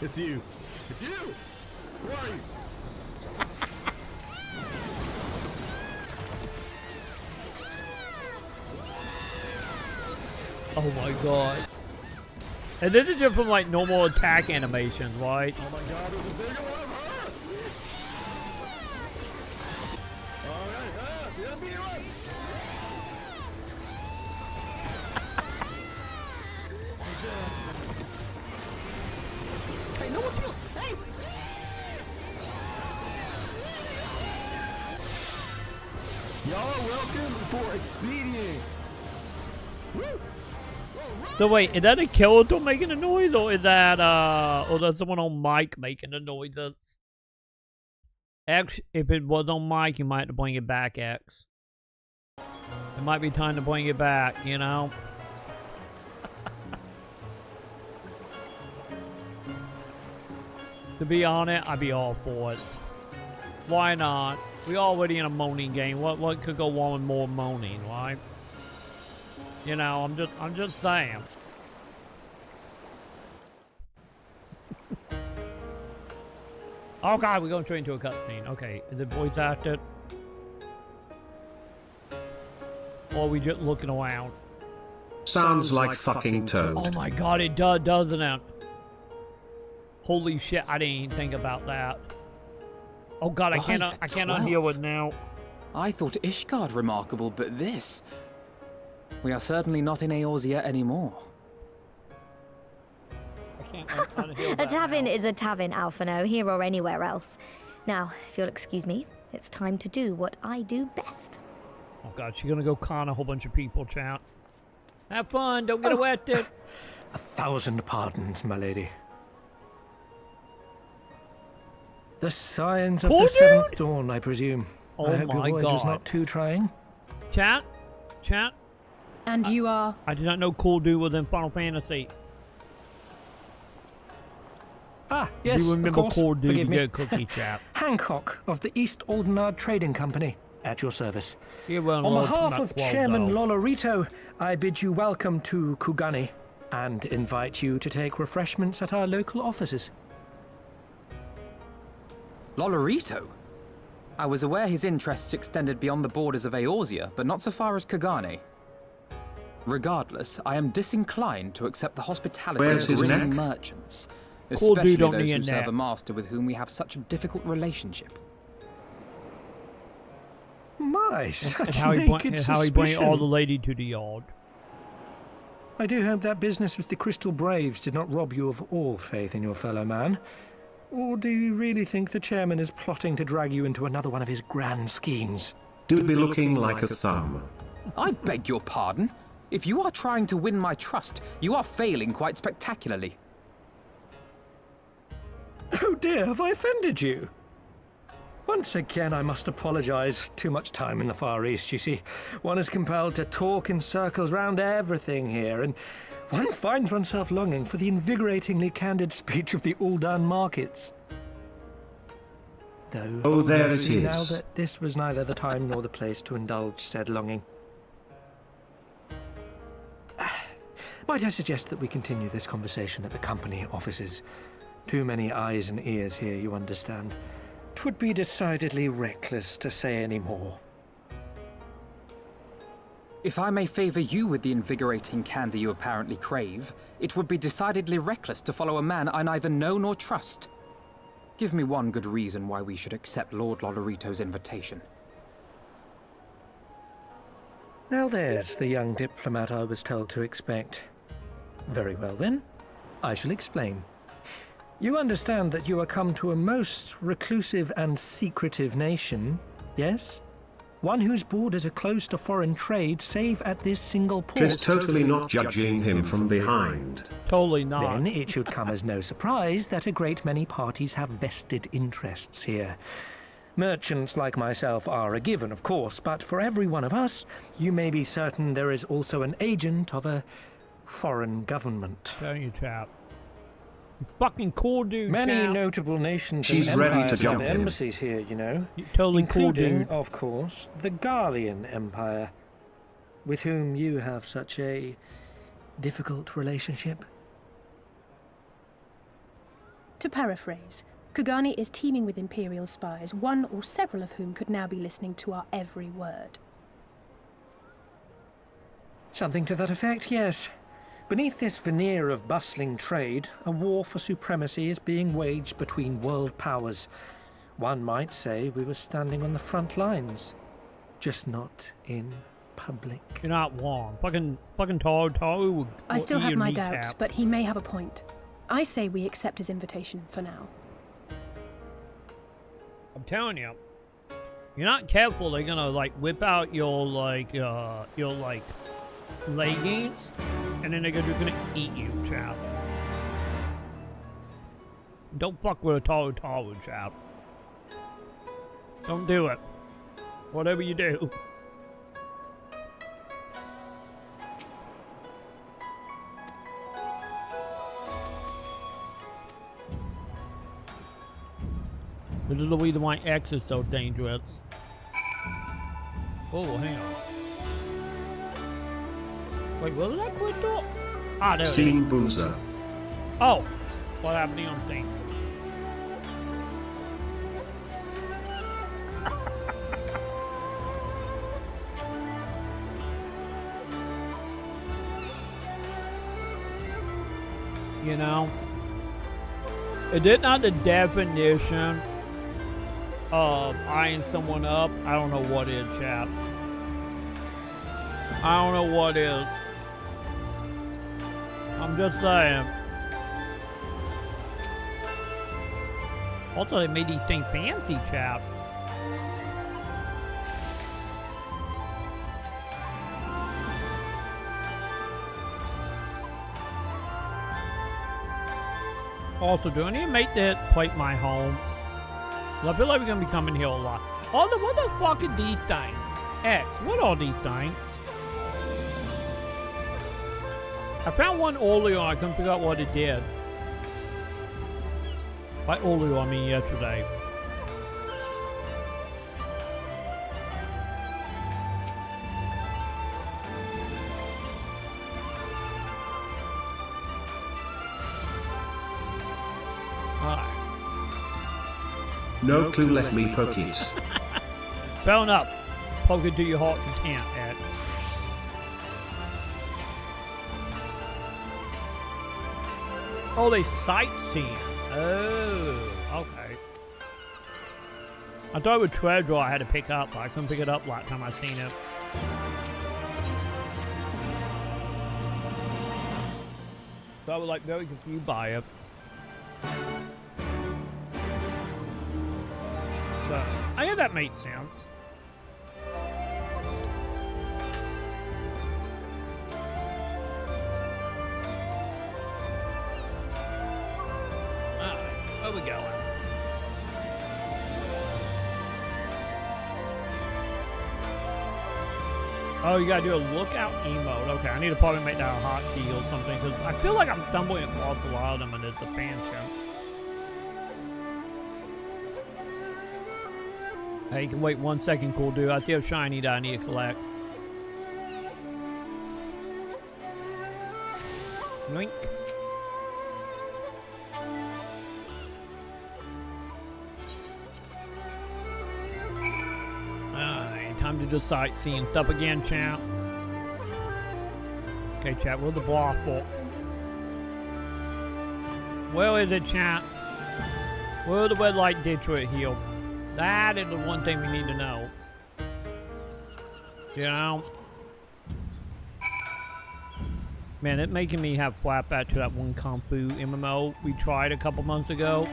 It's you. It's you. Who are you? Oh my god. And this is just from like normal attack animations, right? Oh my god, there's a bigger one of her! Alright, you gotta beat her up! Hey, no one's healing! Hey! Y'all are welcome for Expedient! Woo! So wait, is that a skeleton making a noise, or is that or that's someone on mic making the noises? X, if it was on mic, you might have to bring it back, X. It might be time to bring it back, you know? To be honest, I'd be all for it. Why not? We already in a moaning game. What could go wrong with more moaning, right? You know, I'm just saying. Oh god, we're going straight into a cutscene. Okay, is it voice acted? Or are we just looking around? Sounds like fucking Toad. Oh my god, it does, doesn't it? Holy shit, I didn't even think about that. Oh god, I cannot heal it now. I thought Ishgard remarkable, but this... We are certainly not in Eorzea anymore. A tavern is a tavern, Alphino, here or anywhere else. Now, if you'll excuse me, it's time to do what I do best. Oh god, she's gonna go con a whole bunch of people, chat. Have fun, don't get wetted. 1,000 pardons, my lady. The signs of Cool, the dude? seventh dawn, I presume. Oh I hope my your voyage was God. not too trying. Chat. And you are? I did not know Cool Dude was in Final Fantasy. Ah, yes, You remember of course. Cool Dude, Forgive you me. get a cookie, chap. Hancock of the East Aldenard Trading Company, at your service. Yeah, well, On Lord, behalf not of Qualdo. Chairman Lolorito, I bid you welcome to Kugani and invite you to take refreshments at our local offices. Lolorito? I was aware his interests extended beyond the borders of Eorzea, but not so far as Kugane. Regardless, I am disinclined to accept the hospitality Where's of his grinning neck? merchants, Cool dude especially don't those need who a serve neck. a master with whom we have such a difficult relationship. My, And such how he naked how he bring all suspicion. the lady to the yard. I do hope that business with the Crystal Braves did not rob you of all faith in your fellow man. Or do you really think the chairman is plotting to drag you into another one of his grand schemes? Dude be looking like a thumb. I beg your pardon? If you are trying to win my trust, you are failing quite spectacularly. Oh dear, have I offended you? Once again, I must apologize. Too much time in the Far East, you see. One is compelled to talk in circles round everything here, and one finds oneself longing for the invigoratingly candid speech of the Uldan markets. Though, Oh, there I it see now is. that this was neither the time nor the place to indulge said longing. Might I suggest that we continue this conversation at the company offices? Too many eyes and ears here, you understand. 'Twould be decidedly reckless to say any more. If I may favor you with the invigorating candy you apparently crave, it would be decidedly reckless to follow a man I neither know nor trust. Give me one good reason why we should accept Lord Lolorito's invitation. Now there's the young diplomat I was told to expect. Very well then, I shall explain. You understand that you are come to a most reclusive and secretive nation, yes? One whose borders are closed to foreign trade save at this single port. She's totally not judging him from behind. Totally not. Then it should come as no surprise that a great many parties have vested interests here. Merchants like myself are a given, of course, but for every one of us, you may be certain there is also an agent of a foreign government. Tell you, chap. You fucking Cool Dude, Many chap. notable nations She's and ready to empires jump have in. embassies here, you know. You totally Cool including, Dude. of course, the Garlean Empire, with whom you have such a difficult relationship. To paraphrase, Kugani is teeming with Imperial spies, one or several of whom could now be listening to our every word. Something to that effect, yes. Beneath this veneer of bustling trade, a war for supremacy is being waged between world powers. One might say we were standing on the front lines, just not in public. You're not warm. Fucking Taru would I still eat have your my kneecap. doubts, but he may have a point. I say we accept his invitation for now. I'm telling you, you're not careful, they're gonna like whip out your leggings, and then they're gonna eat you, chap. Don't fuck with a Taru, chap. Don't do it. Whatever you do. This is the reason why X is so dangerous. Oh, hang on. Wait, what did I quit door? Ah, there it is. Steam Boozer. Oh, what happened to your thing? You know, is it not the definition eyeing someone up. I don't know what is, chat. I don't know what is. I'm just saying. Also, they made these things fancy, chat. Also, do I need to make that plate my home? Well, I feel like we're gonna be coming here a lot. Also, what the fuck are these things? X, what are these things? I found one earlier, I couldn't figure out what it did. By earlier, I mean yesterday. No clue, let me poke it. Fair enough. Poke it to your heart content, Ed. Oh, they sightseeing. Oh, okay. I thought it was treasure I had to pick up, but I couldn't pick it up last time I seen it. So I was like very confused by it. But I guess that makes sense. Where we going? Oh, you gotta do a lookout emote. Okay, I need to probably make that a hotkey or something, because I feel like I'm stumbling across a lot of them and it's a fan show. Hey, you can wait 1 second, cool dude. I see a shiny that I need to collect. Yoink. Alright, time to do sightseeing stuff again, champ. Okay, chat, where's the brothel? Where is it, champ? Where's the red light ditch right here? That is the one thing we need to know. You know? Man, it's making me have flashback to that one Kung Fu MMO we tried a couple months ago.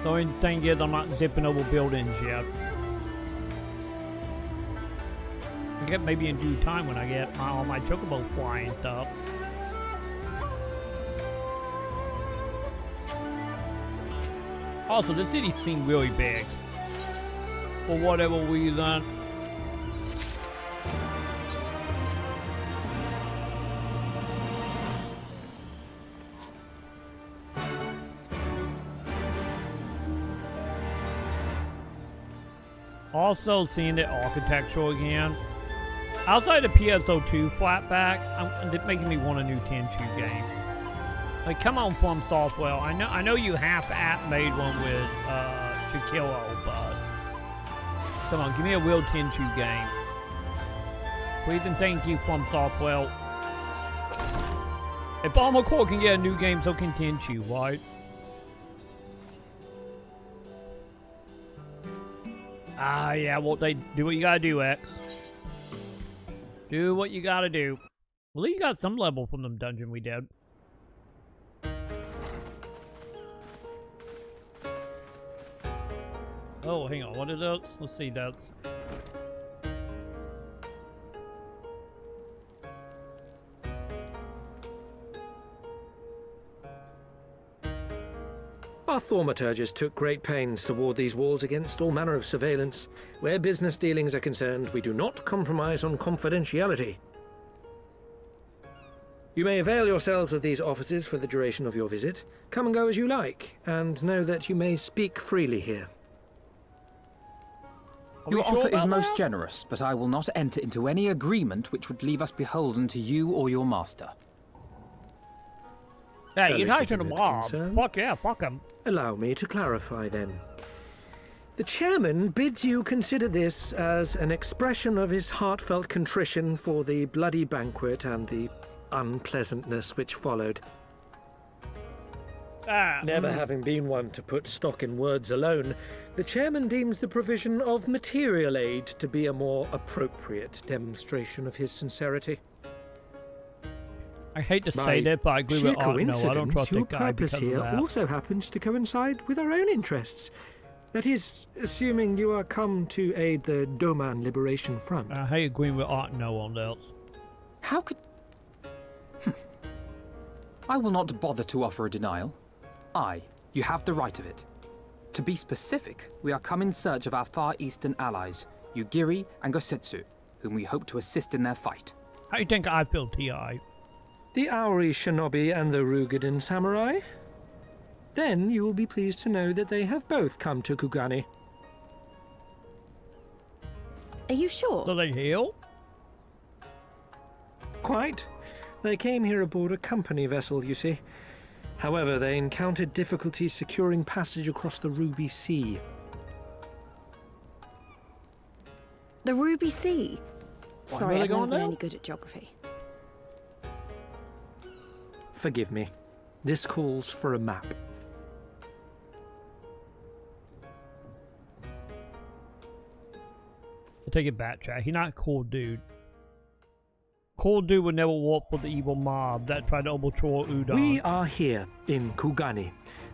The only thing is I'm not zipping over buildings yet. I get maybe in due time when I get all my chocobo flying stuff. Also, the city seemed really big. For whatever reason. Also, seeing the architecture again. Outside the PSO2 flatback, it's making me want a new Tenchu game. Like, come on, From Software. I know you half-app made one with Shikiro, but come on, give me a real Tenchu game. Please and thank you, From Software. If Armored Core can get a new game, so can Tenchu, right? Ah, yeah, well, they do what you gotta do, X. Do what you gotta do. Well, you got some level from the dungeon we did. Oh, hang on, what is that? Let's see, that's... Our thaumaturges took great pains to ward these walls against all manner of surveillance. Where business dealings are concerned, we do not compromise on confidentiality. You may avail yourselves of these offices for the duration of your visit. Come and go as you like, and know that you may speak freely here. Your offer is most generous, but I will not enter into any agreement which would leave us beholden to you or your master. Hey, you're talking to mob. Fuck yeah, fuck him. Allow me to clarify then. The chairman bids you consider this as an expression of his heartfelt contrition for the bloody banquet and the unpleasantness which followed. Never having been one to put stock in words alone, the chairman deems the provision of material aid to be a more appropriate demonstration of his sincerity. I hate to say that, but I agree with Art. No, I don't trust your that guy purpose because here of that. also happens to coincide with our own interests. That is, assuming you are come to aid the Doman Liberation Front. I hate agreeing with Art. No on that. How could... I will not bother to offer a denial. You have the right of it. To be specific, we are come in search of our Far Eastern allies, Yugiri and Gosetsu, whom we hope to assist in their fight. How do you think I feel, T.I.? The Aori Shinobi and the Rugadan Samurai? Then you will be pleased to know that they have both come to Kugani. Are you sure? Do they heal? Quite. They came here aboard a company vessel, you see. However, they encountered difficulties securing passage across the Ruby Sea. The Ruby Sea? Sorry, I've never been now? any good at geography. Forgive me. This calls for a map. I take it back, Jack. He's not a cool dude. Cool dude would never walk with the evil mob that tried to overthrow Udon. We are here in Kugani,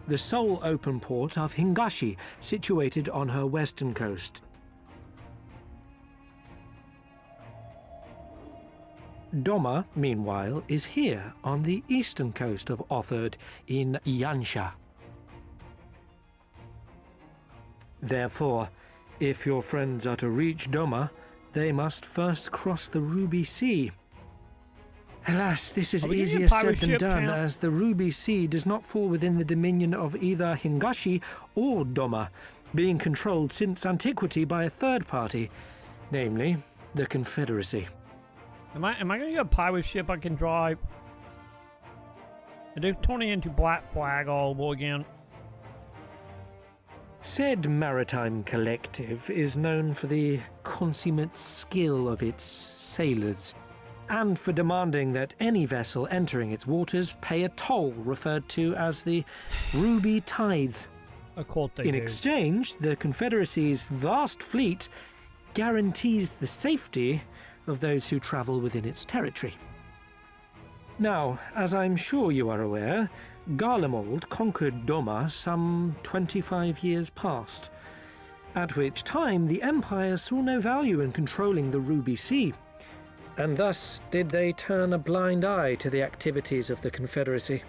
the sole open port of Hingashi, situated on her western coast. Doma, meanwhile, is here on the eastern coast of Otherd in Yansha. Therefore, if your friends are to reach Doma, they must first cross the Ruby Sea. Alas, this is easier said than done, as the Ruby Sea does not fall within the dominion of either Hingashi or Doma, being controlled since antiquity by a third party, namely the Confederacy. Am I gonna get a pirate ship I can drive? They're turning into Black Flag all over again. Said maritime collective is known for the consummate skill of its sailors, and for demanding that any vessel entering its waters pay a toll referred to as the Ruby Tithe. Of course they In do. exchange, the Confederacy's vast fleet guarantees the safety of those who travel within its territory. Now, as I'm sure you are aware, Garlemald conquered Doma some 25 years past, at which time the Empire saw no value in controlling the Ruby Sea, and thus did they turn a blind eye to the activities of the Confederacy.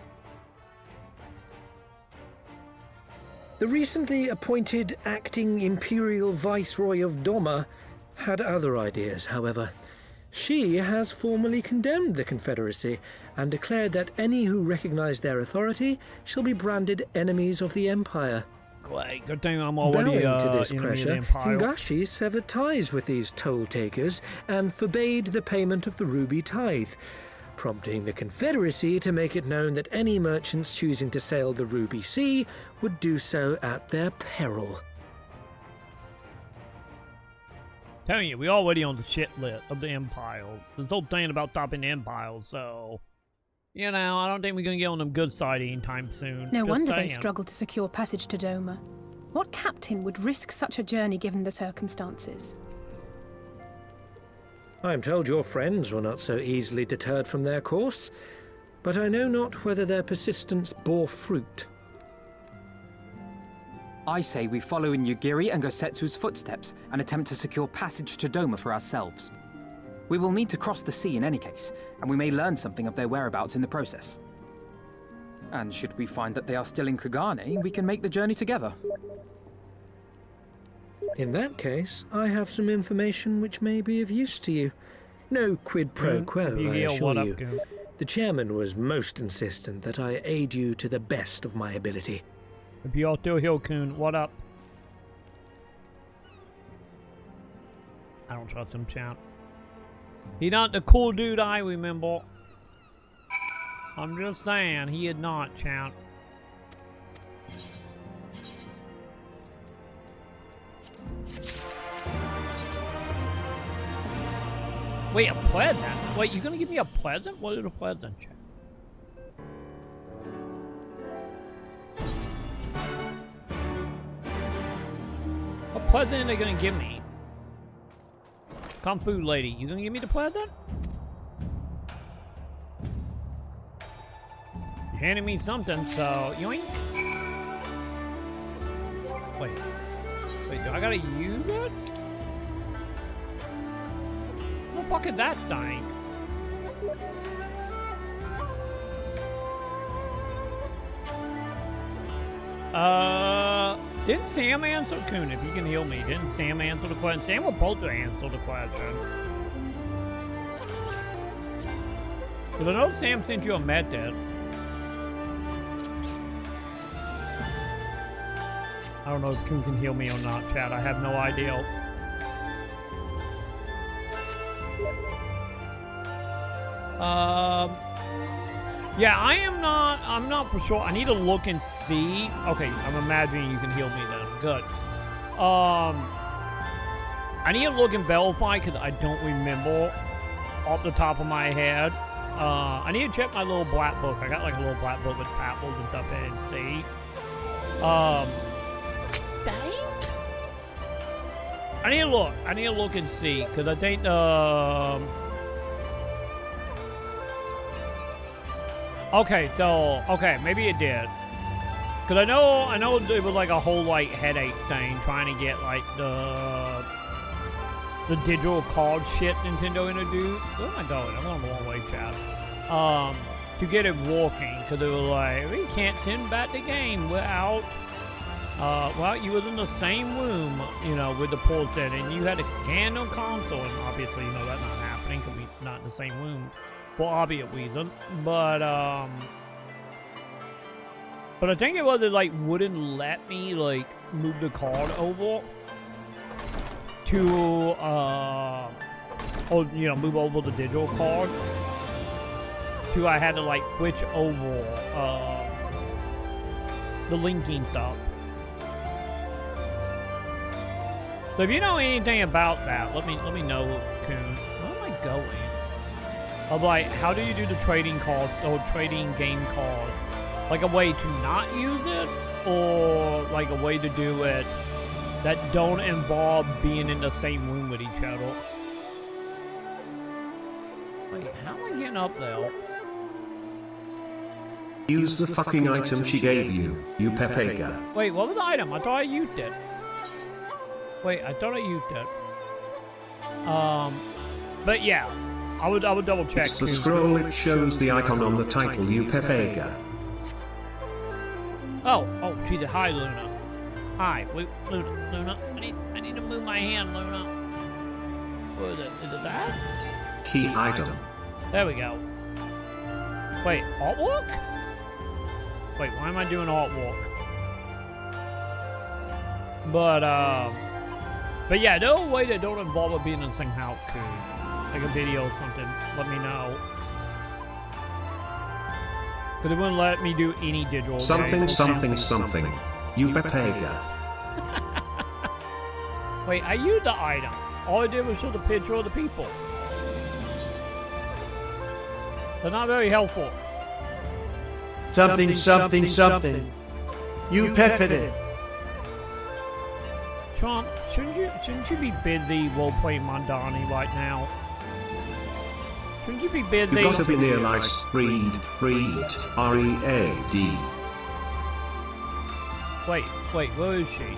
The recently appointed acting Imperial Viceroy of Doma had other ideas, however. She has formally condemned the Confederacy and declared that any who recognize their authority shall be branded enemies of the Empire. Great, good thing I'm already Bowing to this enemy of the pressure, Empire. Hingashi severed ties with these toll takers and forbade the payment of the Ruby Tithe, prompting the Confederacy to make it known that any merchants choosing to sail the Ruby Sea would do so at their peril. Telling you, we already on the shit list of the empires. This whole thing about stopping the empires, so... You know, I don't think we're gonna get on them good side anytime soon. No Just wonder they saying. struggled to secure passage to Doma. What captain would risk such a journey given the circumstances? I am told your friends were not so easily deterred from their course, but I know not whether their persistence bore fruit. I say we follow in Yugiri and Gosetsu's footsteps and attempt to secure passage to Doma for ourselves. We will need to cross the sea in any case, and we may learn something of their whereabouts in the process. And should we find that they are still in Kugane, we can make the journey together. In that case, I have some information which may be of use to you. No quid pro quo, I assure you. The chairman was most insistent that I aid you to the best of my ability. If you're still here, Coon, what up? I don't trust him, champ. He not the cool dude I remember. I'm just saying, he is not, champ. Wait, a present? Wait, you gonna give me a present? What is a present, champ? present are they gonna give me? Kung Fu lady, you gonna give me the present? You handed me something, so yoink. Wait, do I gotta use it? What the fuck is that thing? Didn't Sam answer? Coon, if you can heal me, didn't Sam answer the question? Sam was supposed to answer the question. Because I know Sam sent you a method. I don't know if Coon can heal me or not, chat. I have no idea. Yeah, I'm not for sure. I need to look and see. Okay, I'm imagining you can heal me then. Good. I need to look and verify because I don't remember off the top of my head. I need to check my little black book. I got like a little black book with apples and stuff in it and see. Dang. I need to look. I need to look and see because I think okay, so maybe it did. Cause I know it was like a whole like headache thing trying to get like the digital card shit Nintendo introduced. Where am I going? I'm on the wrong way, chat. To get it working, cause they were like, we can't send back the game. We're out. Well, you was in the same room, you know, with the port set, and you had a Canon console, and obviously, you know, that's not happening because we're not in the same room. For obvious reasons, but I think it was it like wouldn't let me like move the card over to or you know move over the digital card to I had to like switch over the linking stuff. So if you know anything about that, let me know, Coon. Where am I going? Of like, how do you do the trading cards or trading game cards? Like a way to not use it, or like a way to do it that don't involve being in the same room with each other? Wait, how am I getting up there? Use the fucking item she gave you, you Pepega. Wait, what was the item? I thought I used it. Wait, I thought I used it. But yeah. I would double check. It's the scroll, it shows the icon on the title, you Pepega. Oh, she's a hi, Luna. Hi, wait, Luna. I need to move my hand, Luna. What is it? Is it that? Key item. There we go. Wait, artwork? Wait, why am I doing artwork? But yeah, no way that don't involve it being in the same house, cool. Like a video or something, let me know. Because it wouldn't let me do any digital. Something. You Pepega. Wait, I used the item. All I did was show the picture of the people. They're not very helpful. Something. You peppered it. Trump, shouldn't you be busy role-playing Mondani right now? Shouldn't you be busy? You gotta be near like read, R-E-A-D. Wait, where is she?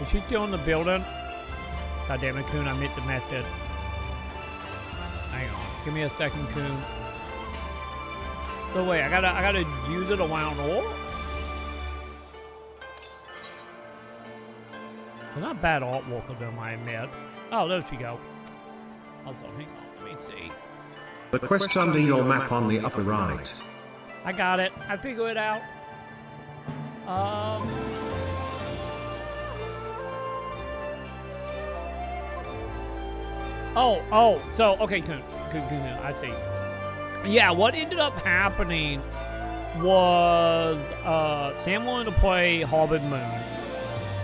Is she still in the building? God damn it, Coon, I missed the method. Hang on, give me a second, Coon. So wait, I gotta use it around all? It's not bad artwork of them, I admit. Oh, there she go. Also, hang on. Let me see. The quest under your map on the upper right. I got it. I figured it out. So, okay, Coon, I see. Yeah, what ended up happening was, Sam wanted to play Harvard Moon.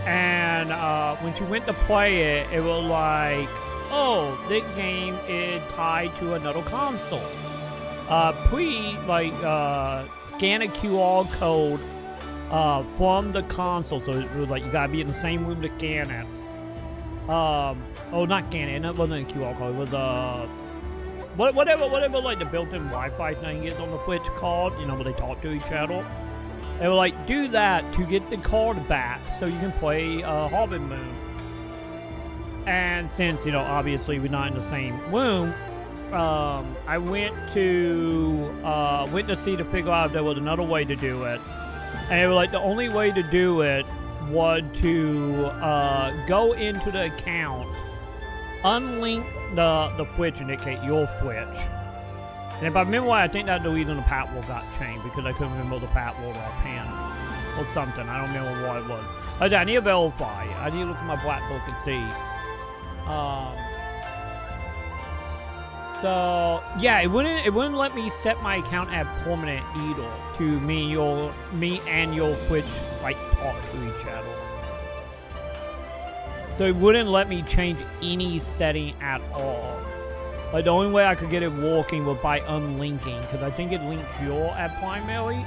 And, when she went to play it, it was like, oh, this game is tied to another console. Scan a QR code from the console. So it was like you gotta be in the same room to scan it. Oh, not scan it. That wasn't a QR code. It was whatever like the built-in Wi-Fi thing is on the Twitch card. You know, where they talk to each other. They were like, do that to get the card back so you can play Harvest Moon. And since, you know, obviously we're not in the same room, I went to see to figure out if there was another way to do it. And they were like, the only way to do it was to go into the account, unlink the Twitch, indicate your Twitch. And if I remember right, I think that's the reason the password got changed, because I couldn't remember the password offhand or something. I don't remember what it was. I need to verify. I need to look at my black book and see. So yeah, it wouldn't let me set my account as permanent either to me and your Twitch like talk to each other. So it wouldn't let me change any setting at all. Like the only way I could get it working was by unlinking, because I think it linked your at primary.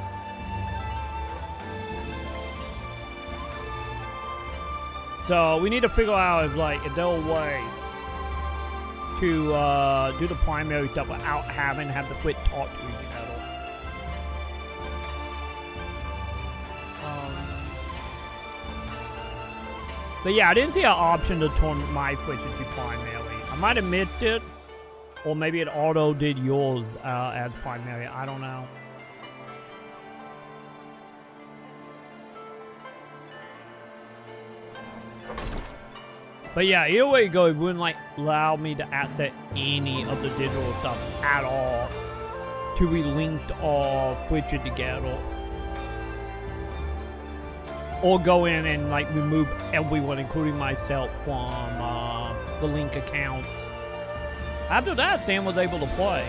So we need to figure out if there's a way to do the primary stuff without having to have the Twitch talk to each other. But yeah, I didn't see an option to turn my Twitch into primary. I might have missed it, or maybe it auto did yours as primary. I don't know. But yeah, either way you go, it wouldn't like allow me to access any of the digital stuff at all to be linked or switch it together. Or go in and like remove everyone, including myself, from the link accounts. After that, Sam was able to play,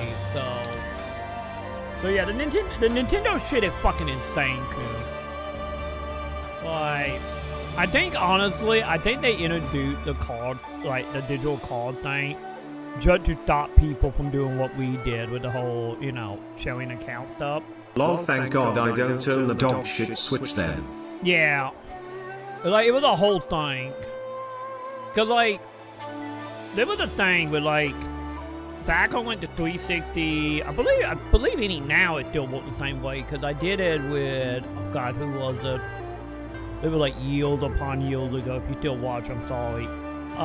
so yeah, the Nintendo shit is fucking insane, cool. Like, I think they introduced the card, like the digital card thing, just to stop people from doing what we did with the whole, you know, showing account stuff. Lol, thank God I don't own the dog shit Switch then. Yeah. Like, it was a whole thing. Cause like, there was a thing with like, back on like the 360, I believe any now it still works the same way, cause I did it with, oh God, who was it? It was like years upon years ago. If you still watch, I'm sorry.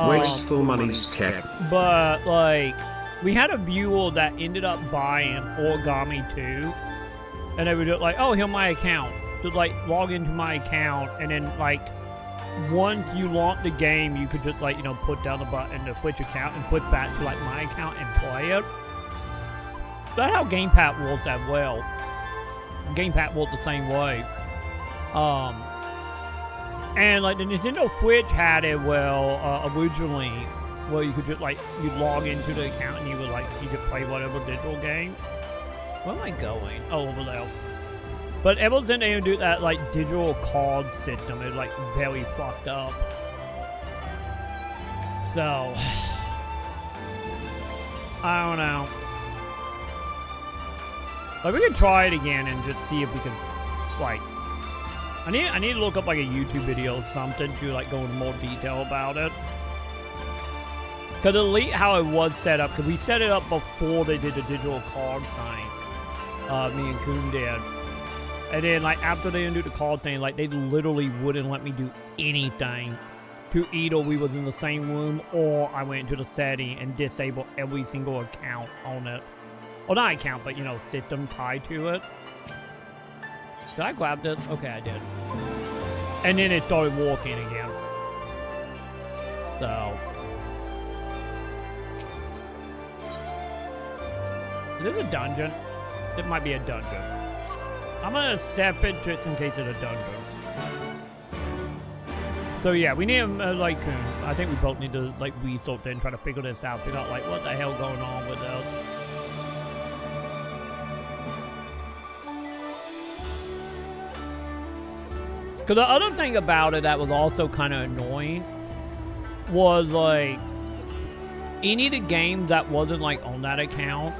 Wasteful money's kept. But like, we had a viewer that ended up buying Origami 2, and they were just like, oh, here's my account. Just like log into my account, and then like, once you launch the game, you could just like, you know, put down the button to switch account and put back to like my account and play it. That's how Gamepad works as well. Gamepad works the same way. And like the Nintendo Switch had it originally, where you could just like, you log into the account and you could play whatever digital game. Where am I going? Oh, over there. But ever since they introduced that like digital card system, it's like very fucked up. So I don't know. Like, we could try it again and just see if we can, like, I need to look up like a YouTube video or something to like go into more detail about it. Cause at how it was set up, cause we set it up before they did the digital card thing. Me and Coon did. And then like after they undo the card thing, like they literally wouldn't let me do anything to either we was in the same room or I went into the setting and disabled every single account on it. Well, not account, but you know, system tied to it. Did I grab this? Okay, I did. And then it started walking again. So. Is this a dungeon? It might be a dungeon. I'm gonna accept it just in case it's a dungeon. So yeah, we need like, I think we both need to like research and try to figure this out. Figure out like what the hell going on with us. Because the other thing about it that was also kind of annoying was, like, any of the games that wasn't, like, on that account,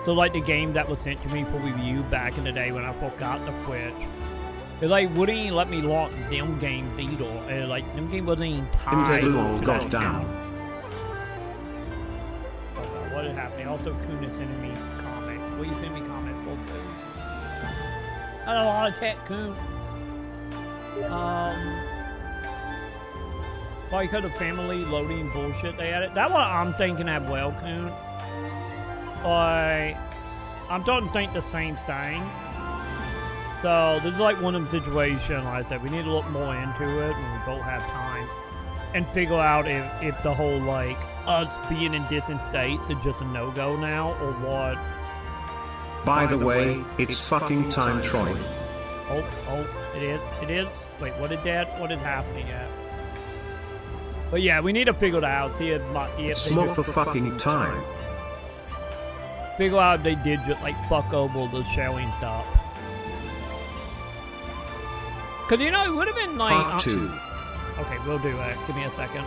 so So like the game that was sent to me for review back in the day when I forgot the Switch, it like wouldn't even let me launch them games either. And like them games wasn't even tied to that got down. What is happening? Also, Kuhn is sending me comments. Will you send me comments for too? Not a lot of tech, Kuhn. Like because of family loading bullshit they added. That's what I'm thinking as well, Kuhn. Like, I'm starting to think the same thing. So, this is like one of them situations, like I said, we need to look more into it when we both have time. And figure out if the whole, like, us being in distant states is just a no-go now, or what. By the way, it's fucking time, Troy. Oh, it is. Wait, what is happening yet? But yeah, we need to figure it out, see if it's more for fucking time. Figure out if they did just, like, fuck over the showing stuff. Cause, you know, it would have been, like... Part 2. Okay, we'll do it. Give me a second.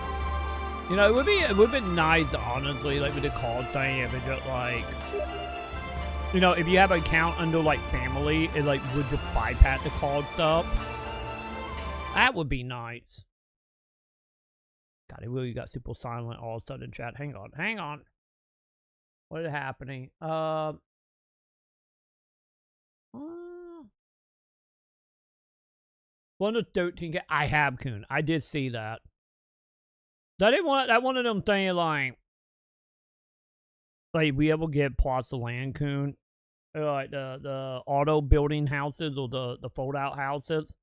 You know, it would have been nice, honestly, like, with the card thing, if it just, like... You know, if you have an account under, like, family, it, like, would just bypass the card stuff. That would be nice. God, it really got super silent all of a sudden, chat. Hang on. What is happening? 113. I have Kuhn. I did see that. That one of them things like we able to get plots of land, Kuhn. Like the auto building houses or the fold out houses.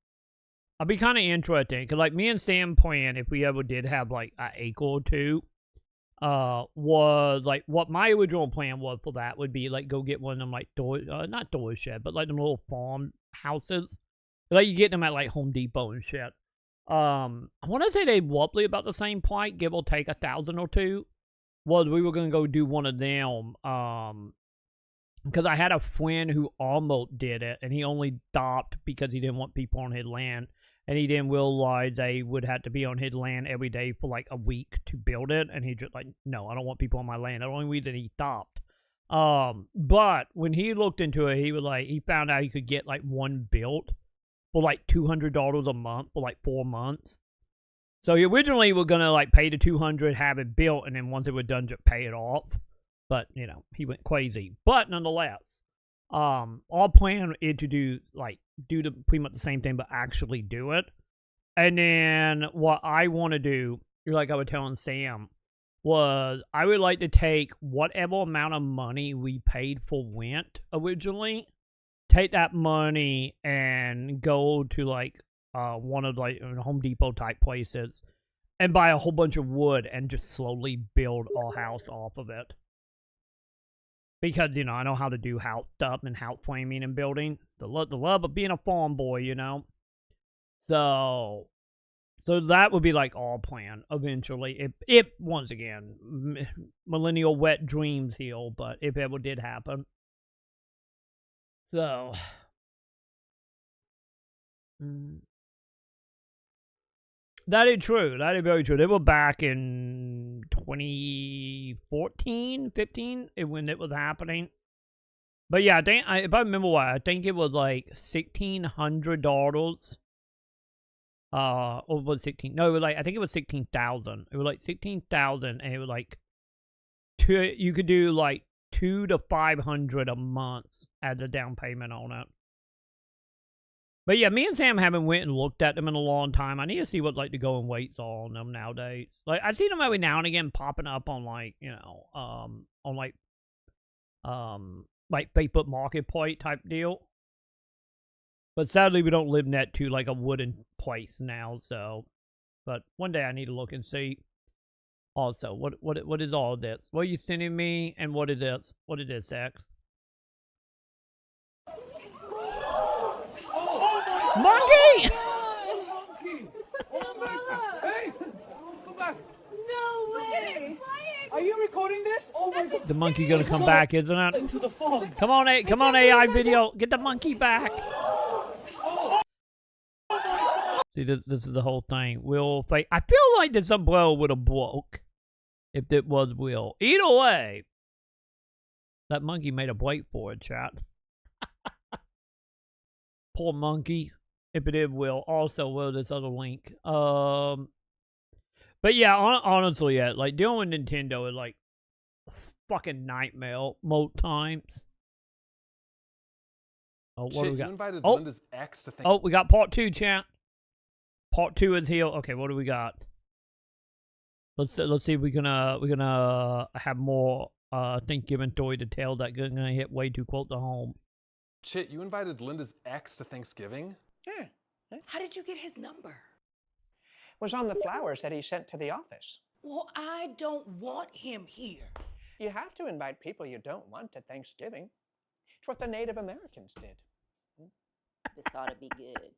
I'd be kind of interested because like me and Sam plan if we ever did have like an acre or two. Was like what my original plan was for that would be like go get one of them like not door shed, but like them little farm houses. Like you get them at like Home Depot and shit. I want to say they roughly about the same point, give or take 1,000 or two. Was we were gonna go do one of them. Because I had a friend who almost did it, and he only stopped because he didn't want people on his land. And he didn't realize they would have to be on his land every day for like a week to build it. And he just like, no, I don't want people on my land. That's the only reason he stopped. But when he looked into it, he was like, he found out he could get like one built for like $200 a month for like 4 months. So he originally was going to like pay the $200, have it built, and then once it was done, just pay it off. But, you know, he went crazy. But nonetheless, our plan is to do pretty much the same thing, but actually do it. And then what I want to do, like I was telling Sam, was I would like to take whatever amount of money we paid for rent originally, take that money and go to like one of like Home Depot type places and buy a whole bunch of wood and just slowly build our house off of it. Because, you know, I know how to do house stuff and house framing and building. The love of being a farm boy, you know. So that would be like our plan eventually. If once again, millennial wet dreams heal, but if it ever did happen. So. That is true. That is very true. They were back in 2014, 15, when it was happening. But yeah, I think, if I remember right, I think it was like $1,600. Or was 16? No, it was like, I think it was 16,000. It was like 16,000, and it was like, you could do like 200 to 500 a month as a down payment on it. But yeah, me and Sam haven't went and looked at them in a long time. I need to see what like the going weights are on them nowadays. Like I see them every now and again popping up on like, you know, on like Facebook Marketplace type deal. But sadly we don't live net to like a wooden place now, so but one day I need to look and see. Also, what is all this? What are you sending me, and what is this? What is this, X? Monkey! Monkey! Hey! Come back! No way! Are you recording this? Oh my god! The monkey gonna come back, isn't it? Into the fog. Come on, AI video, get the monkey back. See, this is the whole thing. Will fake. I feel like this umbrella would have broke if it was Will. Either way, That monkey made a break for it, chat. Poor monkey. If it did, will also this other link. But yeah, honestly, yeah, like dealing with Nintendo is like fucking nightmare most times. Oh, what do we got? You invited Oh, Linda's ex to think. oh, we got part 2, chat. Part 2 is here. Okay, what do we got? Let's see if we're gonna have more Thanksgiving story to tell that gonna hit way too close to home. Chit, you invited Linda's ex to Thanksgiving? Yeah. How did you get his number? Was on the flowers that he sent to the office. Well, I don't want him here. You have to invite people you don't want to Thanksgiving. It's what the Native Americans did. This ought to be good.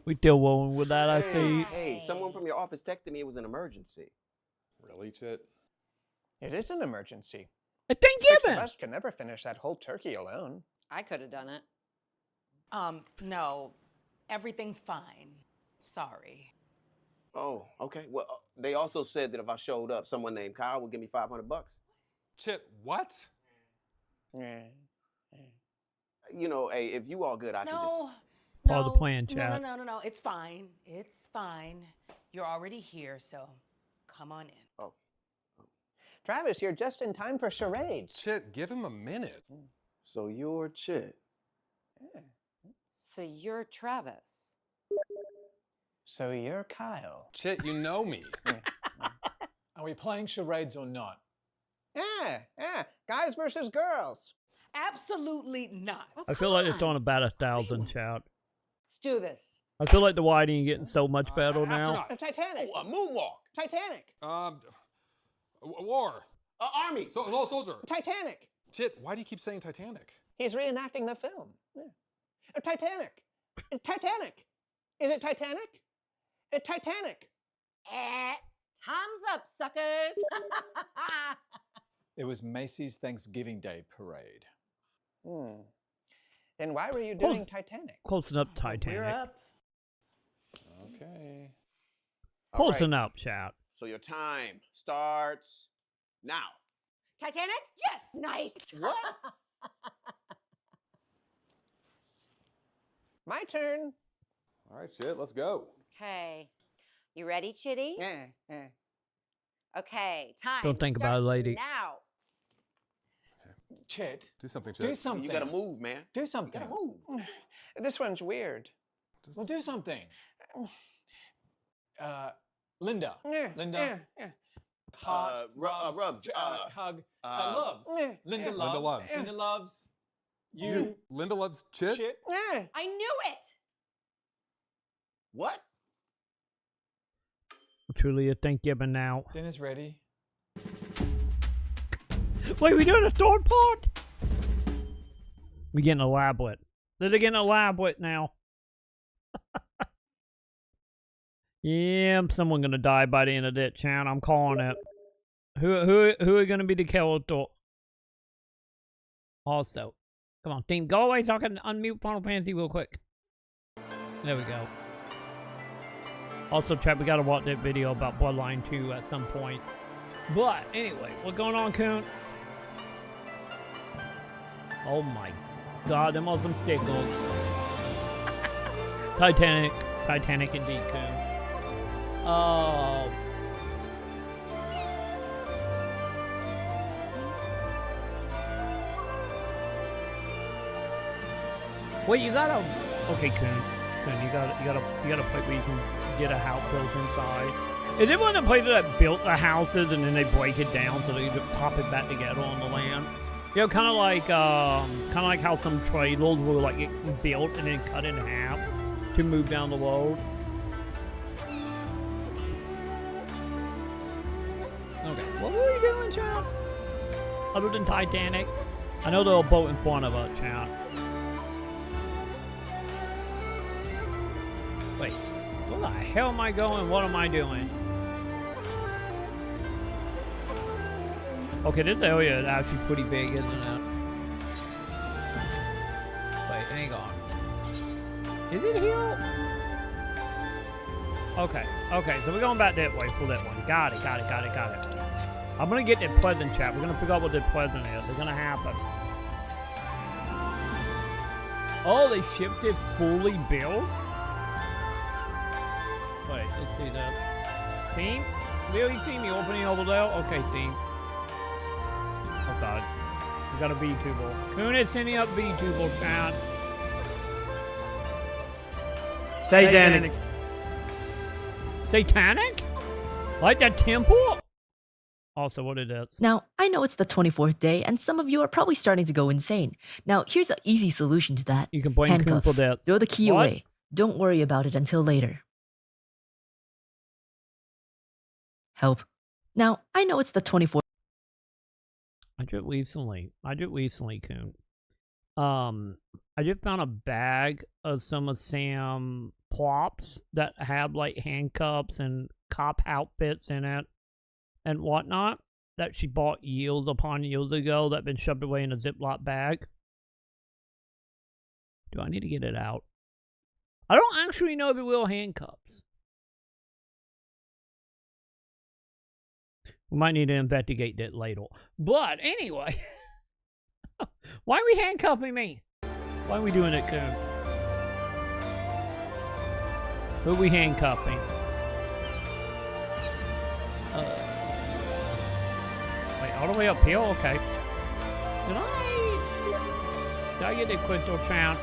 We still rolling with that, I see. Hey, someone from your office texted me it was an emergency. Really, Chit? It is an emergency. A 6 Thanksgiving! of us can never finish that whole turkey alone. I could have done it. No. Everything's fine. Sorry. Oh, okay. Well, they also said that if I showed up, someone named Kyle would give me $500. Chit, what? Yeah. You know, hey, if you all good, I can just... Part of the plan, chat. No. It's fine. It's fine. You're already here, so come on in. Oh. Travis, you're just in time for charades. Chit, give him a minute. So you're Chit. Yeah. So you're Travis. So you're Kyle. Chit, you know me. Are we playing charades or not? Yeah. Guys versus girls. Absolutely not. I feel like it's on about 1,000, chat. Let's do this. I feel like the whiting getting so much better now. The Titanic. Oh, a moonwalk. Titanic. War. Army. Soldier. Titanic. Chit, why do you keep saying Titanic? He's reenacting the film. Yeah. Titanic. Titanic. Is it Titanic? Titanic. Time's up, suckers. It was Macy's Thanksgiving Day parade. Then why were you doing Titanic? Close enough, Titanic. We're up. Okay. Close enough, chat. So your time starts now. Titanic? Yes. Nice. What? My turn. All right, Chit, let's go. Okay. You ready, Chitty? Yeah. Okay. Time. Don't think about it, lady. Now. Chit. Do something, Chit. Do something. You gotta move, man. Do something. You gotta move. This one's weird. Well, do something. Linda. Yeah. Linda. Yeah. Heart. Rubs. Hug. Loves. Linda loves. Linda loves. Linda loves. You. Linda loves Chit? Chit. Yeah. I knew it. What? Truly a Thanksgiving now. Dinner's ready. Wait, we doing a third part? We getting elaborate. They're getting elaborate now. Yeah, someone gonna die by the end of that, chat. I'm calling it. Who are gonna be the character? Also, come on, team, go away so I can unmute Final Fantasy real quick. There we go. Also, chat, we gotta watch that video about Bloodline 2 at some point. But anyway, what's going on, Coon? Oh my God, them are some stickles. Titanic indeed, Coon. Oh. Wait, you gotta. Okay, Coon. You gotta play where you can get a house built inside. Is it one of the places that built the houses and then they break it down so they just pop it back together on the land? You know, kind of like how some trailers were like built and then cut in half to move down the road. Okay, what were we doing, child? Other than Titanic? I know there's a boat in front of us, child. Wait, where the hell am I going? What am I doing? Okay, this area is actually pretty big, isn't it? Wait, hang on. Is it here? Okay, so we're going back that way for that one. Got it. I'm gonna get that pleasant, chat. We're gonna figure out what that pleasant is. It's gonna happen. Oh, they shipped it fully built? Wait, let's see that. Team? Really, team? You opening over there? Okay, team. Oh, God. We got a VTuber. Coon is sending up VTuber, chat. Satanic. Satanic? Like that temple? Also, what it is. Now, I know it's the 24th day, and some of you are probably starting to go insane. Now, here's an easy solution to that. You can blame Coon Handcuffs. for that. Throw the key What? away. Don't worry about it until later. Help. Now, I know it's the 24th. I just recently, Coon. I just found a bag of some of Sam props that had like handcuffs and cop outfits in it and whatnot that she bought years upon years ago that had been shoved away in a Ziploc bag. Do I need to get it out? I don't actually know if it will handcuffs. We might need to investigate that later. But anyway, why are we handcuffing me? Why are we doing it, Coon? Who are we handcuffing? Wait, all the way up here? Okay. Did I get the crystal chant?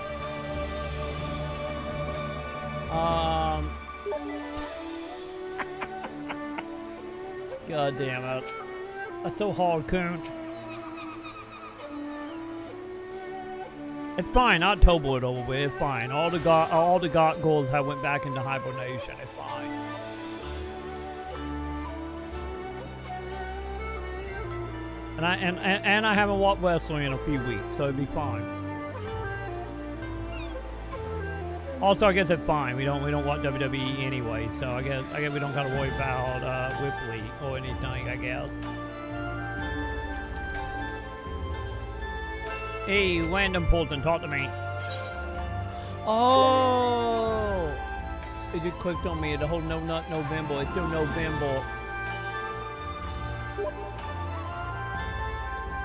God damn it. That's so hard, Coon. It's fine, I'll topple it over with. It's fine. All the gargoyles have went back into hibernation. It's fine. And I haven't watched wrestling in a few weeks, so it'd be fine. Also, I guess it's fine. We don't watch WWE anyway, so I guess we don't gotta worry about Ripley or anything. I guess. Hey, random person, talk to me. Oh, it just clicked on me. The whole No Nut November. It's still November.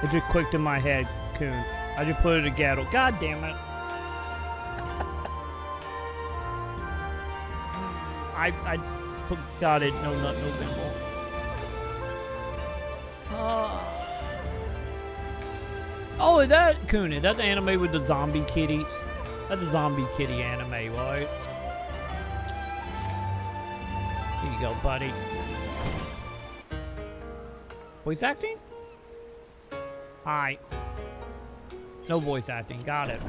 It just clicked in my head, Coon. I just put it together. God damn it. I forgot it. No Nut November. Oh, is that Coon? Is that the anime with the zombie kitties? That's a zombie kitty anime, right? Here you go, buddy. Voice acting? Hi. No voice acting. Got it.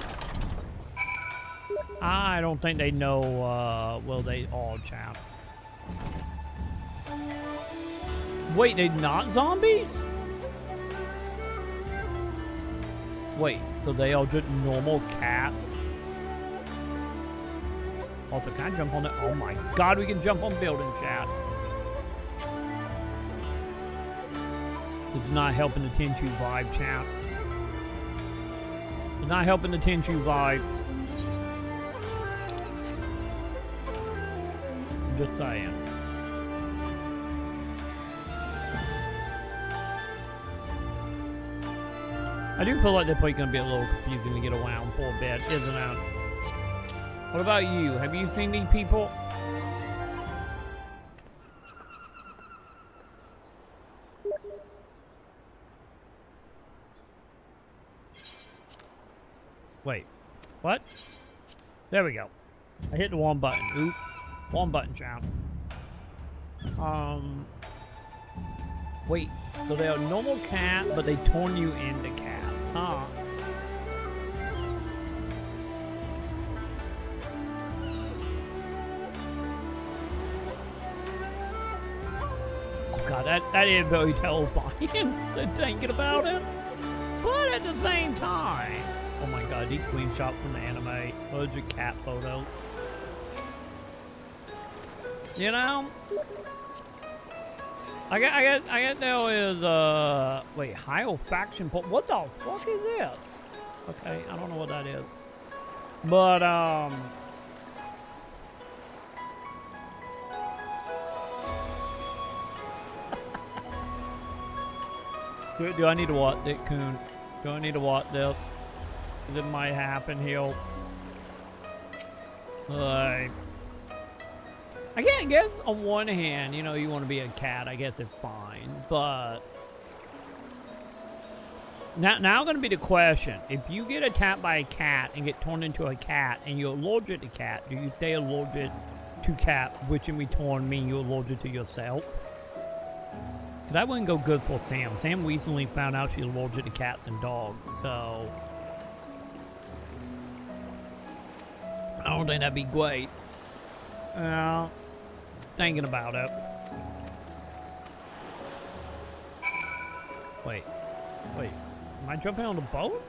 I don't think they know, well, they all chat. Wait, they're not zombies? Wait, so they are just normal cats? Also, can I jump on it? Oh my god, we can jump on building, chat. This is not helping the Tenchu vibe, chat. It's not helping the Tenchu vibes. I'm just saying. I do feel like they're probably going to be a little confusing to get around for a bit, isn't it? What about you? Have you seen these people? Wait. What? There we go. I hit the one button. Oops. One button, chat. Wait. So they are normal cat, but they turn you into cats, huh? Oh god, that is very terrifying. Thinking about it. But at the same time, oh my god, these screenshots from the anime. Those are cat photos. You know? I get there is wait, Hyle faction what the fuck is this? Okay, I don't know what that is. But Do I need to watch it, Coon? Do I need to watch this? It might happen here. Like, I guess on one hand, you know, you want to be a cat. I guess it's fine, but now going to be the question: if you get attacked by a cat and get turned into a cat, and you're allergic to cat, do you stay allergic to cat, which in return mean you're allergic to yourself? Because that wouldn't go good for Sam. Sam recently found out she's allergic to cats and dogs, so I don't think that'd be great. Thinking about it. Wait. Am I jumping on the boat?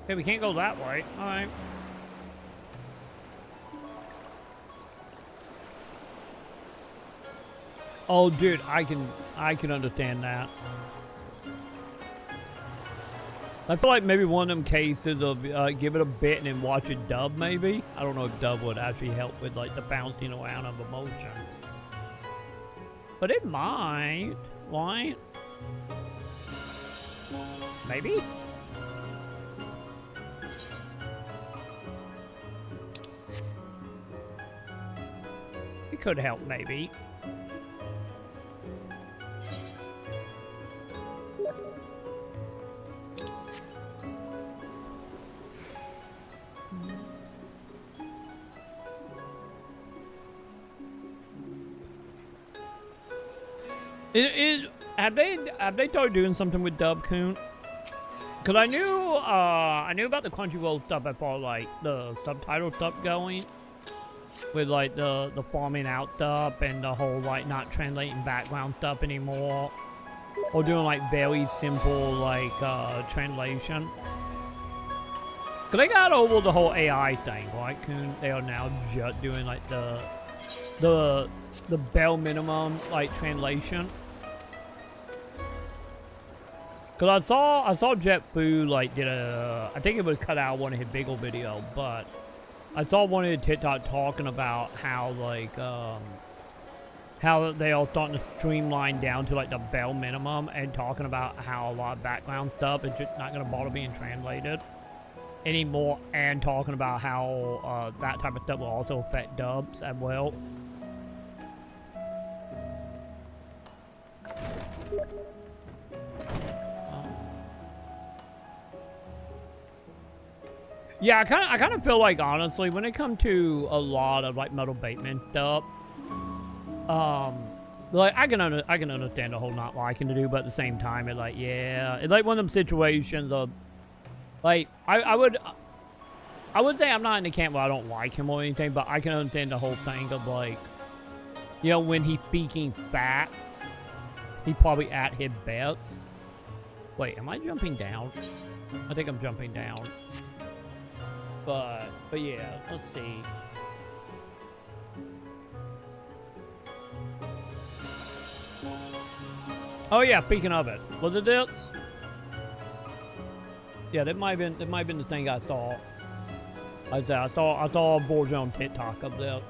Hey, we can't go that way. Alright. Oh, dude, I can understand that. I feel like maybe one of them cases of give it a bit and then watch it dub, maybe. I don't know if dub would actually help with like the bouncing around of emotions, but it might, right? Maybe. It could help, maybe. Have they started doing something with dub, Coon? Cause I knew about the Crunchyroll stuff before, like the subtitle stuff going, with like the farming out stuff and the whole like not translating background stuff anymore, or doing like very simple like translation. Cause they got over the whole AI thing, right, Coon? They are now just doing like the bare minimum like translation. Cause I saw JetFoo like did I think it was cut out one of his bigger video, but I saw one of his TikTok talking about how like how they are starting to streamline down to like the bare minimum, and talking about how a lot of background stuff is just not gonna bother being translated anymore, and talking about how that type of stuff will also affect dubs as well. Yeah, I kind of feel like, honestly, when it comes to a lot of like Metal Bateman stuff, like I can understand the whole not liking to do, but at the same time, it's like, yeah, it's like one of them situations of, like, I would say I'm not in the camp where I don't like him or anything, but I can understand the whole thing of like, you know, when he's speaking facts, he's probably at his best. Wait, am I jumping down? I think I'm jumping down. But yeah, let's see. Oh yeah, speaking of it, was it this? Yeah, that might have been the thing I saw. I saw a board on TikTok of this.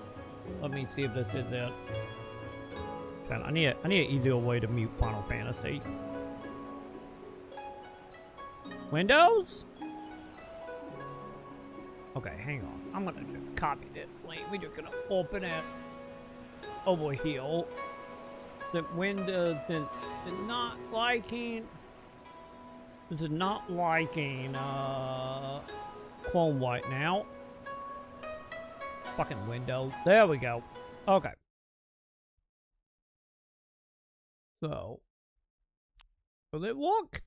Let me see if this is it. I need an easier way to mute Final Fantasy. Windows? Okay, hang on. I'm gonna just copy this link. We're just gonna open it over here. The Windows is not liking. This is not liking Chrome right now. Fucking Windows. There we go. Okay. So, will it work?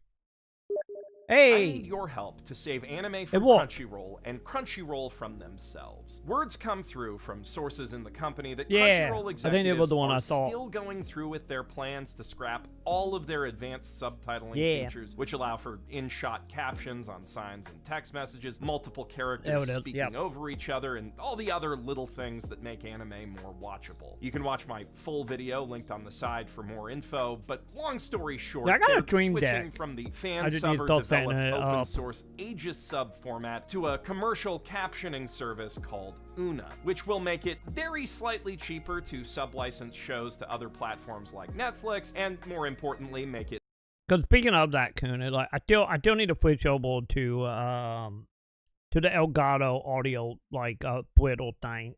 Hey! I need your help to save anime from Crunchyroll and Crunchyroll from themselves. Words come through from sources in the company that Crunchyroll executives are still going through with their plans to scrap all of their advanced subtitling features, which allow for in-shot captions on signs and text messages, multiple characters speaking over each other, and all the other little things that make anime more watchable. You can watch my full video linked on the side for more info, but long story short, they're switching from the fan sub or developer developed open source Aegis sub format to a commercial captioning service called Una, which will make it very slightly cheaper to sub-license shows to other platforms like Netflix, and more importantly, make it. Because speaking of that, Kuna, like I still need to switch over to the Elgato audio like Twiddle thing.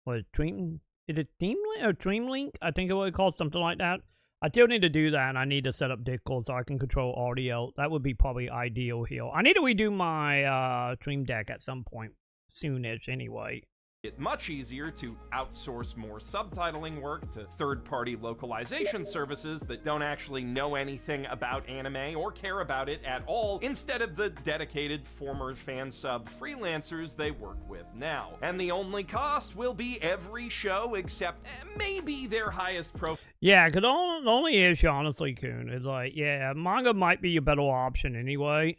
What Dream? Is it Dreamlink or Dreamlink? I think it would call something like that. I still need to do that, and I need to set up Discord so I can control audio. That would be probably ideal here. I need to redo my Stream Deck at some point soonish anyway. It's much easier to outsource more subtitling work to third-party localization services that don't actually know anything about anime or care about it at all, instead of the dedicated former fan sub freelancers they work with now. And the only cost will be every show except maybe their highest profile. Yeah, because the only issue, honestly, Kun, is like, yeah, manga might be a better option anyway.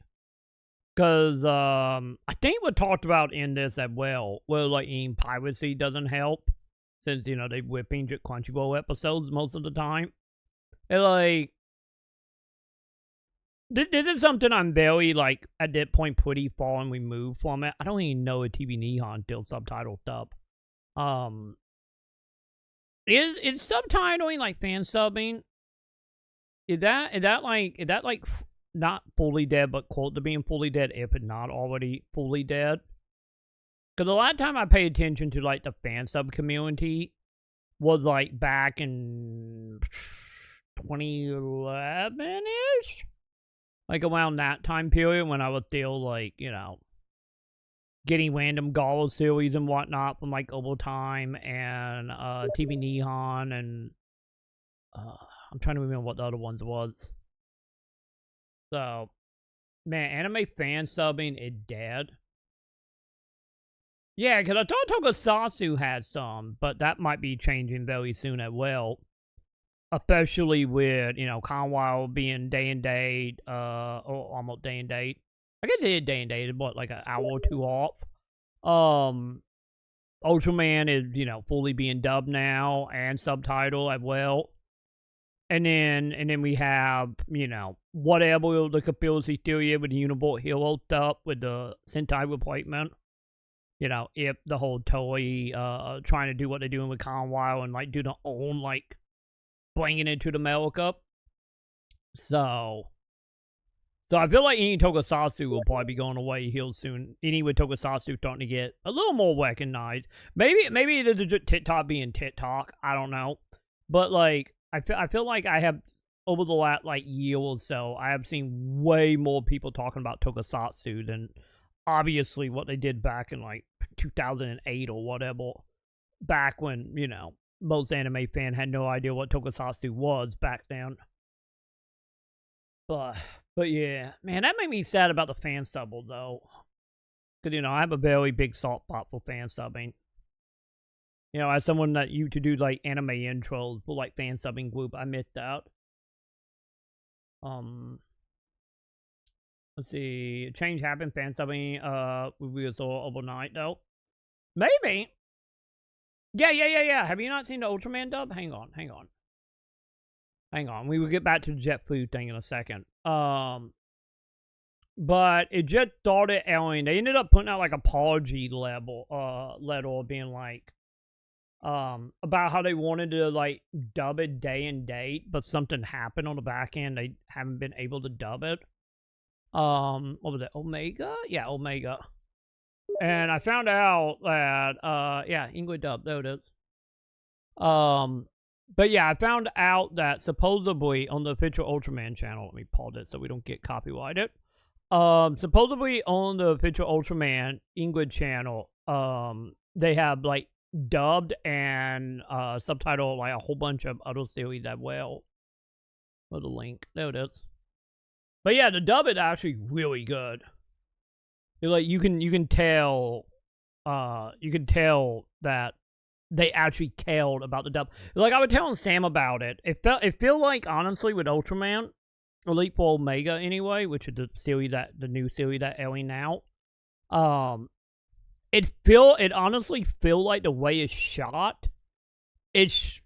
Because I think we talked about in this as well, where like eating piracy doesn't help, since, you know, they whipping Crunchyroll episodes most of the time. And like, this is something I'm very, like, at that point pretty far and removed from it. I don't even know a TV Nihon until subtitled up. Is subtitling like fan subbing? Is that like not fully dead, but close to being fully dead if it's not already fully dead? Because a lot of time I pay attention to like the fan sub community was like back in 2011-ish? Like around that time period when I was still like, you know, getting random Garo series and whatnot from like Overtime and TV Nihon and I'm trying to remember what the other ones was. So, man, anime fan subbing is dead. Yeah, because I thought Tokusatsu had some, but that might be changing very soon as well. Especially with, you know, Conwile being day and date, or almost day and date. I guess it is day and date, it's what, like an hour or two off. Ultraman is, you know, fully being dubbed now and subtitled as well. And then we have, you know, whatever the conspiracy theory with the Unibot Hero stuff with the Sentai replacement. You know, if the whole Toei trying to do what they're doing with Conwile and like do their own like bringing it to the America. So I feel like any Tokusatsu will probably be going away here soon. Any with Tokusatsu starting to get a little more recognized. Maybe it is just TikTok being TikTok. I don't know. But like I feel like I have over the last like year or so, I have seen way more people talking about Tokusatsu than obviously what they did back in like 2008 or whatever. Back when, you know, most anime fan had no idea what Tokusatsu was back then. But yeah, man, that made me sad about the fan sub though. Because, you know, I have a very big soft spot for fan subbing. You know, as someone that used to do like anime intros for like fan subbing group, I missed out. Let's see, change happened, fan subbing, we saw overnight though. Maybe. Yeah. Have you not seen the Ultraman dub? Hang on. We will get back to the Jet Food thing in a second. But it just started airing. They ended up putting out like an apology letter being like, about how they wanted to like dub it day and date, but something happened on the back end. They haven't been able to dub it. What was it? Omega? Yeah, Omega. And I found out that, yeah, English dub. There it is. But yeah, I found out that supposedly on the official Ultraman channel, let me pause it so we don't get copyrighted. Supposedly on the official Ultraman English channel, they have like dubbed and subtitled like a whole bunch of other series as well. For the link, there it is. But yeah, the dub is actually really good. It's like you can tell that they actually cared about the dub. Like I was telling Sam about it. It felt like honestly with Ultraman, Elite Four Omega anyway, which is the new series that airing now. It honestly feel like the way it's shot. It's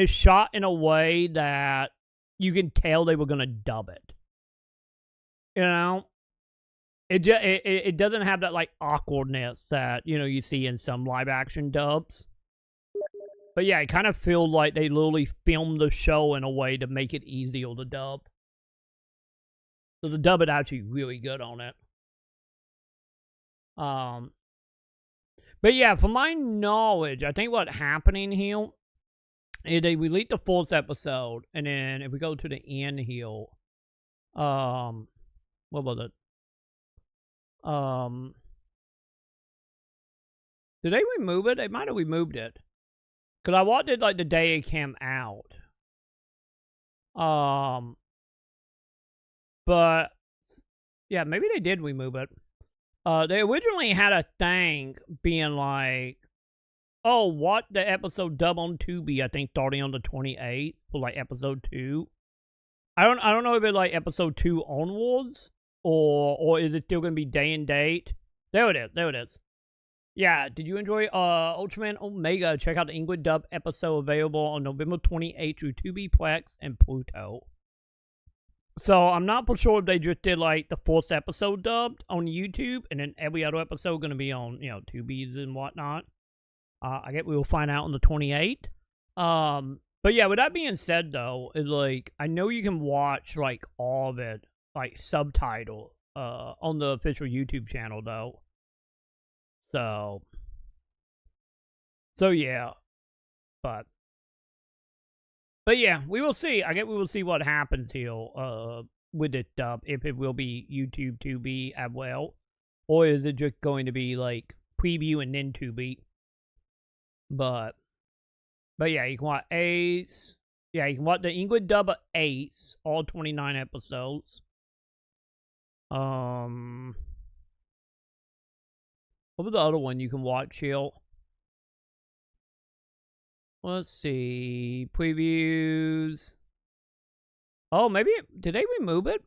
shot in a way that you can tell they were gonna dub it. You know, it doesn't have that like awkwardness that you see in some live action dubs. But yeah, it kind of feels like they literally filmed the show in a way to make it easier to dub. So the dub is actually really good on it. But yeah, from my knowledge, I think what's happening here is they released the fourth episode, and then if we go to the end here, what was it? Did they remove it? They might have removed it. Because I watched it like the day it came out. But yeah, maybe they did remove it. They originally had a thing being like, oh, what the episode dub on Tubi, I think starting on the 28th for like episode 2. I don't know if it's like episode 2 onwards or is it still gonna be day and date? There it is. Yeah, did you enjoy Ultraman Omega? Check out the English dub episode available on November 28th through Tubi, Plex, and Pluto. So I'm not for sure if they just did like the fourth episode dubbed on YouTube, and then every other episode gonna be on Tubi's and whatnot. I guess we will find out on the 28th. But yeah, with that being said though, is like I know you can watch like all of it like subtitle on the official YouTube channel though. So yeah, but yeah, we will see. I guess we will see what happens here with it dub, if it will be YouTube Tubi as well, or is it just going to be like preview and then Tubi? But yeah, you can watch Ace. Yeah, you can watch the English dub of Ace, all 29 episodes. What was the other one you can watch here? Let's see. Previews. Oh, maybe did they remove it?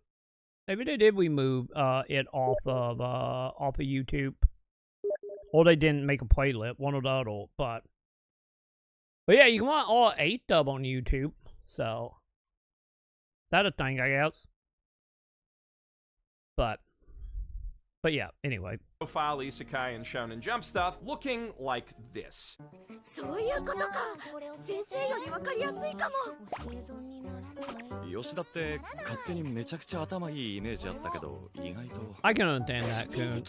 Maybe they did remove it off of YouTube. Or they didn't make a playlist, one or the other, but yeah, you can watch all 8 dub on YouTube. So that's a thing, I guess. But yeah, anyway. Profile isekai and shonen jump stuff looking like this. I can understand that too.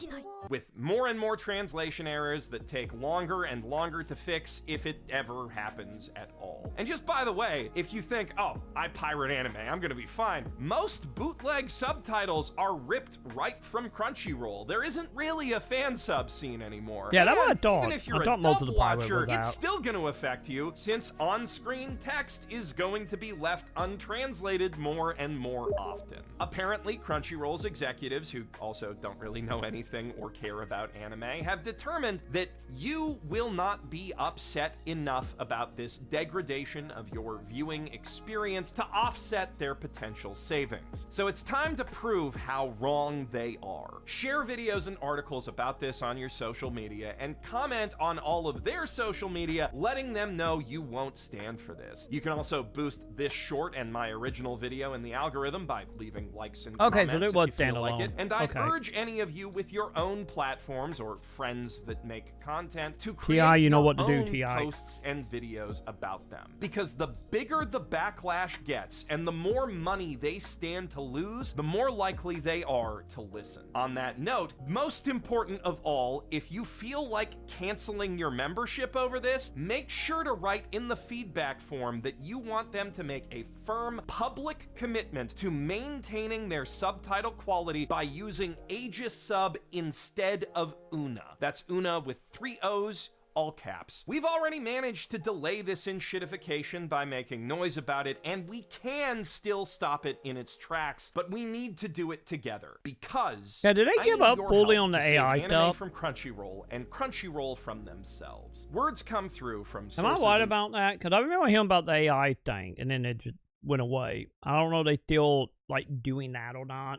With more and more translation errors that take longer and longer to fix if it ever happens at all. And just by the way, if you think, oh, I pirate anime, I'm gonna be fine. Most bootleg subtitles are ripped right from Crunchyroll. There isn't really a fan sub scene anymore. Yeah, that's what I thought. Even if you're a dub watcher, it's still gonna affect you since on-screen text is going to be left untranslated more and more often. Apparently, Crunchyroll's executives, who also don't really know anything or care about anime, have determined that you will not be upset enough about this degradation of your viewing experience to offset their potential savings. So it's time to prove how wrong they are. Share videos and articles about this on your social media and comment on all of their social media, letting them know you won't stand for this. You can also boost this short and my original video in the algorithm by leaving likes and comments if you feel like it. And I urge any of you with your own platforms or friends that make content to create your own posts and videos about them. Because the bigger the backlash gets and the more money they stand to lose, the more likely they are to listen. On that note, most important of all, if you feel like canceling your membership over this, make sure to write in the feedback form that you want them to make a firm public commitment to maintaining their subtitle quality by using Aegis Sub instead of Una. That's Una with 3 O's, all caps. We've already managed to delay this enshittification by making noise about it, and we can still stop it in its tracks, but we need to do it together because did they give up fully on the AI stuff from Crunchyroll and Crunchyroll from themselves? Words come through from sources. Am I right about that? Because I remember hearing about the AI thing, and then it just went away. I don't know if they still like doing that or not.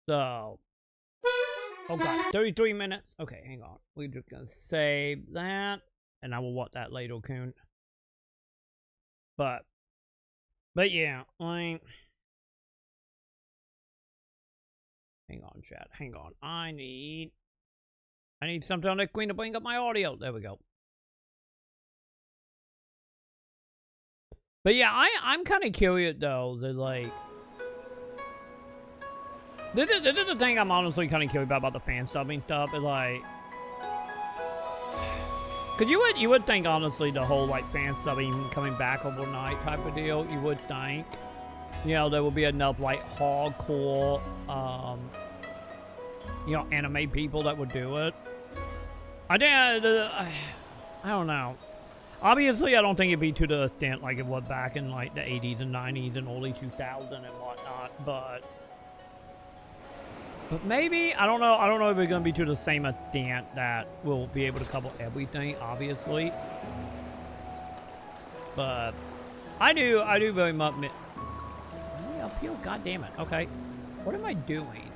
So, oh god, 33 minutes. Okay, hang on. We're just gonna save that, and I will watch that later, Coon. But yeah, like Hang on, chat. Hang on. I need something on the screen to bring up my audio. There we go. But yeah, I'm kind of curious though. That like, this is the thing I'm honestly kind of curious about the fan subbing stuff. Is like, cause you would think honestly the whole like fan subbing coming back overnight type of deal. You would think, you know, there would be enough like hardcore, you know, anime people that would do it. I don't know. Obviously, I don't think it'd be to the extent like it was back in like the 80s and 90s and early 2000s and whatnot, but maybe, I don't know if it's gonna be to the same extent that we'll be able to cover everything, obviously. But I do very much admit. Am I uphill? God damn it. Okay. What am I doing?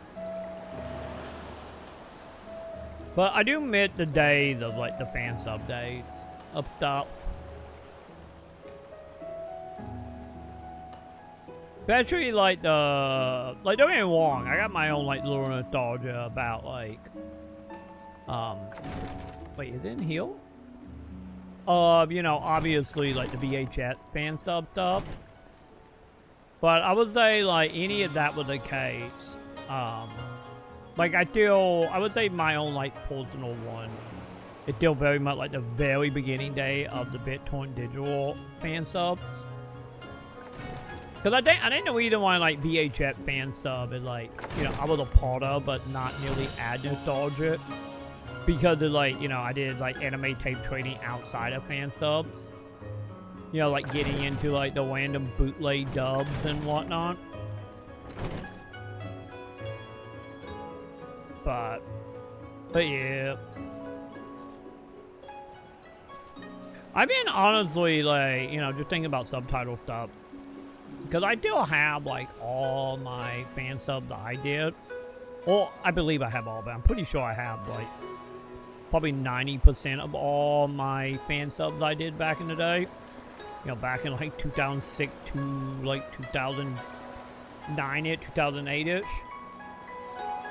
But I do admit the days of like the fan sub days of stuff. Especially like don't get me wrong, I got my own like little nostalgia about like wait, is it in here? You know, obviously like the VHS fan sub stuff. But I would say like any of that was the case. Like I would say my own like personal one. It's still very much like the very beginning day of the BitTorrent digital fan subs. Cause I think the reason why like VHS fan sub is like, you know, I was a part of but not nearly as nostalgic. Because of like, you know, I did like anime tape trading outside of fan subs. You know, like getting into like the random bootleg dubs and whatnot. But yeah. I've been honestly like, you know, just thinking about subtitle stuff. Because I still have like all my fan subs I did. Well, I believe I have all, but I'm pretty sure I have like probably 90% of all my fan subs I did back in the day. You know, back in like 2006 to like 2009-ish, 2008-ish.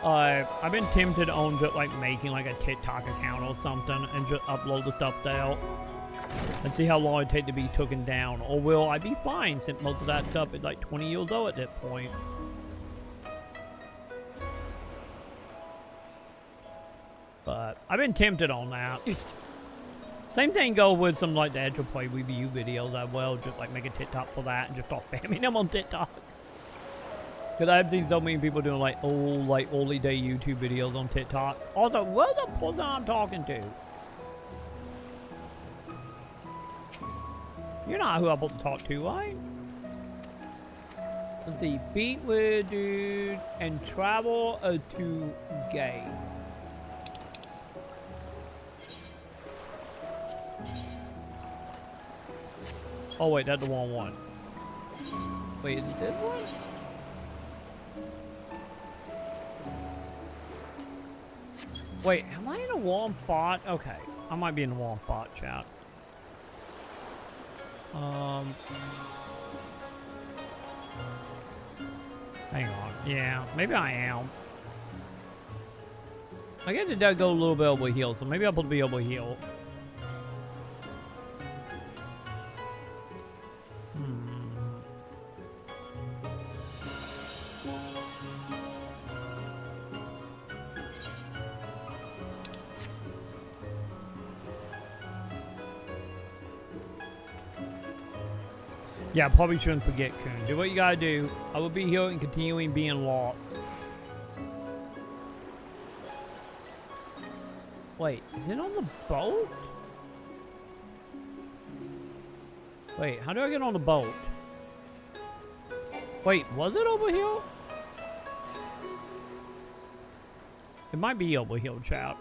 I've been tempted on just like making like a TikTok account or something and just upload the stuff there and see how long it take to be taken down. Or will I be fine since most of that stuff is like 20 years old at that point? But I've been tempted on that. Same thing goes with some like the Edge of Play review videos. I will just like make a TikTok for that and just start spamming them on TikTok. Because I've seen so many people doing like old, like early day YouTube videos on TikTok. Also, where's the person I'm talking to? You're not who I'm supposed to talk to, right? Let's see. Beat with dude and travel to gay. Oh wait, that's the wrong one. Wait, is it this one? Wait, am I in a wrong spot? Okay, I might be in the wrong spot, chat. Hang on. Yeah, maybe I am. I guess it does go a little bit over here, so maybe I'm supposed to be over here. Yeah, probably shouldn't forget Coon. Do what you gotta do. I will be here and continuing being lost. Wait, is it on the boat? Wait, how do I get on the boat? Wait, was it over here? It might be over here, chat.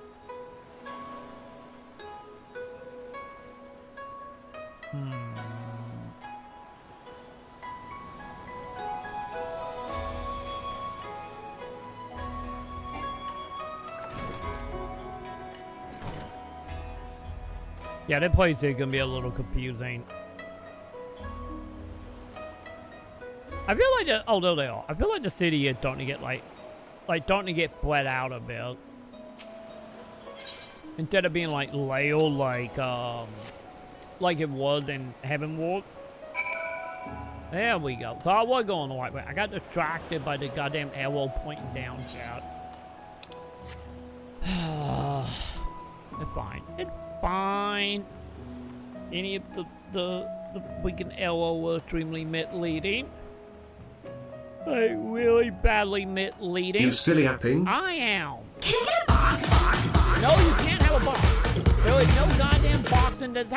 Yeah, that place is gonna be a little confusing. I feel like oh, there they are. I feel like the city is starting to get like like starting to get bled out a bit. Instead of being like Leo, like it was in Heavenward. There we go. So I was going the right way. I got distracted by the goddamn arrow pointing down, chat. It's fine. It's fine. Any of the freaking arrow were extremely misleading. Like, really badly misleading. You still yapping? I am. Can I get a box? No, you can't have a box. There is no goddamn box in this.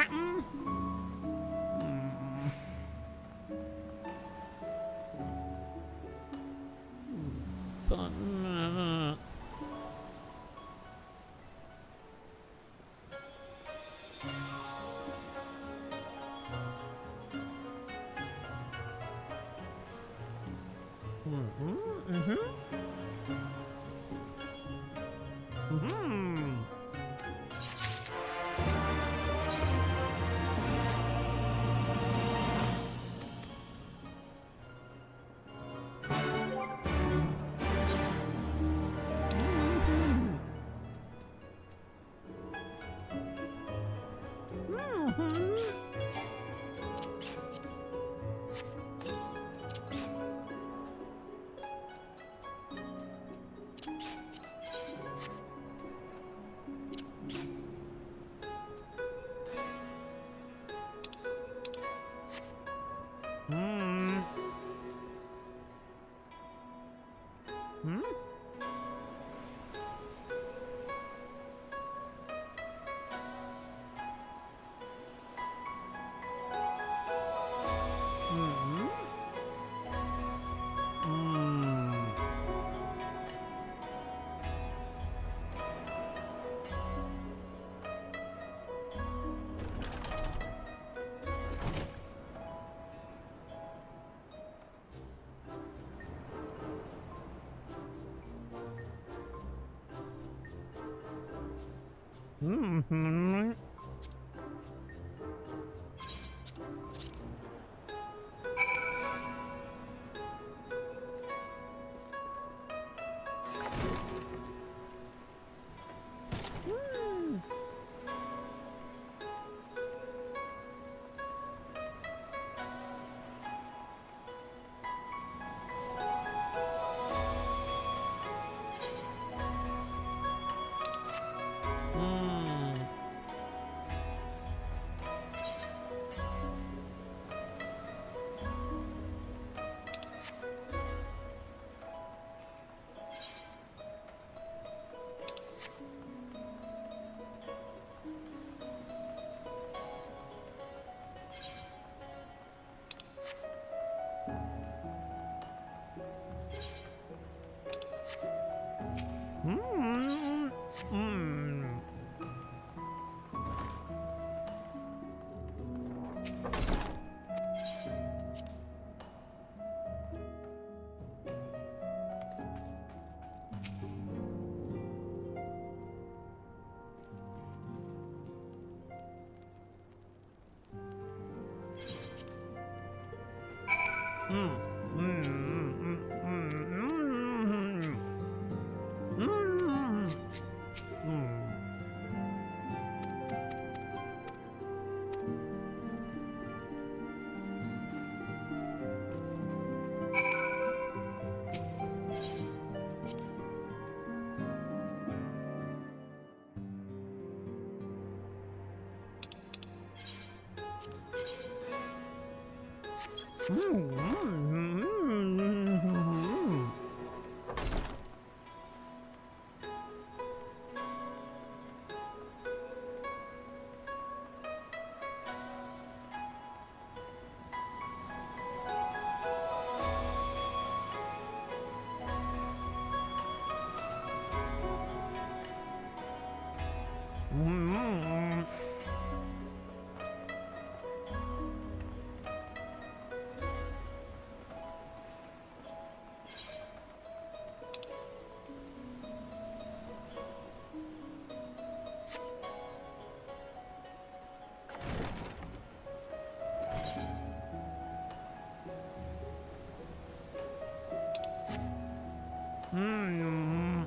Hmm.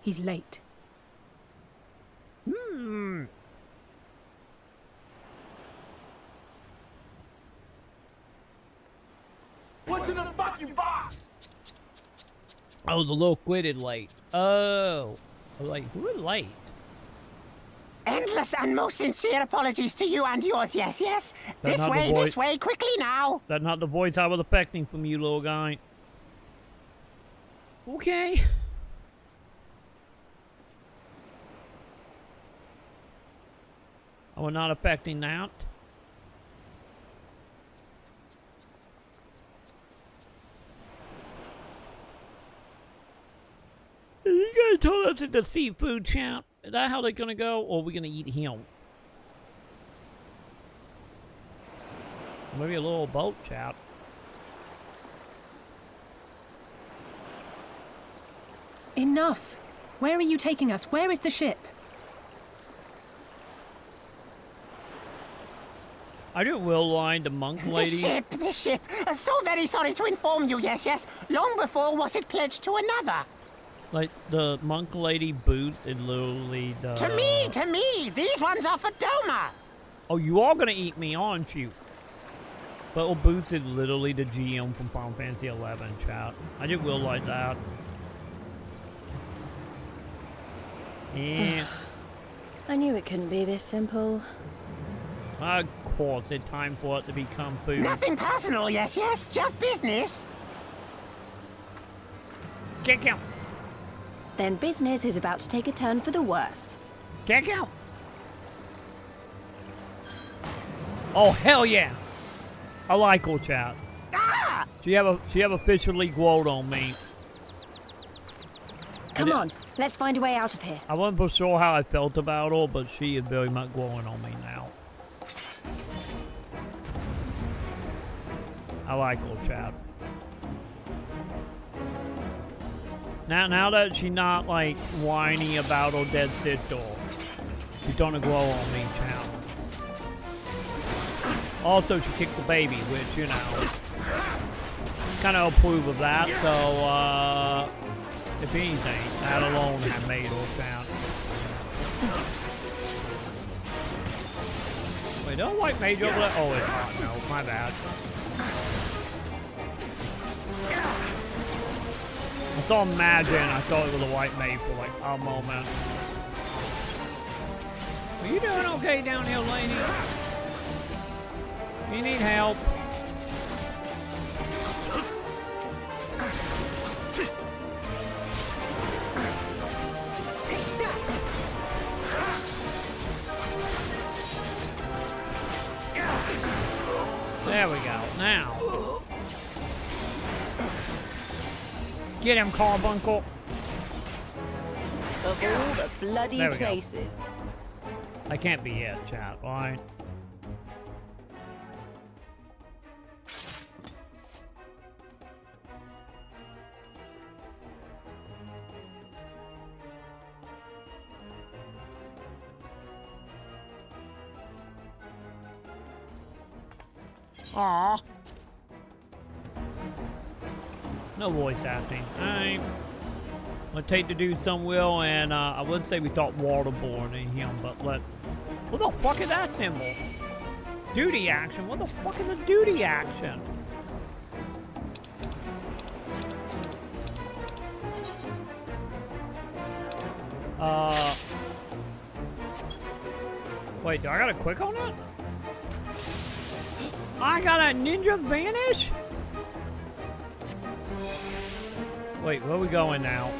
He's late. Hmm. What's in the fucking box? Oh, the little quidded late. Oh. Like, who is late? Endless and most sincere apologies to you and yours, yes, yes. That's This way, quickly now. That's not the voice I was expecting from you, little guy. Okay. I was not affecting that. Are you gonna tell us it's a seafood champ? Is that how they're gonna go? Or are we gonna eat him? Maybe a little boat chap. Enough! Where are you taking us? Where is the ship? I didn't will line the monk lady. The ship. So very sorry to inform you, yes, yes. Long before was it pledged to another. Like the monk lady boots is literally the... To me! These ones are for Doma! Oh, you are gonna eat me, aren't you? Little Boots is literally the GM from Final Fantasy XI, chat. I just will like that. Yeah. I knew it couldn't be this simple. Of course, it's time for it to become food. Nothing personal, yes, yes. Just business. Kick him. Then business is about to take a turn for the worse. Kick him. Oh, hell yeah. I like her, chat. Ah! She have officially glowed on me. Come on, let's find a way out of here. I wasn't for sure how I felt about her, but she is very much glowing on me now. I like her, chat. Now that she's not like whiny about her dead sister, she's gonna glow on me, chat. Also, she kicked the baby, which, you know, kind of approve of that, so, if anything, that alone had made her sound. Wait, no white mage over there? Oh, it's not. No, my bad. I saw magic and I thought it was a white mage for like a moment. Are you doing okay down here, lady? You need help. There we go. Now. Get him, Carbuncle. Of all the bloody places. I can't be it, chat. Right? Aww. No voice acting. Alright. Let's take the dude some will, and I would say we thought waterborne in him, but what the fuck is that symbol? Duty action? What the fuck is a duty action? Wait, do I gotta click on it? I got a ninja vanish? Wait, where are we going now?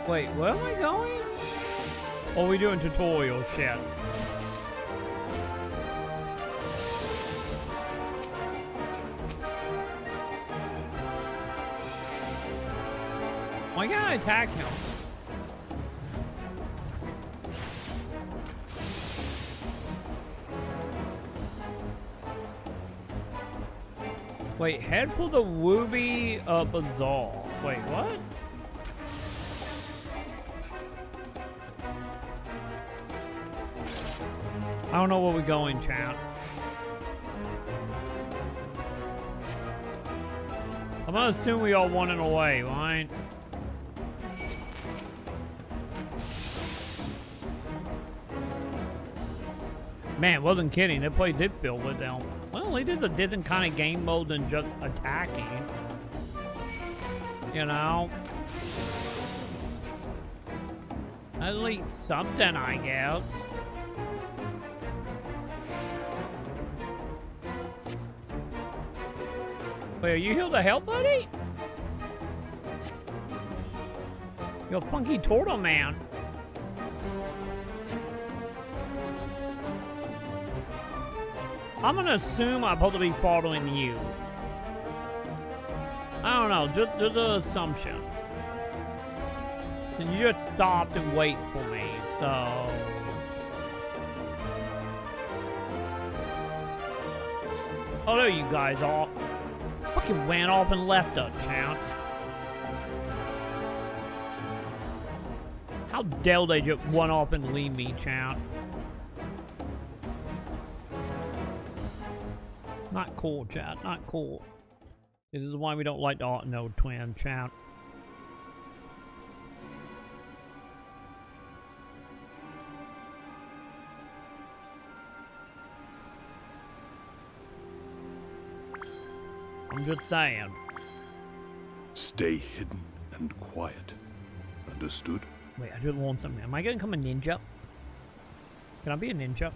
Wait, where am I going? Or are we doing tutorial shit? Why can't I attack him? Wait, head for the Wooby Bazaar. Wait, what? I don't know where we're going, chat. I'm gonna assume we all running away, right? Man, wasn't kidding. That place did feel with them. Well, at least it's a different kind of game mode than just attacking. You know? At least something, I guess. Wait, are you here to help, buddy? You're a funky turtle man. I'm gonna assume I'm supposed to be following you. I don't know, just an assumption. And you just stopped and wait for me, so... Oh, there you guys are. Fucking went off and left us, champ. How dare they just run off and leave me, champ? Not cool, chat. Not cool. This is why we don't like the Auto Twin, chat. I'm just saying. Stay hidden and quiet. Understood? Wait, I just want something. Am I gonna become a ninja? Can I be a ninja?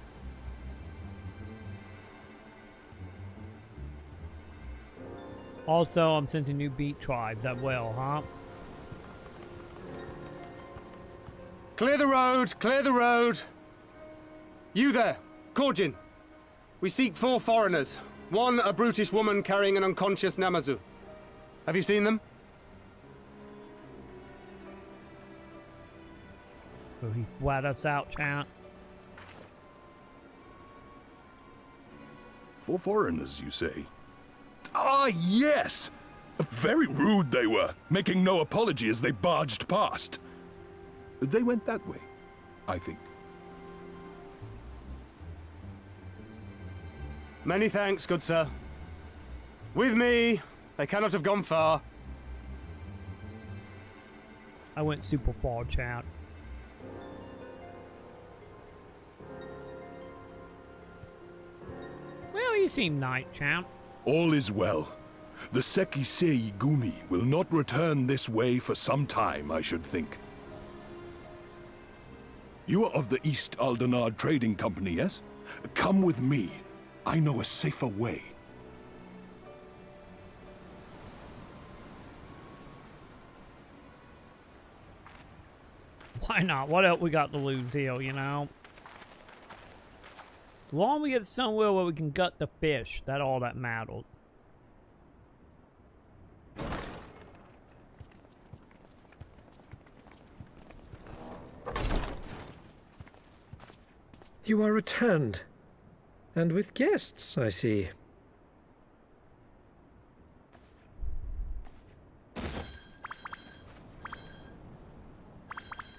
Also, I'm sensing new beat tribes that well, huh? Clear the road! Clear the road! You there, Korjin. We seek 4 foreigners. 1, a brutish woman carrying an unconscious Namazu. Have you seen them? So he flat us out, chat. 4 foreigners, you say? Ah, yes! Very rude they were, making no apology as they barged past. They went that way, I think. Many thanks, good sir. With me, they cannot have gone far. I went super far, chat. Well, you seem nice, champ. All is well. The Sekisei Gumi will not return this way for some time, I should think. You are of the East Aldenard Trading Company, yes? Come with me. I know a safer way. Why not? What else we got to lose here, you know? As long as we get somewhere where we can gut the fish, that's all that matters. You are returned. And with guests, I see.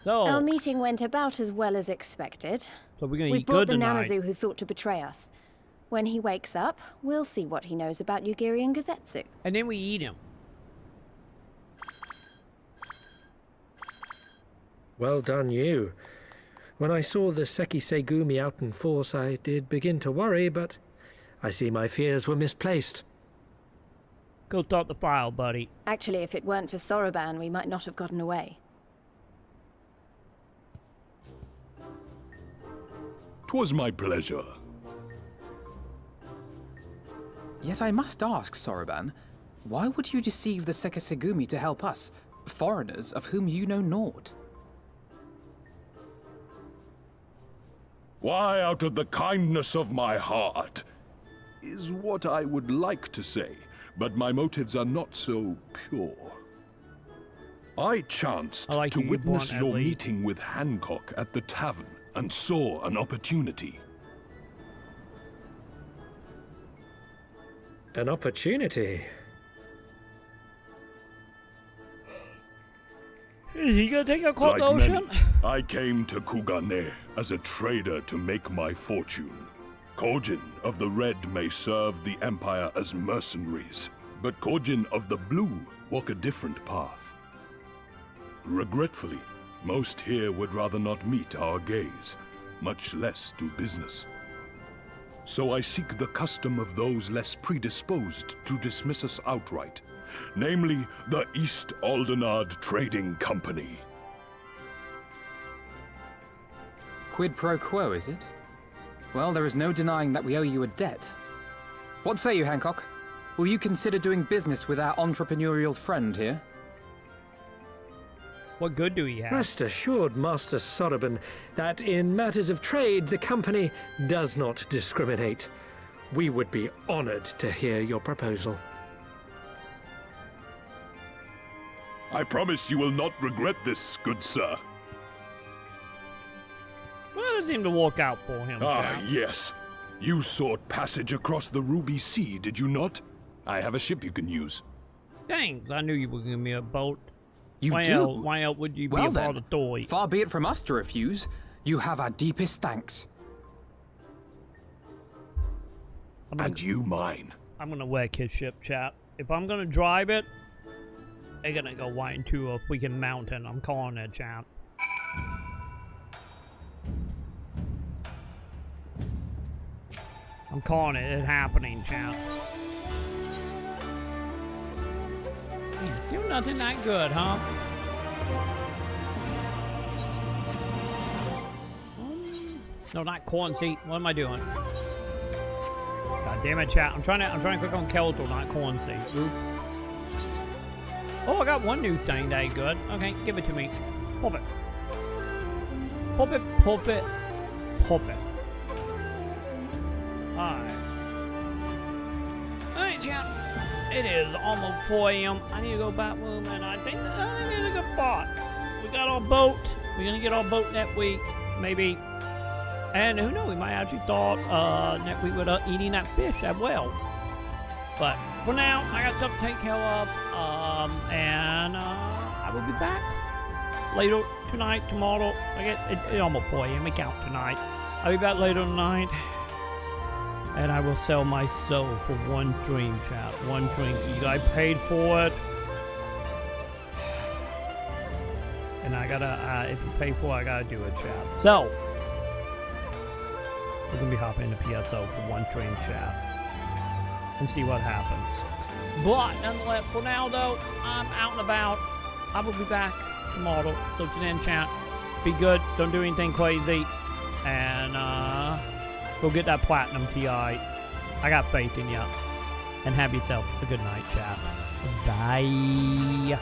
So, our meeting went about as well as expected. So we're gonna we eat brought good the tonight. Namazu who thought to betray us. When he wakes up, we'll see what he knows about Yugiri and Gazetsu. And then we eat him. Well done, you. When I saw the Sekisei Gumi out in force, I did begin to worry, but I see my fears were misplaced. Go start the file, buddy. Actually, if it weren't for Soroban, we might not have gotten away. 'Twas my pleasure. Yet I must ask, Soroban, why would you deceive the Sekisei to help us, foreigners of whom you know naught? Why, out of the kindness of my heart, is what I would like to say, but my motives are not so pure. I chanced like to you, witness Born your Ellie. meeting with Hancock at the tavern and saw an opportunity. An opportunity? Is he gonna take a cold Like many, ocean? I came to Kugane as a trader to make my fortune. Kojin of the Red may serve the Empire as mercenaries, but Kojin of the Blue walk a different path. Regretfully, most here would rather not meet our gaze, much less do business. So I seek the custom of those less predisposed to dismiss us outright, namely the East Aldenard Trading Company. Quid pro quo, is it? Well, there is no denying that we owe you a debt. What say you, Hancock? Will you consider doing business with our entrepreneurial friend here? What good do we have? Rest assured, Master Soroban, that in matters of trade, the company does not discriminate. We would be honored to hear your proposal. I promise you will not regret this, good sir. Well, it seemed to work out for him. Ah, yes. You sought passage across the Ruby Sea, did you not? I have a ship you can use. Thanks, I knew you were giving me a boat. You why do? Why else would you Well be a part of the toy? Far be it from us to refuse. You have our deepest thanks. And you mine. I'm gonna work his ship, chat. If I'm gonna drive it, they're gonna go right into a freaking mountain. I'm calling it, chat. I'm calling it. It's happening, chat. Still nothing that good, huh? No, not corn seed. What am I doing? God damn it, chat. I'm trying to click on Keltor, not corn seed. Oops. Oh, I got one new thing that ain't good. Okay, give it to me. Pop it. Pop it, pop it, pop it. Alright. Alright, chat. It is almost 4 a.m. I need to go back home, and I think that is a good spot. We got our boat. We're gonna get our boat next week, maybe. And who knows, we might actually start next week with eating that fish as well. But for now, I got stuff to take care of, and I will be back later tonight, tomorrow. I guess it's almost 4 a.m. We count tonight. I'll be back later tonight. And I will sell my soul for one drink, chat. One drink. You guys paid for it. And I gotta, if you pay for it, I gotta do it, chat. So, we're gonna be hopping into PSO for one drink, chat. And see what happens. But, nonetheless, for now, though, I'm out and about. I will be back tomorrow. So, tune in, chat. Be good. Don't do anything crazy. And, go get that platinum TI. I got faith in ya. And have yourself a good night, chat. Bye.